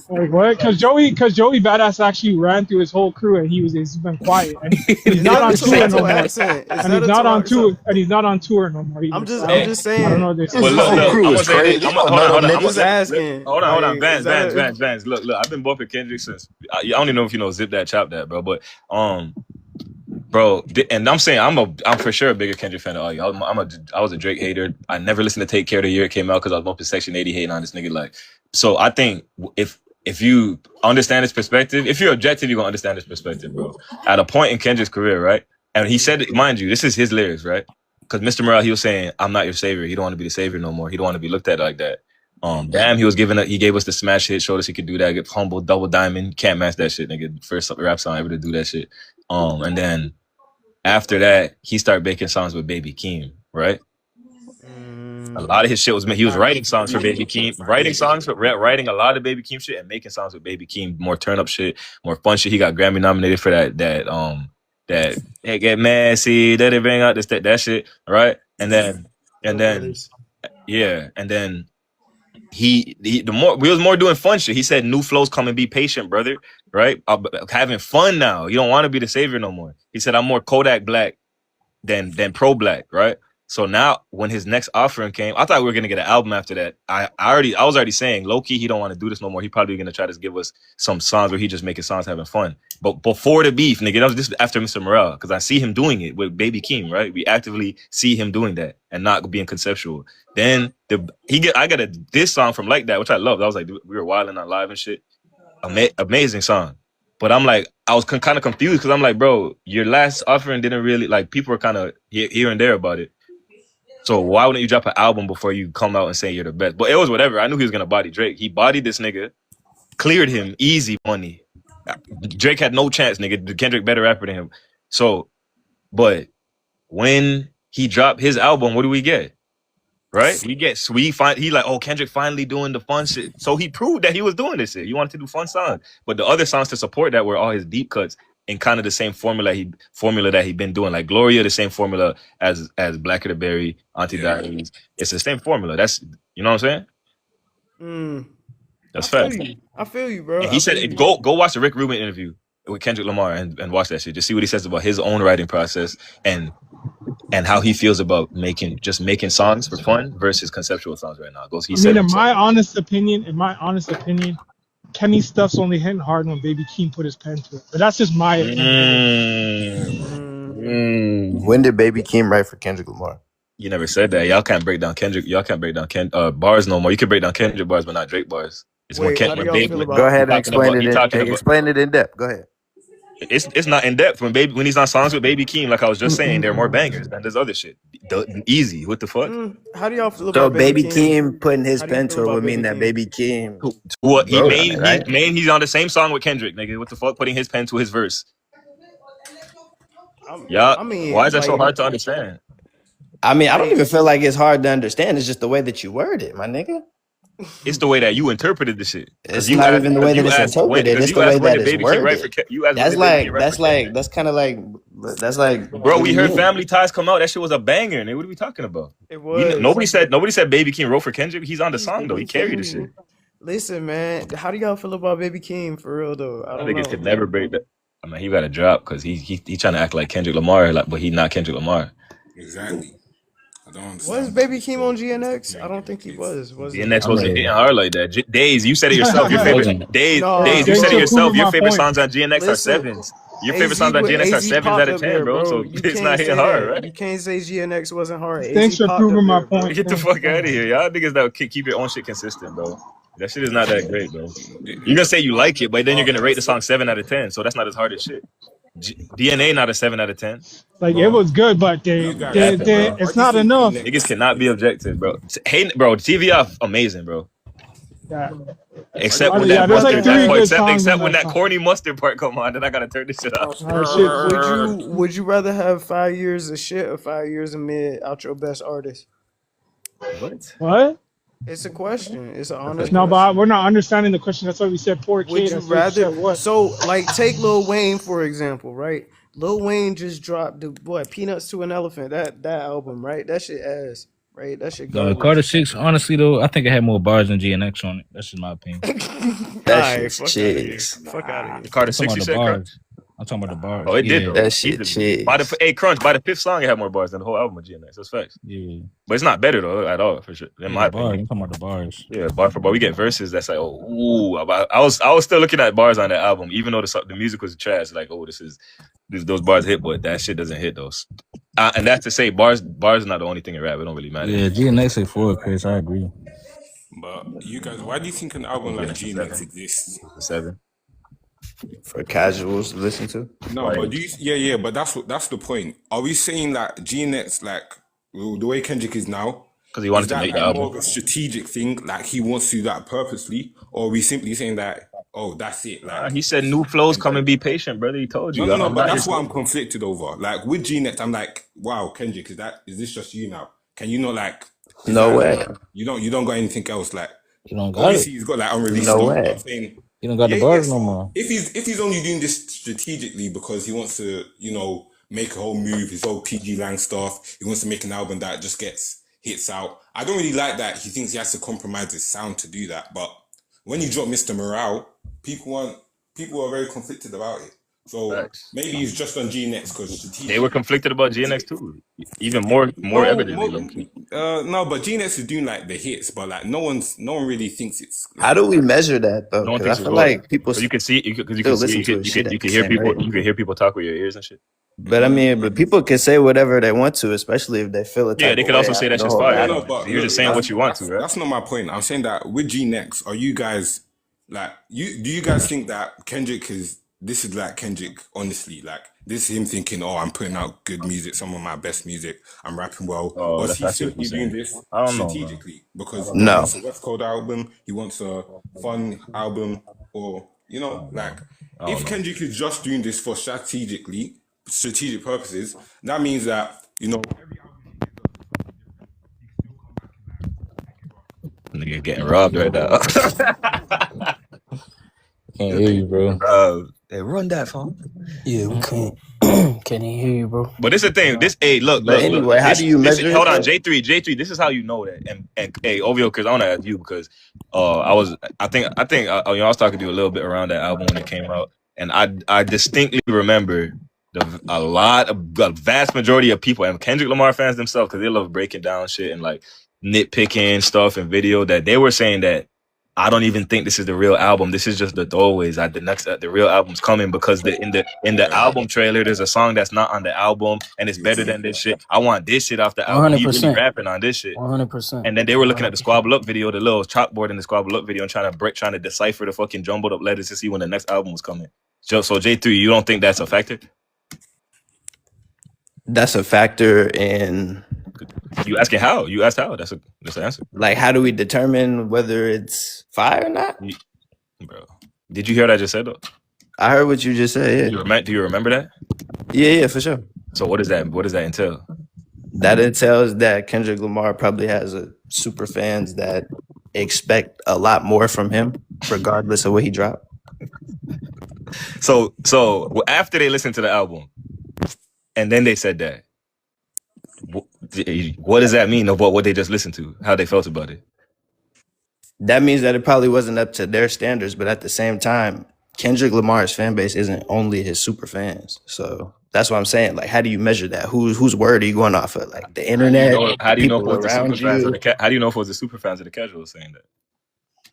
Speaker 10: Like what? Because Joey Badass actually ran through his whole crew, and he's been quiet, and he's
Speaker 9: is
Speaker 10: not
Speaker 9: that a
Speaker 10: on tour
Speaker 9: Toronto
Speaker 10: no more,
Speaker 9: accent? Is
Speaker 10: and
Speaker 9: that
Speaker 10: he's
Speaker 9: a
Speaker 10: not on
Speaker 9: Toronto? So
Speaker 10: tour, and he's not on tour no more either. So
Speaker 9: I'm
Speaker 7: Hey,
Speaker 9: just
Speaker 10: I don't
Speaker 9: saying.
Speaker 10: know this.
Speaker 9: I'm
Speaker 8: His
Speaker 9: just
Speaker 7: look,
Speaker 8: whole
Speaker 9: saying.
Speaker 7: I'm
Speaker 8: crew
Speaker 7: gonna
Speaker 8: is
Speaker 7: say this.
Speaker 8: crazy. You don't
Speaker 7: Hold
Speaker 8: know
Speaker 7: on,
Speaker 8: them
Speaker 7: hold on.
Speaker 9: I'm just
Speaker 8: niggas.
Speaker 9: asking.
Speaker 7: Hold on, hold on.
Speaker 9: Like, is
Speaker 7: Vans,
Speaker 9: that
Speaker 7: Vans,
Speaker 9: a?
Speaker 7: Vans, Vans. Look. I've been bumping Kendrick since I don't even know if you know Zip That Chop That, bro. But bro, and I'm saying I'm for sure a bigger Kendrick fan than all you. I was a Drake hater. I never listened to Take Care the year it came out because I was bumping Section 80 hating on this nigga. Like, so I think if you understand his perspective, if you're objective, you're gonna understand his perspective, bro. At a point in Kendrick's career, right? And he said, mind you, this is his lyrics, right? Because Mr. Morale, he was saying, "I'm not your savior." He don't want to be the savior no more. He don't want to be looked at like that. Damn, he gave us the smash hit, showed us he could do that. Get humble, double diamond, can't match that shit, nigga. First rap song ever to do that shit. And then after that, he started making songs with Baby Keem, right? A lot of his shit was he was writing songs for Baby Keem, writing a lot of Baby Keem shit and making songs with Baby Keem, more turn up shit, more fun shit. He got Grammy nominated for that hey, get messy, that it bring out that shit, right? And then yeah, and then he the more we was more doing fun shit. He said new flows come and be patient, brother, right? Having fun now. You don't want to be the savior no more. He said I'm more Kodak Black than pro black, right? So now when his next offering came, I thought we were gonna get an album after that. I was already saying low key he don't want to do this no more. He probably gonna try to give us some songs where he just making songs having fun. But before the beef, nigga, that was just after Mr. Morale because I see him doing it with Baby Keem, right? We actively see him doing that and not being conceptual. Then I got this song from Like That, which I loved. I was like, we were wilding on live and shit. Amazing song. But I'm like, I was kind of confused because I'm like, bro, your last offering didn't really like people were kind of here and there about it. So why wouldn't you drop an album before you come out and say you're the best? But it was whatever. I knew he was gonna body Drake. He bodied this nigga, cleared him, easy money. Drake had no chance, nigga. Kendrick better rapper than him. So, but when he dropped his album, what do we get? Right? He like, oh, Kendrick finally doing the fun shit. So he proved that he was doing this shit. He wanted to do fun songs. But the other songs to support that were all his deep cuts and kind of the same formula that he'd been doing. Like Gloria, the same formula as Blacker the Berry, Auntie Diaries. It's the same formula. That's you know what I'm saying? That's fact.
Speaker 9: I feel you, bro.
Speaker 7: And he said, go watch the Rick Rubin interview with Kendrick Lamar and watch that shit. Just see what he says about his own writing process and how he feels about making songs for fun versus conceptual songs right now.
Speaker 10: In my honest opinion, Kenny Stuff's only hitting hard when Baby Keem put his pen to it. But that's just my opinion.
Speaker 14: When did Baby Keem write for Kendrick Lamar?
Speaker 7: You never said that. Y'all can't break down Kendrick. Y'all can't break down bars no more. You can break down Kendrick bars, but not Drake bars. It's
Speaker 9: Wait,
Speaker 7: when
Speaker 14: Go ahead and explain it in depth. Go ahead.
Speaker 7: It's not in depth when he's on songs with Baby Keem. Like I was just saying, there are more bangers than there's other shit. Easy. What the fuck?
Speaker 9: How do y'all feel
Speaker 14: So
Speaker 9: about
Speaker 14: Baby Keem putting his pen to it would mean that Baby Keem.
Speaker 7: What he's on the same song with Kendrick, nigga. What the fuck? Putting his pen to his verse.
Speaker 9: I mean,
Speaker 7: why is that so hard to understand?
Speaker 14: I mean, I don't even feel like it's hard to understand. It's just the way that you word it, my nigga.
Speaker 7: It's the way that you interpreted the shit.
Speaker 14: It's not even the way that it's interpreted. It's the way that it's worded. That's kind of like.
Speaker 7: Bro, we heard Family Ties come out. That shit was a banger. Nigga. What are we talking about?
Speaker 9: It was.
Speaker 7: Nobody said Baby Keem wrote for Kendrick. He's on the song though. He carried the shit.
Speaker 9: Listen, man. How do y'all feel about Baby Keem for real though? I don't know.
Speaker 7: Niggas could never break that. I mean, he got to drop because he trying to act like Kendrick Lamar, but he not Kendrick Lamar.
Speaker 12: Exactly. I don't understand.
Speaker 9: Was Baby Keem on GNX? I don't think he was.
Speaker 7: GNX wasn't hitting hard like that. Days, you said it yourself. Your favorite Days, you said it yourself. Your favorite songs on GNX are 7s. Your favorite songs on GNX are 7s out of 10, bro. So it's not hitting hard, right?
Speaker 9: You can't say GNX wasn't hard.
Speaker 10: Thanks for proving my point.
Speaker 7: Get the fuck out of here, y'all niggas that keep your own shit consistent, bro. That shit is not that great, bro. You're gonna say you like it, but then you're gonna rate the song 7 out of 10. So that's not as hard as shit. DNA not a 7 out of 10.
Speaker 10: Like it was good, but it's not enough.
Speaker 7: Niggas cannot be objective, bro. Hey, bro, TV off amazing, bro.
Speaker 10: Yeah.
Speaker 7: Except when that corny mustard part come on, then I gotta turn this shit off.
Speaker 9: Would you rather have 5 years of shit or 5 years of mid out your best artist?
Speaker 10: What?
Speaker 9: It's a question. It's an honest.
Speaker 10: No, but we're not understanding the question. That's why we said poor kid.
Speaker 9: Would you rather? So, like, take Lil Wayne for example, right? Lil Wayne just dropped Peanuts to an Elephant. That album, right? That shit ass,
Speaker 14: right? That shit
Speaker 1: No,
Speaker 14: gold.
Speaker 1: Carter 6, honestly though, I think it had more bars than GNX on it. That's just my opinion.
Speaker 14: That
Speaker 5: Alright,
Speaker 14: shit's
Speaker 5: fuck out of here.
Speaker 14: cheese.
Speaker 5: Fuck out of here.
Speaker 7: Carter
Speaker 1: I'm talking
Speaker 7: 6,
Speaker 1: about
Speaker 7: you
Speaker 1: the
Speaker 7: said, Crunch?
Speaker 1: bars. I'm talking about the bars.
Speaker 7: Oh, it did
Speaker 1: Yeah.
Speaker 7: though.
Speaker 14: That shit cheese.
Speaker 7: By the fifth song, it had more bars than the whole album of GNX. That's facts.
Speaker 1: Yeah.
Speaker 7: But it's not better though at all, for sure. In my
Speaker 1: The bars.
Speaker 7: opinion.
Speaker 1: I'm talking about the bars.
Speaker 7: Yeah, bar for bar. We get verses that's like, oh, ooh. I was still looking at bars on that album, even though the music was trash. Like, oh, those bars hit, but that shit doesn't hit those. And that's to say, bars is not the only thing in rap. It don't really matter.
Speaker 1: Yeah, GNX at 4, Chris. I agree.
Speaker 12: But you guys, why do you think an album like GNX exists?
Speaker 7: 7.
Speaker 14: For casuals to listen to.
Speaker 12: No, but but that's the point. Are we saying that GNX, like the way Kendrick is now,
Speaker 7: because he wanted to make the album
Speaker 12: more of a strategic thing, like he wants to do that purposely, or are we simply saying that, oh, that's it? Like
Speaker 7: he said, new flows, come and be patient, brother. He told you.
Speaker 12: No, but that's what I'm conflicted over. Like with GNX, I'm like, wow, Kendrick, is this just you now? Can you not like?
Speaker 14: No way.
Speaker 12: You don't got anything else like.
Speaker 1: You don't got
Speaker 12: Obviously,
Speaker 1: it.
Speaker 12: he's got like unreleased
Speaker 14: No
Speaker 12: stuff.
Speaker 14: way.
Speaker 12: I'm saying
Speaker 1: You don't got the bars no more.
Speaker 12: if he's only doing this strategically because he wants to, make a whole move, his whole PG Lang stuff. He wants to make an album that just gets hits out. I don't really like that. He thinks he has to compromise his sound to do that. But when you drop Mr. Morale, people are very conflicted about it. So maybe he's just on GNX because
Speaker 7: they were conflicted about GNX too. Even more evidently.
Speaker 12: No, but GNX is doing like the hits, but like no one really thinks it's. Like,
Speaker 14: how do we measure that though?
Speaker 7: No one
Speaker 14: Because
Speaker 7: thinks
Speaker 14: I feel like people.
Speaker 7: You can see because you can
Speaker 14: listen to
Speaker 7: you can hear people. You can hear people talk with your ears and shit.
Speaker 14: But I mean, but people can say whatever they want to, especially if they feel it.
Speaker 7: Yeah, they could also say that's just fire.
Speaker 12: But
Speaker 7: you're just saying what you want to, right?
Speaker 12: That's not my point. I'm saying that with GNX, are you guys like do you guys think that Kendrick this is like Kendrick, honestly, like this is him thinking, oh, I'm putting out good music, some of my best music, I'm rapping well. Or is he simply doing this strategically? Because he wants a West Coast album, he wants a fun album, or like if Kendrick is just doing this for strategic purposes, that means that every album
Speaker 7: nigga getting robbed right now.
Speaker 1: Can't hear you, bro.
Speaker 7: Hey, run that phone.
Speaker 11: Yeah, we can't. Can't even hear you, bro.
Speaker 7: But this is the thing. Look.
Speaker 14: Anyway, how do you measure?
Speaker 7: Hold on, J3. This is how you know that. And hey, OVO, because I want to ask you because I was talking to you a little bit around that album when it came out, and I distinctly remember a vast majority of people and Kendrick Lamar fans themselves, because they love breaking down shit and like nitpicking stuff and video, that they were saying that I don't even think this is the real album. This is just the throwaways. The real album's coming because in the album trailer, there's a song that's not on the album and it's better than this shit. I want this shit off the album.
Speaker 11: 100%.
Speaker 7: He really rapping on this shit.
Speaker 11: 100%.
Speaker 7: And then they were looking at the Squabble Up video, the little chalkboard in the Squabble Up video, and trying to decipher the fucking jumbled up letters to see when the next album was coming. So J3, you don't think that's a factor?
Speaker 14: That's a factor in.
Speaker 7: You asking how? You asked how. That's the answer.
Speaker 14: Like, how do we determine whether it's fire or not?
Speaker 7: Bro, did you hear what I just said though?
Speaker 14: I heard what you just said. Yeah.
Speaker 7: Do you remember that?
Speaker 14: Yeah, for sure.
Speaker 7: So what does that entail?
Speaker 14: That entails that Kendrick Lamar probably has super fans that expect a lot more from him, regardless of what he dropped.
Speaker 7: So after they listened to the album, and then they said that, what does that mean of what they just listened to? How they felt about it?
Speaker 14: That means that it probably wasn't up to their standards, but at the same time, Kendrick Lamar's fan base isn't only his super fans. So that's what I'm saying. Like, how do you measure that? Whose word are you going off of? Like the internet?
Speaker 7: How do you know if it was the super fans or the casuals saying that?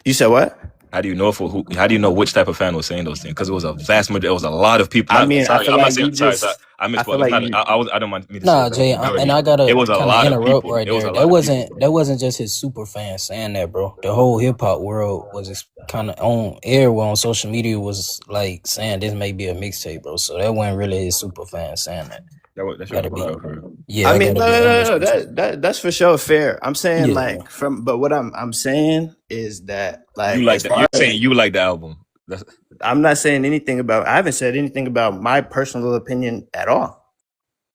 Speaker 14: You said what?
Speaker 7: How do you know how do you know which type of fan was saying those things? Because it was a vast majority. It was a lot of people.
Speaker 14: I mean, I don't mind me to
Speaker 11: Nah, Jay, and I gotta
Speaker 7: it was a lot
Speaker 11: interrupt
Speaker 7: of people.
Speaker 11: right there. That wasn't just his super fans saying that, bro. The whole hip hop world was kind of on everywhere on social media was like saying this may be a mixtape, bro. So that wasn't really his super fans saying that.
Speaker 14: Yeah, I mean, no, that's for sure fair. I'm saying but what I'm saying is that
Speaker 7: you're saying you like the album.
Speaker 14: I'm not saying anything about. I haven't said anything about my personal opinion at all.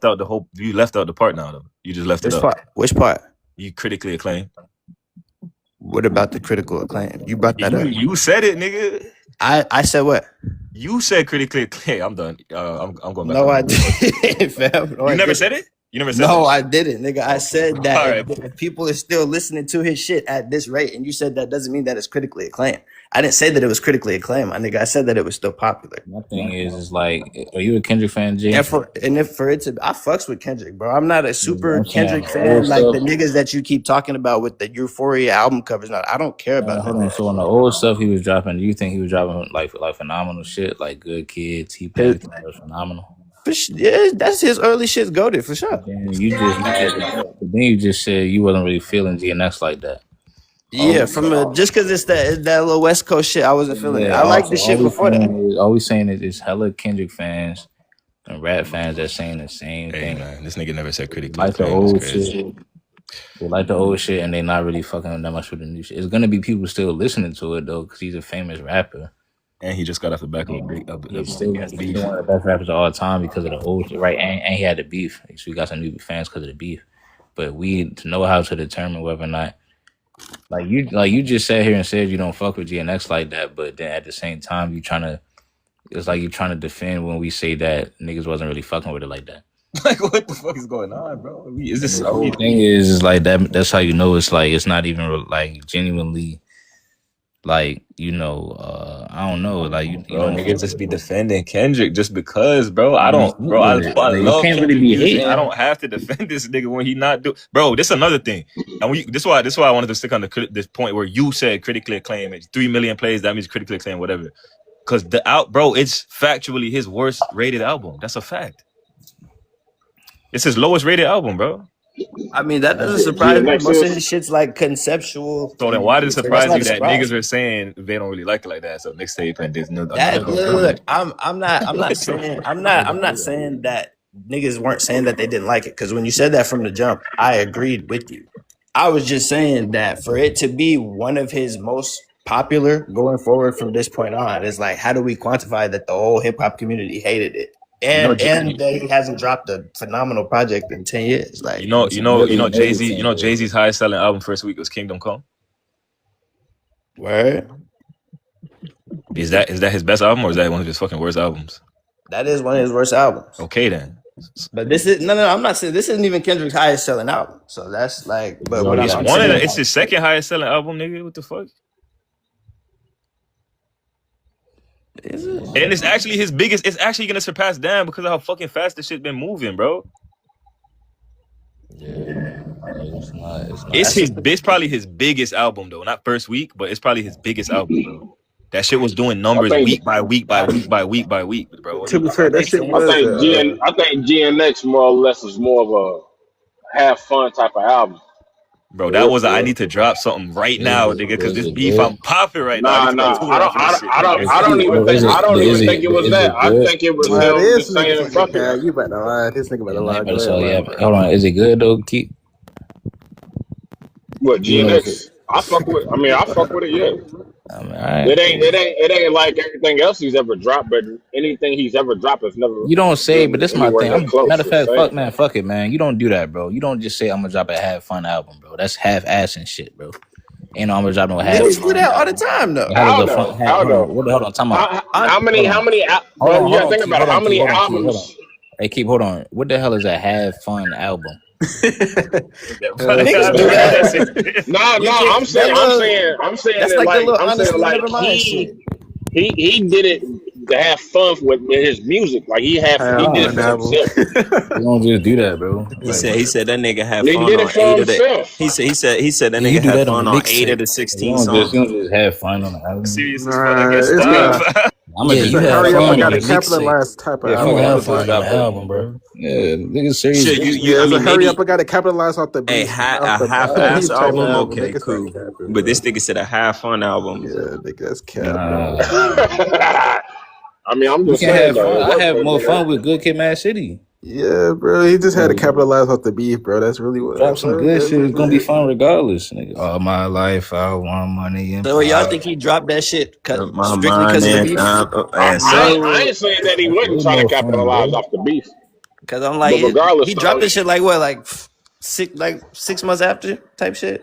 Speaker 7: left out the whole. You left out the part now, though. You just left it up.
Speaker 14: Which part?
Speaker 7: You critically acclaimed.
Speaker 14: What about the critical acclaim? You brought that up.
Speaker 7: You said it, nigga.
Speaker 14: I said what?
Speaker 7: You said critically acclaimed. I'm done. I'm going back
Speaker 14: No,
Speaker 7: on
Speaker 14: I
Speaker 7: mute.
Speaker 14: didn't, fam. No,
Speaker 7: You
Speaker 14: I
Speaker 7: never
Speaker 14: didn't.
Speaker 7: said it? You never said
Speaker 14: No,
Speaker 7: that?
Speaker 14: I didn't, nigga. I said that
Speaker 7: All right.
Speaker 14: if people are still listening to his shit at this rate, and you said that doesn't mean that it's critically acclaimed. I didn't say that it was critically acclaimed, my nigga. I said that it was still popular.
Speaker 1: My thing is like, are you a Kendrick fan, G?
Speaker 14: And for it to, I fucks with Kendrick, bro. I'm not a super
Speaker 1: I'm saying
Speaker 14: Kendrick
Speaker 1: the old
Speaker 14: fan like
Speaker 1: stuff.
Speaker 14: the niggas that you keep talking about with the Euphoria album covers. No, I don't care about
Speaker 1: Hold
Speaker 14: that.
Speaker 1: on. So on the old stuff he was dropping, do you think he was dropping like phenomenal shit, like Good Kid, T-Pain, that was phenomenal?
Speaker 14: Yeah, that's his early shit's goated for sure.
Speaker 1: And you just mad at that. But then you just said you wasn't really feeling GNX like that.
Speaker 14: Yeah, just because it's that little West Coast shit, I wasn't feeling it. I like the shit before that.
Speaker 1: All we saying is it's hella Kendrick fans and rap fans that's saying the same
Speaker 7: Hey
Speaker 1: thing.
Speaker 7: man, this nigga never said critically
Speaker 1: Like the
Speaker 7: acclaimed.
Speaker 1: old
Speaker 7: That's crazy.
Speaker 1: shit. They like the old shit and they not really fucking that much with the new shit. It's gonna be people still listening to it though, because he's a famous rapper.
Speaker 7: And he just got off the back of a big
Speaker 1: He's still one of
Speaker 7: beef.
Speaker 1: the best rappers of all time because of the old shit, right? And he had the beef. So we got some new fans because of the beef. But we know how to determine whether or not like you just sat here and said you don't fuck with GNX like that, but then at the same time it's like you trying to defend when we say that niggas wasn't really fucking with it like that.
Speaker 7: Like what the fuck is going on, bro? Is this
Speaker 1: The whole thing is like that's how you know it's like it's not even like genuinely like I don't know like you
Speaker 7: bro,
Speaker 1: know
Speaker 7: niggas just be defending Kendrick just because, bro. I love
Speaker 1: you
Speaker 7: Kendrick
Speaker 1: can't really be
Speaker 7: music.
Speaker 1: hating.
Speaker 7: I don't have to defend this nigga when he not do. Bro, this is another thing, and this is why I wanted to stick on this point where you said critically acclaimed. It's 3 million plays. That means critically acclaimed, whatever. Because bro, it's factually his worst rated album. That's a fact. It's his lowest rated album, bro.
Speaker 14: I mean, that doesn't surprise me. Most of his shit's like conceptual.
Speaker 7: So then, why does it surprise you that
Speaker 14: surprise.
Speaker 7: niggas are saying they don't really like it like that? So mixtape and there's no.
Speaker 14: Look, I'm not saying that niggas weren't saying that they didn't like it, because when you said that from the jump, I agreed with you. I was just saying that for it to be one of his most popular going forward from this point on, is like, how do we quantify that the whole hip hop community hated it? And that he hasn't dropped a phenomenal project in 10 years. Like
Speaker 7: Jay-Z's highest selling album first week was Kingdom Come.
Speaker 14: Word.
Speaker 7: Is that his best album, or is that one of his fucking worst albums?
Speaker 14: That is one of his worst albums.
Speaker 7: Okay then.
Speaker 14: But this is no. I'm not saying this isn't even Kendrick's highest selling album. So that's like, but what
Speaker 7: It's
Speaker 14: I'm
Speaker 7: one
Speaker 14: saying,
Speaker 7: it's his second highest selling album, nigga. What the fuck?
Speaker 14: Is it?
Speaker 7: And it's actually his biggest. It's actually gonna surpass Damn because of how fucking fast this shit been moving, bro.
Speaker 1: Yeah, it's not.
Speaker 7: It's probably his biggest album though. Not first week, but it's probably his biggest album, bro. That shit was doing numbers week by week, bro.
Speaker 13: To be fair, that shit was.
Speaker 15: I think GNX more or less is more of a have fun type of album.
Speaker 7: Bro, that was I need to drop something right now, nigga, because this beef I'm popping right now.
Speaker 15: I don't even think it was that. I think it was him just saying fuck it.
Speaker 13: You better lie. This nigga better lie.
Speaker 1: Hold on, is it good though? Keep
Speaker 15: what GNX? I fuck with it. Yeah.
Speaker 1: I mean, right.
Speaker 15: It ain't like everything else he's ever dropped, but anything he's ever dropped is never.
Speaker 1: You don't say, but this is my thing. Matter of fact,
Speaker 15: same.
Speaker 1: fuck it, man. You don't do that, bro. You don't just say I'm gonna drop a have fun album, bro. That's half ass and shit, bro. Ain't no I'm gonna drop no half.
Speaker 14: Niggas do that all the time, though.
Speaker 15: Hold on. How many? Bro, you gotta think about it. How many albums?
Speaker 1: Hey, hold on. What the hell is a have fun album?
Speaker 14: Niggas do that.
Speaker 15: No, I'm saying
Speaker 14: that's
Speaker 15: that,
Speaker 14: like the little
Speaker 15: I'm
Speaker 14: honest
Speaker 15: saying like he did it to have fun with his music. Like he did it for himself.
Speaker 1: You don't just do that, bro.
Speaker 16: He said that nigga had
Speaker 15: He
Speaker 16: fun
Speaker 15: did
Speaker 16: on
Speaker 15: it for
Speaker 16: 8 of the.
Speaker 15: himself.
Speaker 16: He said that nigga had fun on 8 of the 16 songs.
Speaker 1: You don't just have fun on the album.
Speaker 7: Serious as fuck, I guess.
Speaker 13: You hurry up, I gotta capitalize type of
Speaker 1: album, bro. Yeah, nigga, serious.
Speaker 16: Shit,
Speaker 13: hurry up, I gotta capitalize off the beat.
Speaker 16: A half-ass album, okay, cool. But this nigga said a half fun album.
Speaker 13: Yeah, nigga, that's cap.
Speaker 15: I mean, I'm just saying though.
Speaker 1: I have more fun with Good Kid, Mad City.
Speaker 13: Yeah, bro. He just had to capitalize off the beef, bro. That's really what.
Speaker 1: Drop some good shit. It's gonna be fun regardless, nigga. All my life, I want money. And
Speaker 14: so y'all think he dropped that shit strictly because of the beef?
Speaker 15: I ain't saying that he wasn't trying to capitalize off the beef.
Speaker 14: Because I'm like,
Speaker 15: regardless,
Speaker 14: he dropped this shit like what, like 6 months after type shit.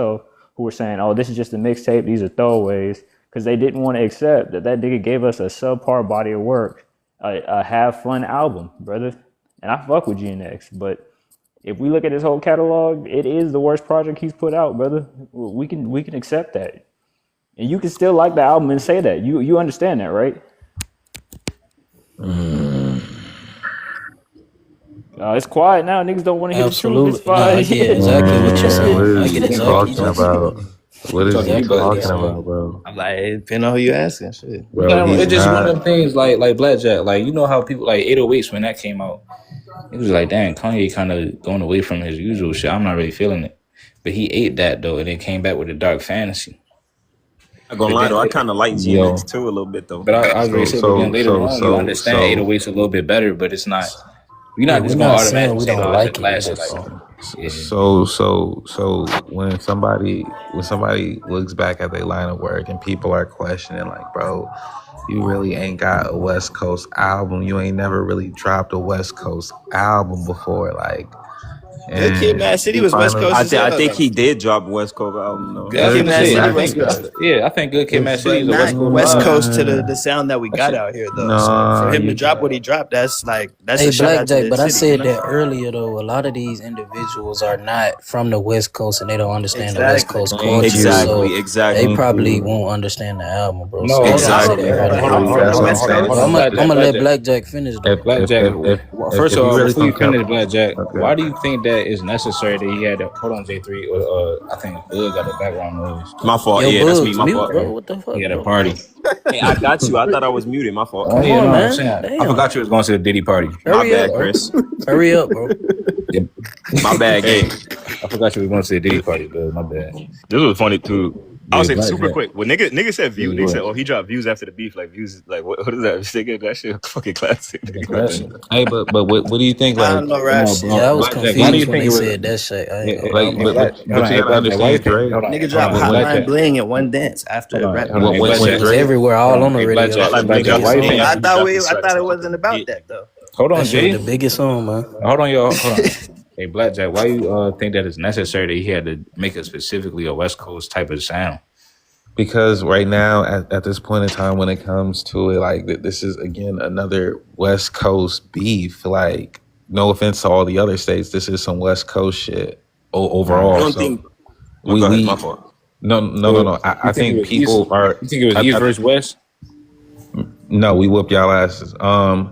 Speaker 17: myself who were saying, "Oh, this is just a mixtape. These are throwaways," because they didn't want to accept that nigga gave us a subpar body of work, a have fun album, brother. And I fuck with GNX, but if we look at his whole catalog, it is the worst project he's put out, brother. We can accept that. And you can still like the album and say that. You understand that, right? It's quiet now. Niggas don't want to hear the truth. It's
Speaker 11: Absolutely. No, I
Speaker 17: fine.
Speaker 11: get exactly what you're
Speaker 3: What
Speaker 11: saying. I
Speaker 3: is
Speaker 11: get
Speaker 3: he
Speaker 11: exactly
Speaker 3: talking
Speaker 11: what you're saying.
Speaker 3: about? What
Speaker 11: That's
Speaker 3: is he
Speaker 11: exactly what you're
Speaker 3: talking
Speaker 11: saying.
Speaker 3: about, bro?
Speaker 14: I'm like, it depends on who you asking. Shit.
Speaker 3: Bro, he's
Speaker 1: It's just one of
Speaker 3: not.
Speaker 1: them things like Blackjack. Like, you know how people like 808s when that came out. It was like, dang, Kanye kind of going away from his usual shit. I'm not really feeling it. But he ate that though, and then came back with the dark fantasy.
Speaker 16: I'm gonna
Speaker 1: But
Speaker 16: lie
Speaker 1: then,
Speaker 16: though, I kind of like
Speaker 3: Yo.
Speaker 16: GNX too a little bit though.
Speaker 1: but I was ready to
Speaker 3: So
Speaker 1: say, but then
Speaker 3: so
Speaker 1: later
Speaker 3: so
Speaker 1: on, you
Speaker 3: so
Speaker 1: understand
Speaker 3: so
Speaker 1: 808's a little bit better, but it's not. You're
Speaker 11: Yeah,
Speaker 1: not
Speaker 11: we're
Speaker 1: just gonna
Speaker 11: not saying
Speaker 1: automatically
Speaker 11: we
Speaker 1: say,
Speaker 11: don't
Speaker 1: "Oh, it's a
Speaker 11: like it. We're
Speaker 1: classic."
Speaker 11: just
Speaker 1: Like,
Speaker 11: saying.
Speaker 1: yeah.
Speaker 3: so when somebody looks back at their line of work and people are questioning, like, bro, you really ain't got a West Coast album. You ain't never really dropped a West Coast album before, like.
Speaker 14: Good Kid,
Speaker 3: And
Speaker 14: Mad City
Speaker 3: he
Speaker 14: was West
Speaker 3: finally,
Speaker 14: Coast as
Speaker 16: I
Speaker 14: hell
Speaker 16: think
Speaker 14: though.
Speaker 16: he did drop West Coast album though.
Speaker 14: Good
Speaker 1: Yeah, I was
Speaker 14: Kid,
Speaker 1: gonna
Speaker 14: Mad
Speaker 1: say,
Speaker 14: City
Speaker 1: I
Speaker 14: West
Speaker 1: think,
Speaker 14: Coast,
Speaker 1: I think Good Kid, Mad City
Speaker 14: but
Speaker 1: is a West
Speaker 14: not
Speaker 1: Coast
Speaker 14: West
Speaker 1: vibe.
Speaker 14: Coast to the sound that we got out here though. So for
Speaker 3: nah,
Speaker 14: him to
Speaker 3: you
Speaker 14: drop what
Speaker 3: got.
Speaker 14: he dropped, that's a
Speaker 11: Hey,
Speaker 14: shout out to
Speaker 11: Blackjack,
Speaker 14: the
Speaker 11: but I
Speaker 14: city, you
Speaker 11: said
Speaker 14: know.
Speaker 11: that earlier though. A lot of these individuals are not from the West Coast and they don't understand the West
Speaker 14: Exactly.
Speaker 11: Coast
Speaker 3: Thank
Speaker 11: culture,
Speaker 3: you,
Speaker 11: so they
Speaker 16: Exactly.
Speaker 3: thank
Speaker 11: probably
Speaker 3: you.
Speaker 11: won't understand the album, bro.
Speaker 1: No,
Speaker 11: So
Speaker 1: hold on,
Speaker 11: I
Speaker 1: hold
Speaker 11: say
Speaker 1: on,
Speaker 14: Exactly.
Speaker 11: that
Speaker 1: hold
Speaker 11: earlier.
Speaker 1: on,
Speaker 14: But
Speaker 1: hold
Speaker 14: I'm
Speaker 1: on,
Speaker 3: See,
Speaker 1: hold
Speaker 14: from
Speaker 1: on,
Speaker 14: the
Speaker 3: that's
Speaker 1: hold
Speaker 3: what
Speaker 1: on,
Speaker 3: I'm
Speaker 14: West
Speaker 1: hold on,
Speaker 3: saying.
Speaker 1: hold
Speaker 14: Coast.
Speaker 11: Well,
Speaker 1: on,
Speaker 11: I'm
Speaker 1: Blackjack,
Speaker 11: gonna let
Speaker 1: Blackjack.
Speaker 11: Blackjack finish though.
Speaker 1: If Blackjack,
Speaker 3: If
Speaker 1: first of
Speaker 3: you
Speaker 1: all,
Speaker 3: really
Speaker 1: before you
Speaker 3: think that,
Speaker 1: finish Blackjack,
Speaker 3: okay.
Speaker 1: why do you think that is necessary that he had to hold on J3 or I think Bud got the background noise.
Speaker 16: My fault.
Speaker 11: Yo,
Speaker 16: Yeah, that's me.
Speaker 11: Bugs,
Speaker 16: My
Speaker 11: mute,
Speaker 16: fault.
Speaker 11: bro.
Speaker 1: Okay.
Speaker 11: What the
Speaker 1: He
Speaker 11: fuck,
Speaker 1: had a
Speaker 11: bro?
Speaker 1: party.
Speaker 16: Hey, I got you. I thought I was muted. My fault.
Speaker 11: Come
Speaker 1: Yeah,
Speaker 11: on,
Speaker 1: no, I'm
Speaker 11: man.
Speaker 1: saying I
Speaker 11: Damn.
Speaker 1: forgot you was going to the Diddy party.
Speaker 16: My
Speaker 11: Hurry up,
Speaker 16: bad,
Speaker 11: bro.
Speaker 16: Chris.
Speaker 11: Hurry up, bro.
Speaker 1: Yeah.
Speaker 16: My bad,
Speaker 3: Hey,
Speaker 16: gang.
Speaker 1: I forgot you was going to the Diddy party, but my bad.
Speaker 7: This was funny too. I'll
Speaker 1: Yeah,
Speaker 7: say super
Speaker 1: Blackjack.
Speaker 7: quick. When nigga said view,
Speaker 1: Yeah,
Speaker 7: they
Speaker 1: go
Speaker 7: said,
Speaker 1: ahead.
Speaker 7: "Oh, he dropped views after the beef." Like views, like what is that? Nigga, that shit fucking classic.
Speaker 1: Yeah,
Speaker 7: Nigga.
Speaker 1: classic.
Speaker 3: hey, but what do you think?
Speaker 14: I
Speaker 3: Like,
Speaker 14: don't know
Speaker 1: Come
Speaker 14: rap
Speaker 1: on,
Speaker 14: shit.
Speaker 11: Yeah, I
Speaker 1: bro.
Speaker 11: was
Speaker 1: Blackjack, why do you
Speaker 11: confused when
Speaker 1: think
Speaker 11: they
Speaker 1: it was?
Speaker 11: said that shit. I ain't gonna
Speaker 3: like,
Speaker 11: lie.
Speaker 1: Hey, Black, hold
Speaker 3: but
Speaker 1: on,
Speaker 3: you
Speaker 1: hey,
Speaker 3: gotta
Speaker 1: Blackjack, why you
Speaker 3: understand,
Speaker 1: think?
Speaker 3: Drake.
Speaker 1: Hold on,
Speaker 14: Nigga
Speaker 1: hold
Speaker 14: dropped
Speaker 1: on, hey,
Speaker 3: When
Speaker 14: Hotline
Speaker 1: Blackjack.
Speaker 14: Bling in one dance
Speaker 1: Hold
Speaker 14: after
Speaker 1: on,
Speaker 14: rapping
Speaker 1: hold on,
Speaker 14: about
Speaker 1: hey,
Speaker 3: when
Speaker 14: that
Speaker 3: when
Speaker 11: It
Speaker 14: shit.
Speaker 1: Blackjack.
Speaker 11: was
Speaker 3: Drake,
Speaker 11: everywhere,
Speaker 1: Hold
Speaker 11: all
Speaker 1: on,
Speaker 11: on the
Speaker 1: hey,
Speaker 11: radio.
Speaker 1: Blackjack,
Speaker 11: Shit,
Speaker 1: hey,
Speaker 11: the
Speaker 1: Blackjack,
Speaker 11: biggest
Speaker 1: why you think
Speaker 11: song,
Speaker 14: I
Speaker 1: that?
Speaker 11: man.
Speaker 14: thought it wasn't about that though.
Speaker 16: Hold
Speaker 1: Hold
Speaker 11: That
Speaker 1: on,
Speaker 11: shit was
Speaker 1: Jay.
Speaker 11: the biggest song, man.
Speaker 1: Hold on, y'all. Hold on. Hey, Blackjack, why you think that it's necessary that he had to make it specifically a West Coast type of sound?
Speaker 3: because right now at this point in time, when it comes to it, like this is again another West Coast beef. Like, no offense to all the other states, this is some West Coast shit
Speaker 16: You
Speaker 3: overall.
Speaker 16: don't
Speaker 3: So
Speaker 16: think? Oh,
Speaker 3: we
Speaker 16: go ahead. My
Speaker 3: we
Speaker 16: fault.
Speaker 3: no.
Speaker 1: So
Speaker 3: I
Speaker 1: you think it
Speaker 3: think
Speaker 1: was East?
Speaker 3: people are.
Speaker 1: You think it was East
Speaker 3: I,
Speaker 1: versus West?
Speaker 3: no, we whoop y'all asses.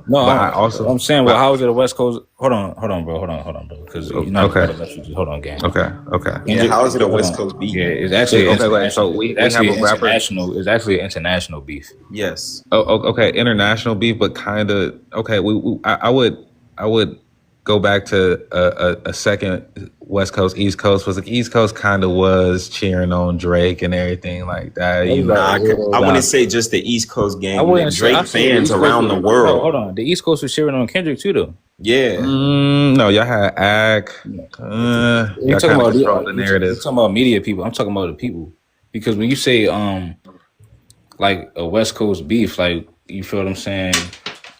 Speaker 1: No,
Speaker 3: But I also,
Speaker 1: I'm saying, well,
Speaker 3: but
Speaker 1: how is it a West Coast? Hold on, bro. Because you're not just
Speaker 3: okay,
Speaker 1: about to let you just hold on, gang.
Speaker 3: okay.
Speaker 16: Yeah, how is it a
Speaker 1: Hold
Speaker 16: West
Speaker 1: on.
Speaker 16: Coast beat?
Speaker 1: Yeah, it's actually
Speaker 3: Okay, wait. So
Speaker 1: international.
Speaker 3: we have a rapper.
Speaker 1: It's actually an international beef.
Speaker 16: Yes.
Speaker 3: Okay, international beef, but kind of okay. I would go back to a second West Coast, East Coast. Was like East Coast kind of was cheering on Drake and everything like that. You know,
Speaker 16: Nah, I
Speaker 3: nah.
Speaker 16: wouldn't say just the East Coast
Speaker 1: I
Speaker 16: gang. The
Speaker 1: wouldn't say. I
Speaker 16: Drake
Speaker 1: say the
Speaker 16: fans
Speaker 1: East Coast.
Speaker 16: around the
Speaker 1: No,
Speaker 16: world.
Speaker 1: hold on. The East Coast was cheering on Kendrick too, though.
Speaker 16: Yeah.
Speaker 3: No, y'all had Ack.
Speaker 1: You
Speaker 3: Y'all
Speaker 1: talking
Speaker 3: kind of
Speaker 1: about
Speaker 3: controlled the
Speaker 1: you
Speaker 3: narrative.
Speaker 1: talking about media people? I'm talking about the people because when you say like a West Coast beef, like you feel what I'm saying.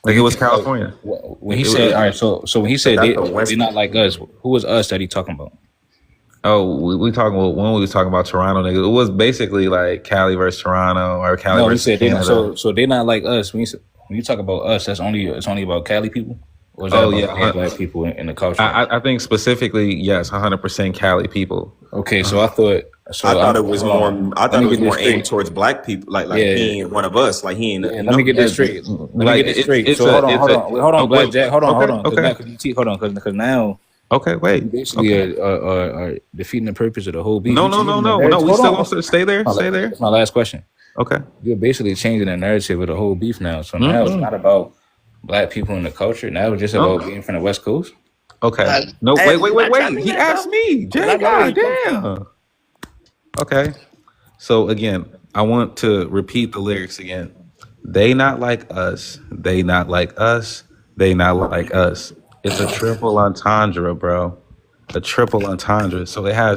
Speaker 3: Like it was
Speaker 1: Like,
Speaker 3: California.
Speaker 1: when he said, all right, so when he
Speaker 16: But
Speaker 1: said
Speaker 16: that's the West.
Speaker 1: they're not like us, who was us that he talking about?
Speaker 3: Oh, we talking about when we was talking about Toronto, nigga. It was basically like Cali versus Toronto or Cali
Speaker 1: No, he
Speaker 3: versus
Speaker 1: said they not.
Speaker 3: Canada.
Speaker 1: So they're not like us. When you talk about us, it's only about Cali people, or is that
Speaker 3: Oh
Speaker 1: about
Speaker 3: yeah,
Speaker 1: all black people in the culture?
Speaker 3: I think specifically yes, 100% Cali people.
Speaker 1: Okay, so I thought. So
Speaker 16: I thought it was
Speaker 1: hold
Speaker 16: more.
Speaker 1: on.
Speaker 16: I
Speaker 1: Let
Speaker 16: thought
Speaker 1: me
Speaker 16: it was
Speaker 1: get this
Speaker 16: more aimed
Speaker 1: straight.
Speaker 16: towards black people. Like
Speaker 1: Yeah,
Speaker 16: he ain't one of us. Like he ain't.
Speaker 1: yeah.
Speaker 16: You
Speaker 1: Let me
Speaker 16: know.
Speaker 1: get this straight. Let me
Speaker 3: Like
Speaker 1: get this straight.
Speaker 3: it's
Speaker 1: So hold on, hold
Speaker 3: oh,
Speaker 1: on, Black
Speaker 3: wait,
Speaker 1: Jack. Hold
Speaker 3: okay,
Speaker 1: on,
Speaker 3: okay,
Speaker 1: hold on, because now
Speaker 3: okay,
Speaker 1: you
Speaker 3: wait,
Speaker 1: basically
Speaker 3: okay.
Speaker 1: are defeating the purpose of the whole beef.
Speaker 3: No,
Speaker 1: You
Speaker 3: no,
Speaker 1: changing
Speaker 3: no,
Speaker 1: the
Speaker 3: no, no.
Speaker 1: narrative.
Speaker 3: We
Speaker 1: Hold
Speaker 3: still
Speaker 1: on.
Speaker 3: gonna stay there, stay there.
Speaker 1: That's my last question.
Speaker 3: Okay.
Speaker 1: You're basically changing the narrative of the whole beef now. So now it's
Speaker 3: Mm-mm.
Speaker 1: not about black people in the culture. Now it's just
Speaker 3: No.
Speaker 1: about being from the West Coast.
Speaker 3: Okay. No,
Speaker 14: Hey, we not
Speaker 3: wait.
Speaker 14: talking
Speaker 3: He
Speaker 14: that
Speaker 3: asked
Speaker 14: though,
Speaker 3: me,
Speaker 14: because
Speaker 3: Jay.
Speaker 14: I know where he
Speaker 3: God
Speaker 14: come from.
Speaker 3: damn. Okay. So again, I want to repeat the lyrics again. They not like us. They not like us. They not like us. It's a triple entendre, bro. A triple entendre. So it has